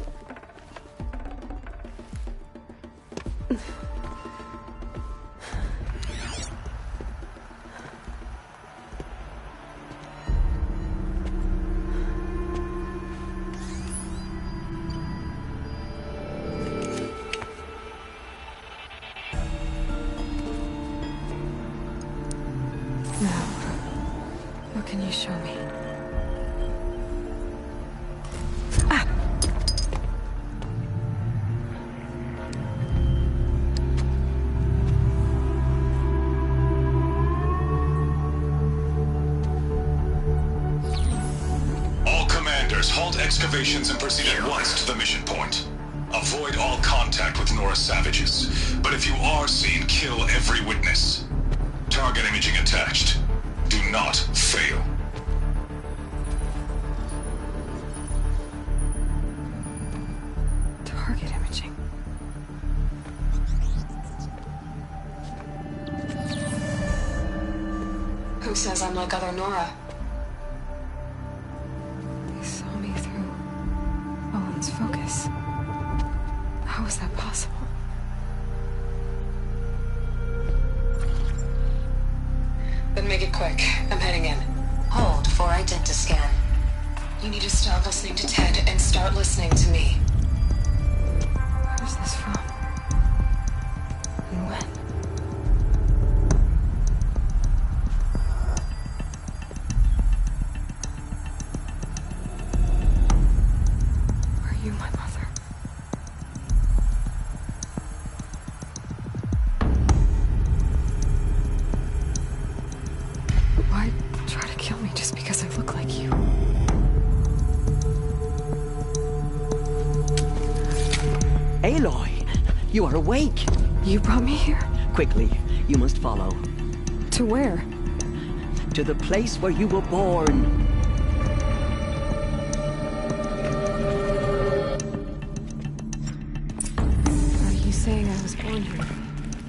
halt excavations and proceed at once to the mission point. Avoid all contact with Nora savages, but if you are seen, kill every witness. Target imaging attached. Do not fail. Target imaging. Who says I'm like other Nora? They saw me through Owen's focus. How is that possible? Then make it quick. I'm heading in. Hold for identiscan. You need to stop listening to Ted and start listening to me. Where's this from? And when? Are you my mother? Why try to kill me just because I look like you? Aloy, you are awake. You brought me here? Quickly, you must follow. To where? To the place where you were born. Are you saying I was born here?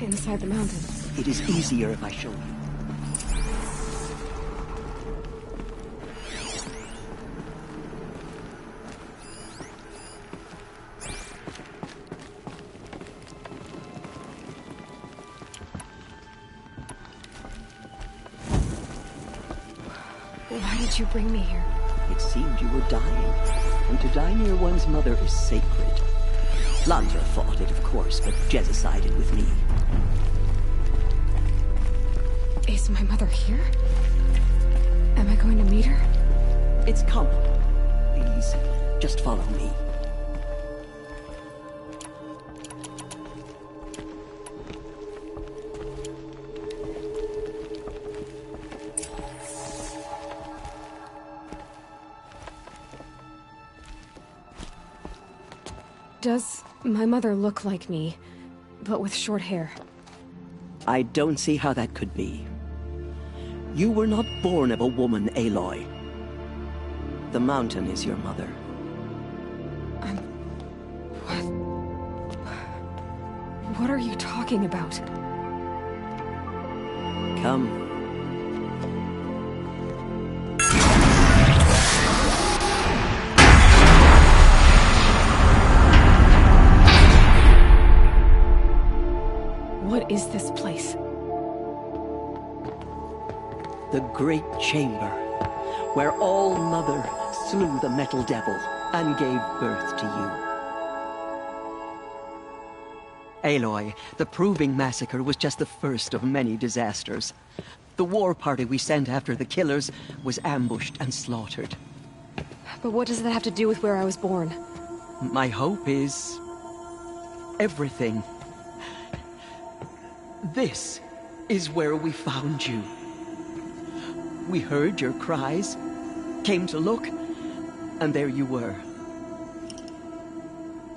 Inside the mountain? It is easier if I show you. Why did you bring me here? It seemed you were dying, and to die near one's mother is sacred. Landra fought it, of course, but Jezza sided with me. Is my mother here? Am I going to meet her? It's coming. Please, just follow me. Does my mother look like me, but with short hair? I don't see how that could be. You were not born of a woman, Aloy. The mountain is your mother. What are you talking about? Come. What is this place? The Great Chamber, where All-Mother slew the Metal Devil and gave birth to you. Aloy, the Proving Massacre was just the first of many disasters. The war party we sent after the killers was ambushed and slaughtered. But what does that have to do with where I was born? My hope is everything. This is where we found you. We heard your cries, came to look, and there you were.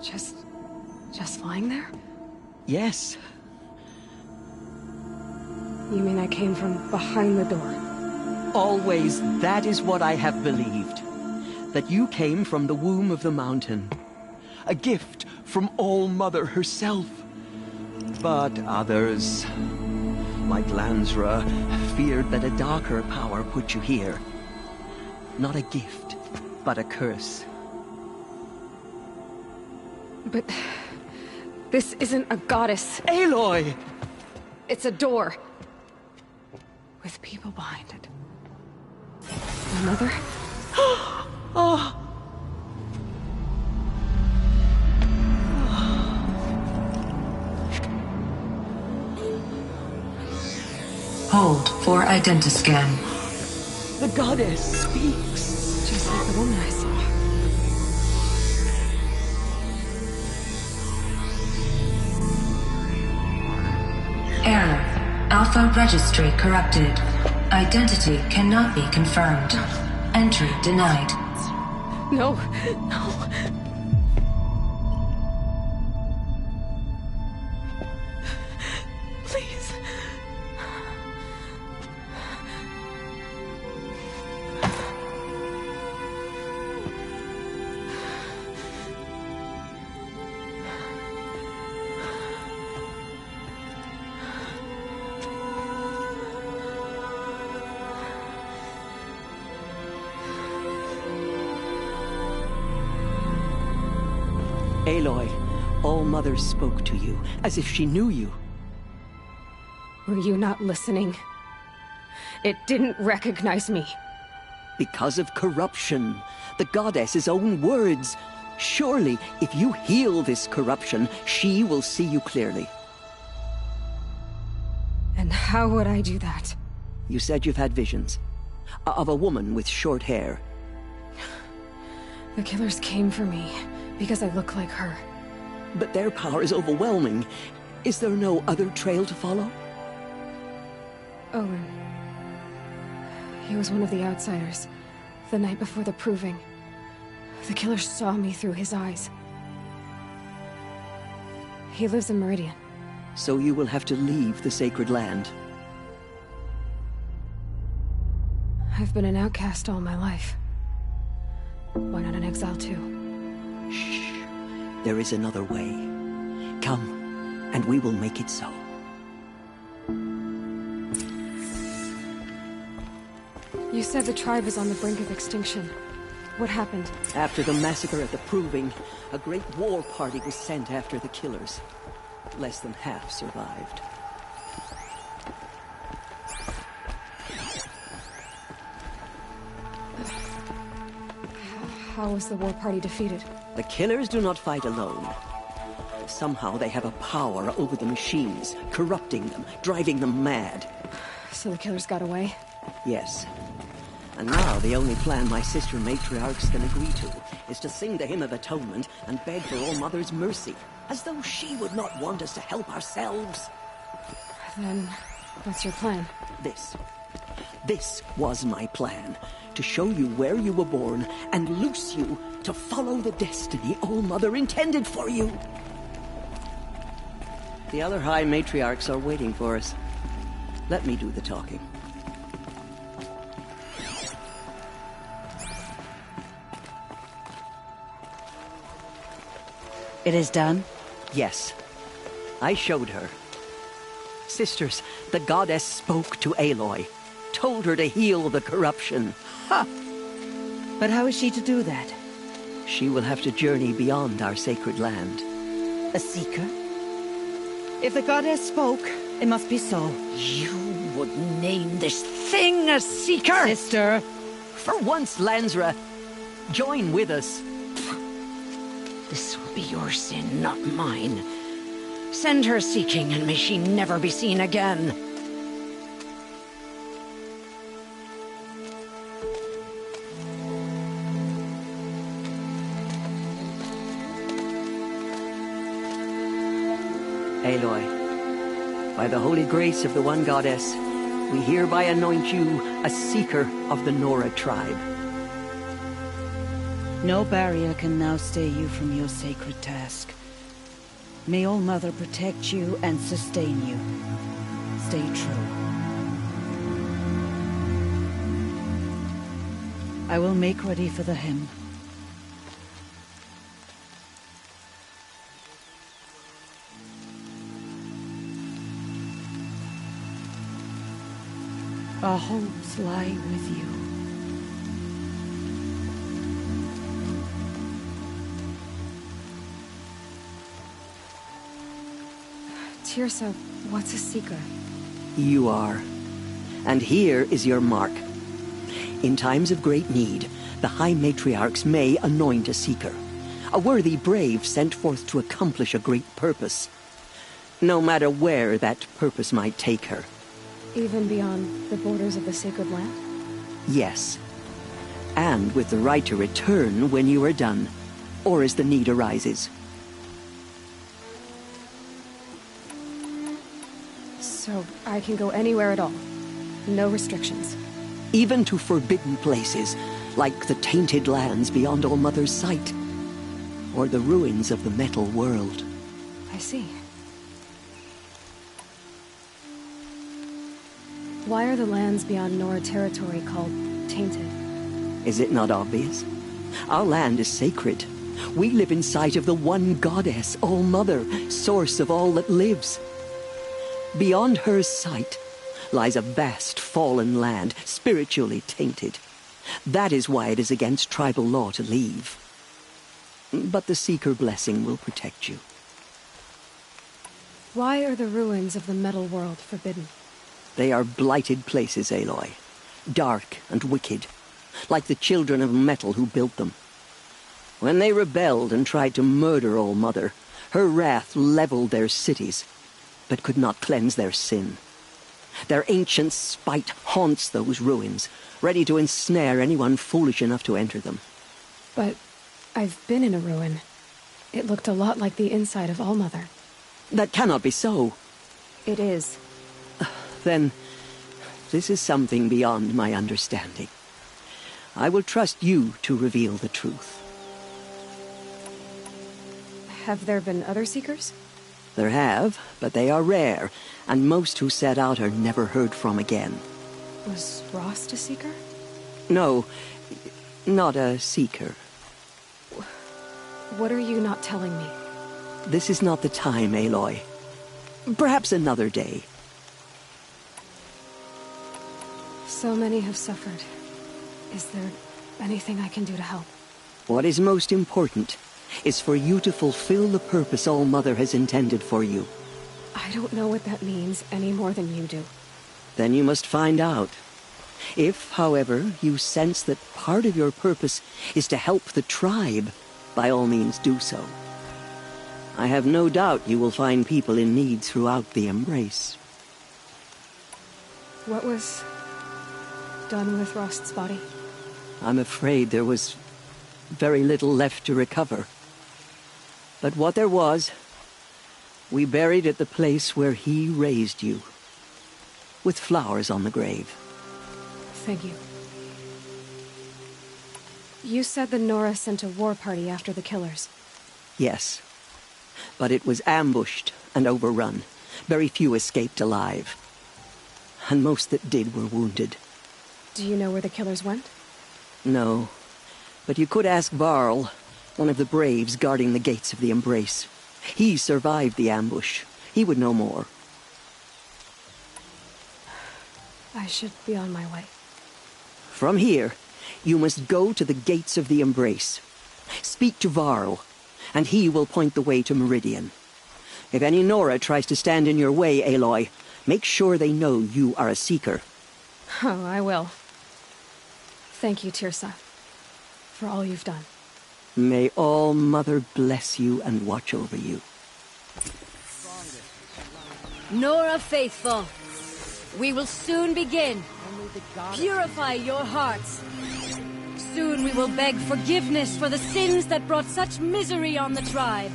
Just lying there? Yes. You mean I came from behind the door? Always, that is what I have believed. That you came from the womb of the mountain. A gift from All-Mother herself. But others, like Lansra, feared that a darker power put you here. Not a gift, but a curse. But this isn't a goddess. Aloy! It's a door. With people behind it. My mother? Oh! Hold for identiscan. The goddess speaks. Just like the woman I saw. Error. Alpha registry corrupted. Identity cannot be confirmed. Entry denied. No, no. Please. Aloy, All-Mother spoke to you, as if she knew you. Were you not listening? It didn't recognize me. Because of corruption. The goddess's own words. Surely, if you heal this corruption, she will see you clearly. And how would I do that? You said you've had visions. Of a woman with short hair. The killers came for me, because I look like her. But their power is overwhelming. Is there no other trail to follow? Owen. He was one of the outsiders. The night before the proving. The killer saw me through his eyes. He lives in Meridian. So you will have to leave the sacred land. I've been an outcast all my life. Why not an exile too? Shh. There is another way. Come, and we will make it so. You said the tribe is on the brink of extinction. What happened? After the massacre at the Proving, a great war party was sent after the killers. Less than half survived. How was the war party defeated? The killers do not fight alone. Somehow they have a power over the machines, corrupting them, driving them mad. So the killers got away? Yes. And now the only plan my sister matriarchs can agree to is to sing the Hymn of Atonement and beg for All-Mother's mercy, as though she would not want us to help ourselves. Then, what's your plan? This was my plan. To show you where you were born and loose you to follow the destiny All-Mother intended for you. The other High Matriarchs are waiting for us. Let me do the talking. It is done? Yes. I showed her. Sisters, the goddess spoke to Aloy. Told her to heal the corruption. Ha! But how is she to do that? She will have to journey beyond our sacred land. A seeker? If the goddess spoke, it must be so. You would name this thing a seeker? Sister! For once, Lansra, join with us. This will be your sin, not mine. Send her seeking, and may she never be seen again. Aloy, by the holy grace of the one goddess, we hereby anoint you a seeker of the Nora tribe. No barrier can now stay you from your sacred task. May All-Mother protect you and sustain you. Stay true. I will make ready for the hymn. Our hopes lie with you. Tirsa, what's a seeker? You are. And here is your mark. In times of great need, the High Matriarchs may anoint a seeker. A worthy brave sent forth to accomplish a great purpose. No matter where that purpose might take her. Even beyond the borders of the sacred land? Yes. And with the right to return when you are done, or as the need arises. So I can go anywhere at all? No restrictions? Even to forbidden places, like the tainted lands beyond All-Mother's sight, or the ruins of the metal world. I see. Why are the lands beyond Nora territory called tainted? Is it not obvious? Our land is sacred. We live in sight of the one goddess, All-Mother, source of all that lives. Beyond her sight lies a vast fallen land, spiritually tainted. That is why it is against tribal law to leave. But the Seeker blessing will protect you. Why are the ruins of the metal world forbidden? They are blighted places, Aloy. Dark and wicked, like the children of metal who built them. When they rebelled and tried to murder All-Mother, her wrath leveled their cities, but could not cleanse their sin. Their ancient spite haunts those ruins, ready to ensnare anyone foolish enough to enter them. But I've been in a ruin. It looked a lot like the inside of All-Mother. That cannot be so. It is. Then, this is something beyond my understanding. I will trust you to reveal the truth. Have there been other Seekers? There have, but they are rare, and most who set out are never heard from again. Was Rost a Seeker? No, not a Seeker. What are you not telling me? This is not the time, Aloy. Perhaps another day. So many have suffered. Is there anything I can do to help? What is most important is for you to fulfill the purpose All-Mother has intended for you. I don't know what that means any more than you do. Then you must find out. If, however, you sense that part of your purpose is to help the tribe, by all means do so. I have no doubt you will find people in need throughout the Embrace. What was done with Rost's body? I'm afraid there was very little left to recover. But what there was, we buried at the place where he raised you, with flowers on the grave. Thank you. You said the Nora sent a war party after the killers. Yes, but it was ambushed and overrun. Very few escaped alive, and most that did were wounded. Do you know where the killers went? No, but you could ask Varl, one of the braves guarding the gates of the Embrace. He survived the ambush. He would know more. I should be on my way. From here, you must go to the gates of the Embrace. Speak to Varl, and he will point the way to Meridian. If any Nora tries to stand in your way, Aloy, make sure they know you are a Seeker. Oh, I will. Thank you, Tirsa, for all you've done. May All-Mother bless you and watch over you. Nora faithful, we will soon begin. Purify your hearts. Soon we will beg forgiveness for the sins that brought such misery on the tribe.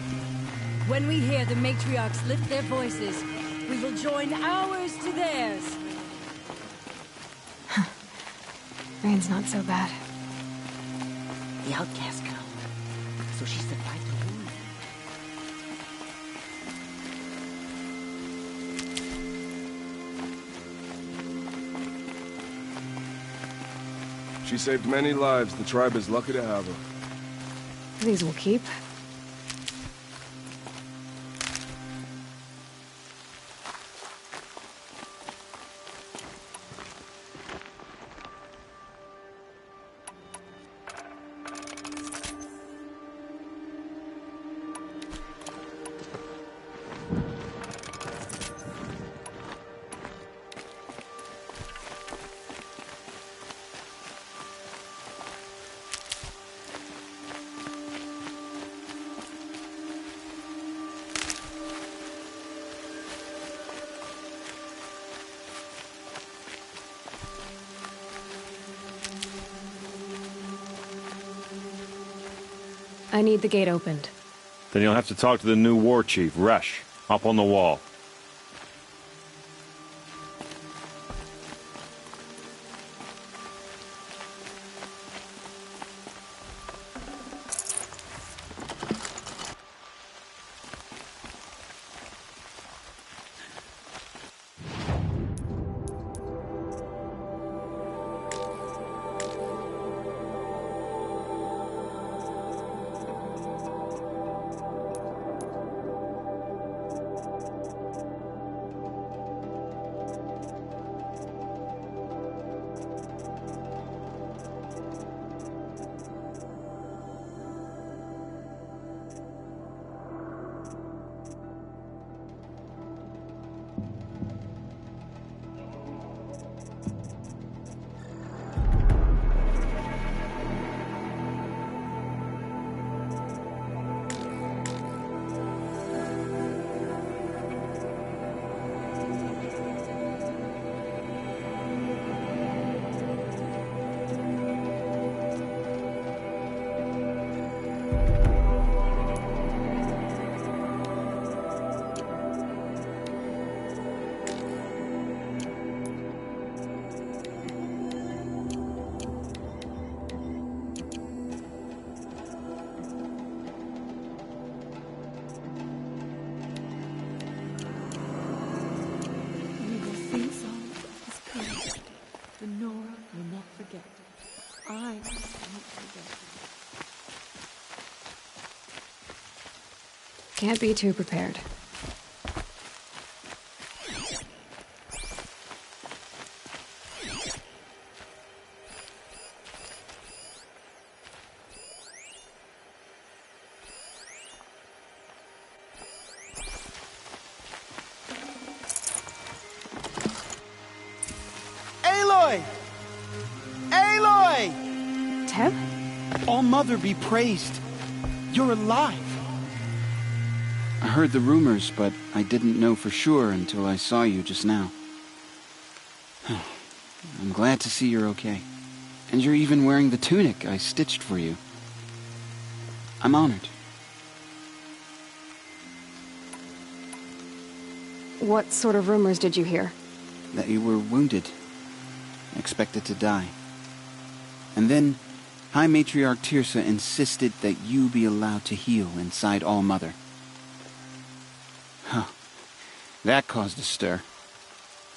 When we hear the matriarchs lift their voices, we will join ours to theirs. Rain's not so bad. The outcast come, so she survived the wound. She saved many lives. The tribe is lucky to have her. These will keep. I need the gate opened. Then you'll have to talk to the new war chief, Resh, up on the wall. Can't be too prepared. Aloy! Aloy! Teb? All-Mother be praised. You're alive. I heard the rumors, but I didn't know for sure until I saw you just now. I'm glad to see you're okay. And you're even wearing the tunic I stitched for you. I'm honored. What sort of rumors did you hear? That you were wounded. Expected to die. And then High Matriarch Tirsa insisted that you be allowed to heal inside All-Mother. Huh. That caused a stir.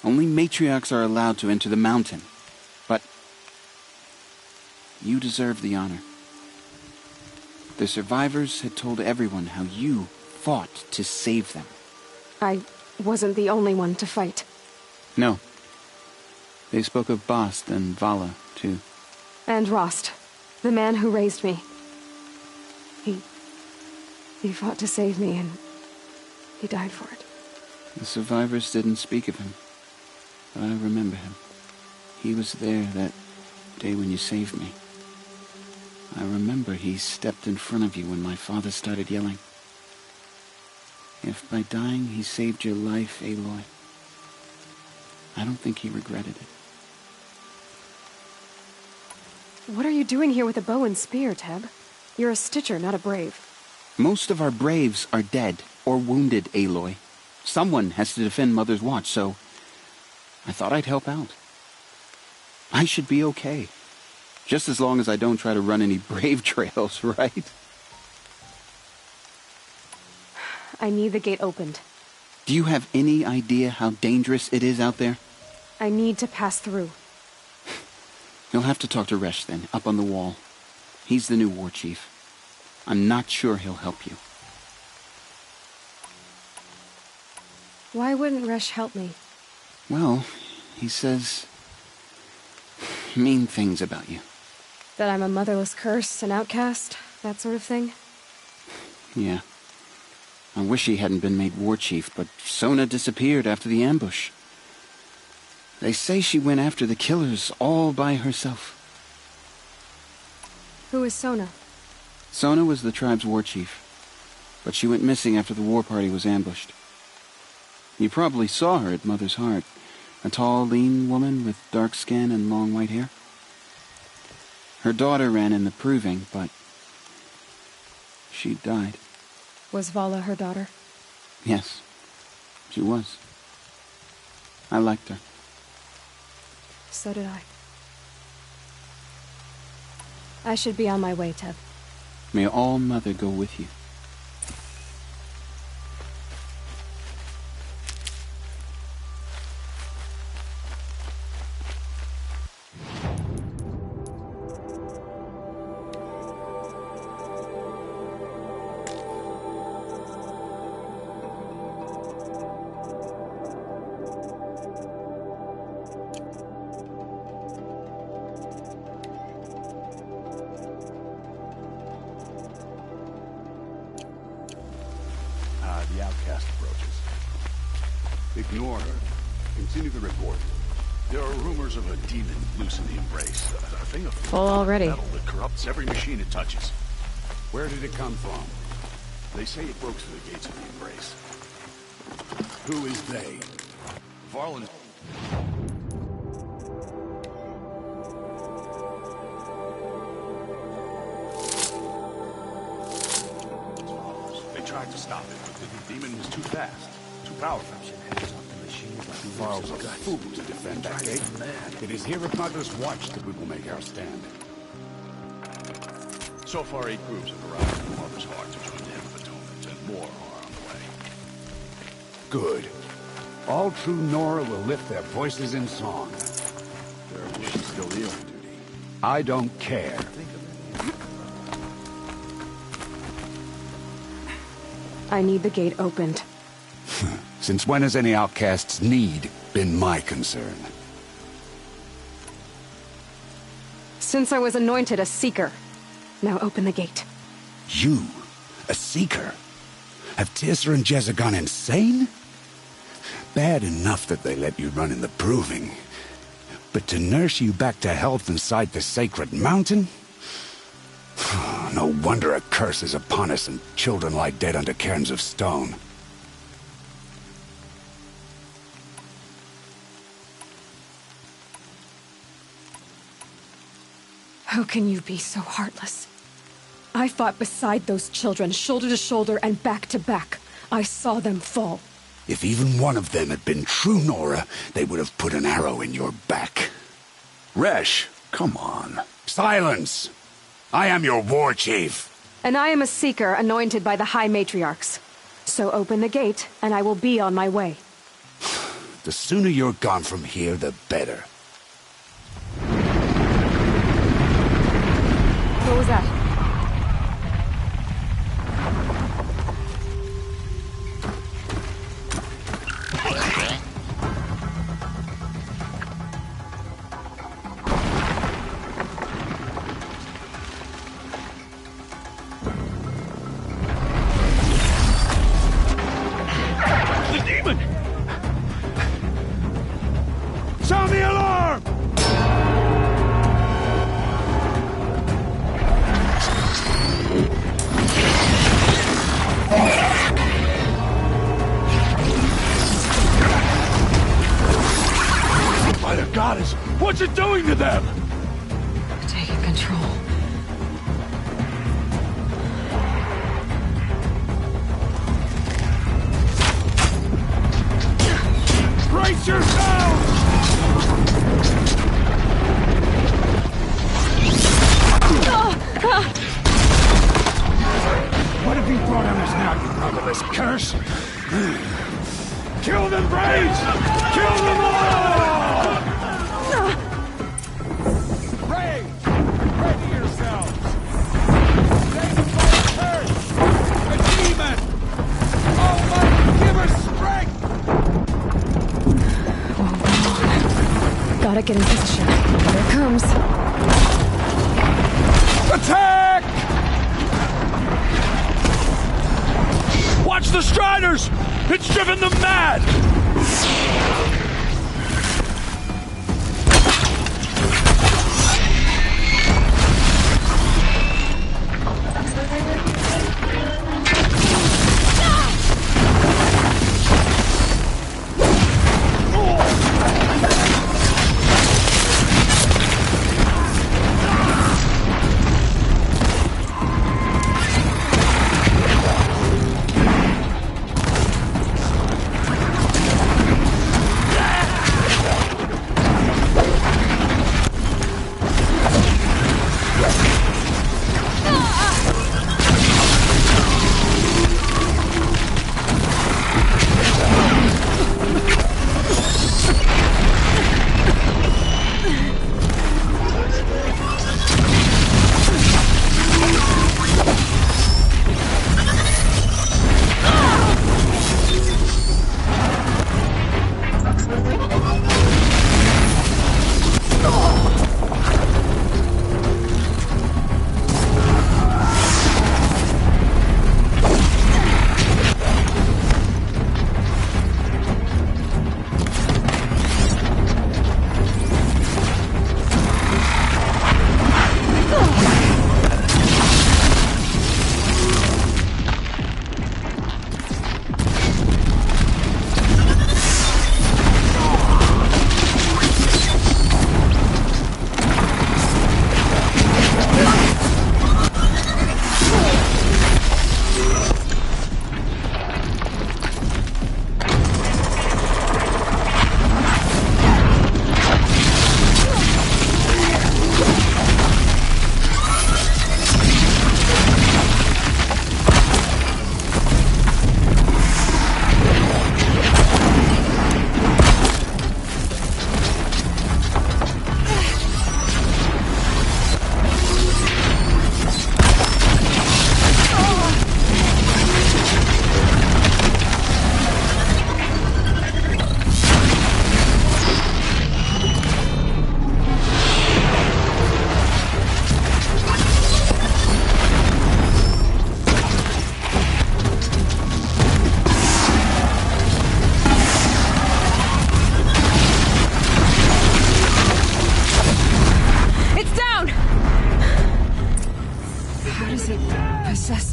Only matriarchs are allowed to enter the mountain. But you deserve the honor. The survivors had told everyone how you fought to save them. I wasn't the only one to fight. No. They spoke of Bast and Vala, too. And Rost, the man who raised me. He fought to save me, and he died for it. The survivors didn't speak of him, but I remember him. He was there that day when you saved me. I remember he stepped in front of you when my father started yelling. If by dying he saved your life, Aloy, I don't think he regretted it. What are you doing here with a bow and spear, Teb? You're a Stitcher, not a Brave. Most of our Braves are dead or wounded, Aloy. Someone has to defend Mother's Watch, so I thought I'd help out. I should be okay. Just as long as I don't try to run any Brave trails, right? I need the gate opened. Do you have any idea how dangerous it is out there? I need to pass through. You'll have to talk to Resh then, up on the wall. He's the new war chief. I'm not sure he'll help you. Why wouldn't Resh help me? Well, he says mean things about you. That I'm a motherless curse, an outcast, that sort of thing? Yeah. I wish he hadn't been made war chief, but Sona disappeared after the ambush. They say she went after the killers all by herself. Who is Sona? Sona was the tribe's war chief, but she went missing after the war party was ambushed. You probably saw her at Mother's Heart. A tall, lean woman with dark skin and long white hair. Her daughter ran in the proving, but she died. Was Vala her daughter? Yes, she was. I liked her. So did I. I should be on my way, Teb. May All-Mother go with you. The outcast approaches. Ignore her. Continue the report. There are rumors of a demon loose in the Embrace. A thing of full already. Metal that corrupts every machine it touches. Where did it come from? They say it broke through the gates of the Embrace. Who is they? Varlin. They tried to stop it, but the demon was too fast, too powerful. Varl's a fool to defend that gate. It is here at Mother's Watch that we will make our stand. So far, 8 groups have arrived from Mother's Heart to join the Hymn of Atonement, and more are on the way. Good. All true Nora will lift their voices in song. She's still here on duty. I don't care. I need the gate opened. Since when has any outcast's need been my concern? Since I was anointed a Seeker. Now open the gate. You? A Seeker? Have Tirsa and Jezza gone insane? Bad enough that they let you run in the Proving. But to nurse you back to health inside the sacred mountain? No wonder a curse is upon us and children lie dead under cairns of stone. How can you be so heartless? I fought beside those children, shoulder to shoulder and back to back. I saw them fall. If even one of them had been true Nora, they would have put an arrow in your back. Resh, come on. Silence! I am your war chief. And I am a Seeker anointed by the High Matriarchs. So open the gate, and I will be on my way. The sooner you're gone from here, the better. What was that? Sound the alarm! By the goddess, what's it doing to them? Taking control. Brace yourselves! What have you brought on us now, you motherless curse? Kill them, Braves! Kill them all! Braves! Ready yourselves! Save us by the curse! The demon! Almighty, give us strength! Gotta get in position. Here it comes. Attack! Watch the Striders! It's driven them mad!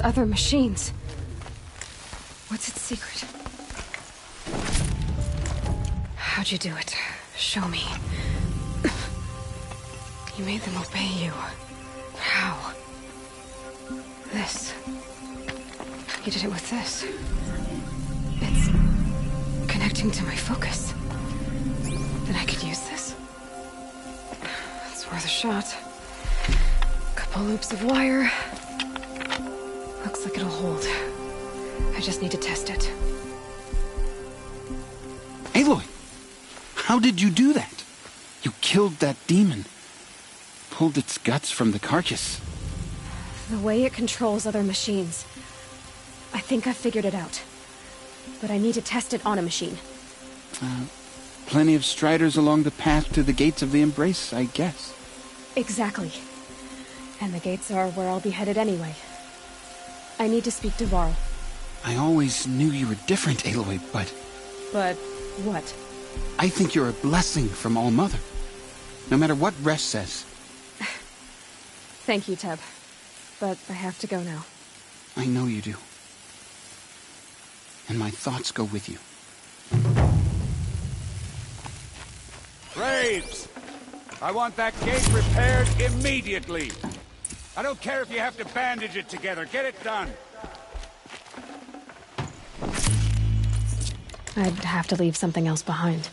other machines. What's its secret? How'd you do it? Show me. You made them obey you. How? This. You did it with this. It's connecting to my focus. Then I could use this. It's worth a shot. Couple loops of wire. Looks like it'll hold. I just need to test it. Aloy! How did you do that? You killed that demon. Pulled its guts from the carcass. The way it controls other machines. I think I've figured it out. But I need to test it on a machine. Plenty of striders along the path to the gates of the Embrace, I guess. Exactly. And the gates are where I'll be headed anyway. I need to speak to Varl. I always knew you were different, Aloy, but... But what? I think you're a blessing from All-Mother. No matter what Resh says. Thank you, Teb. But I have to go now. I know you do. And my thoughts go with you. Graves! I want that gate repaired immediately. I don't care if you have to bandage it together. Get it done. I'd have to leave something else behind.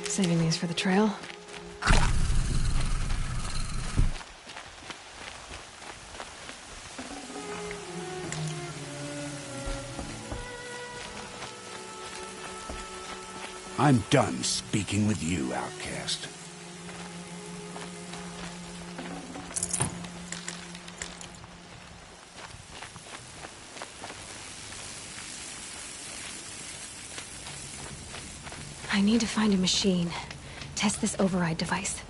Saving these for the trail. I'm done speaking with you, outcast. I need to find a machine. Test this override device.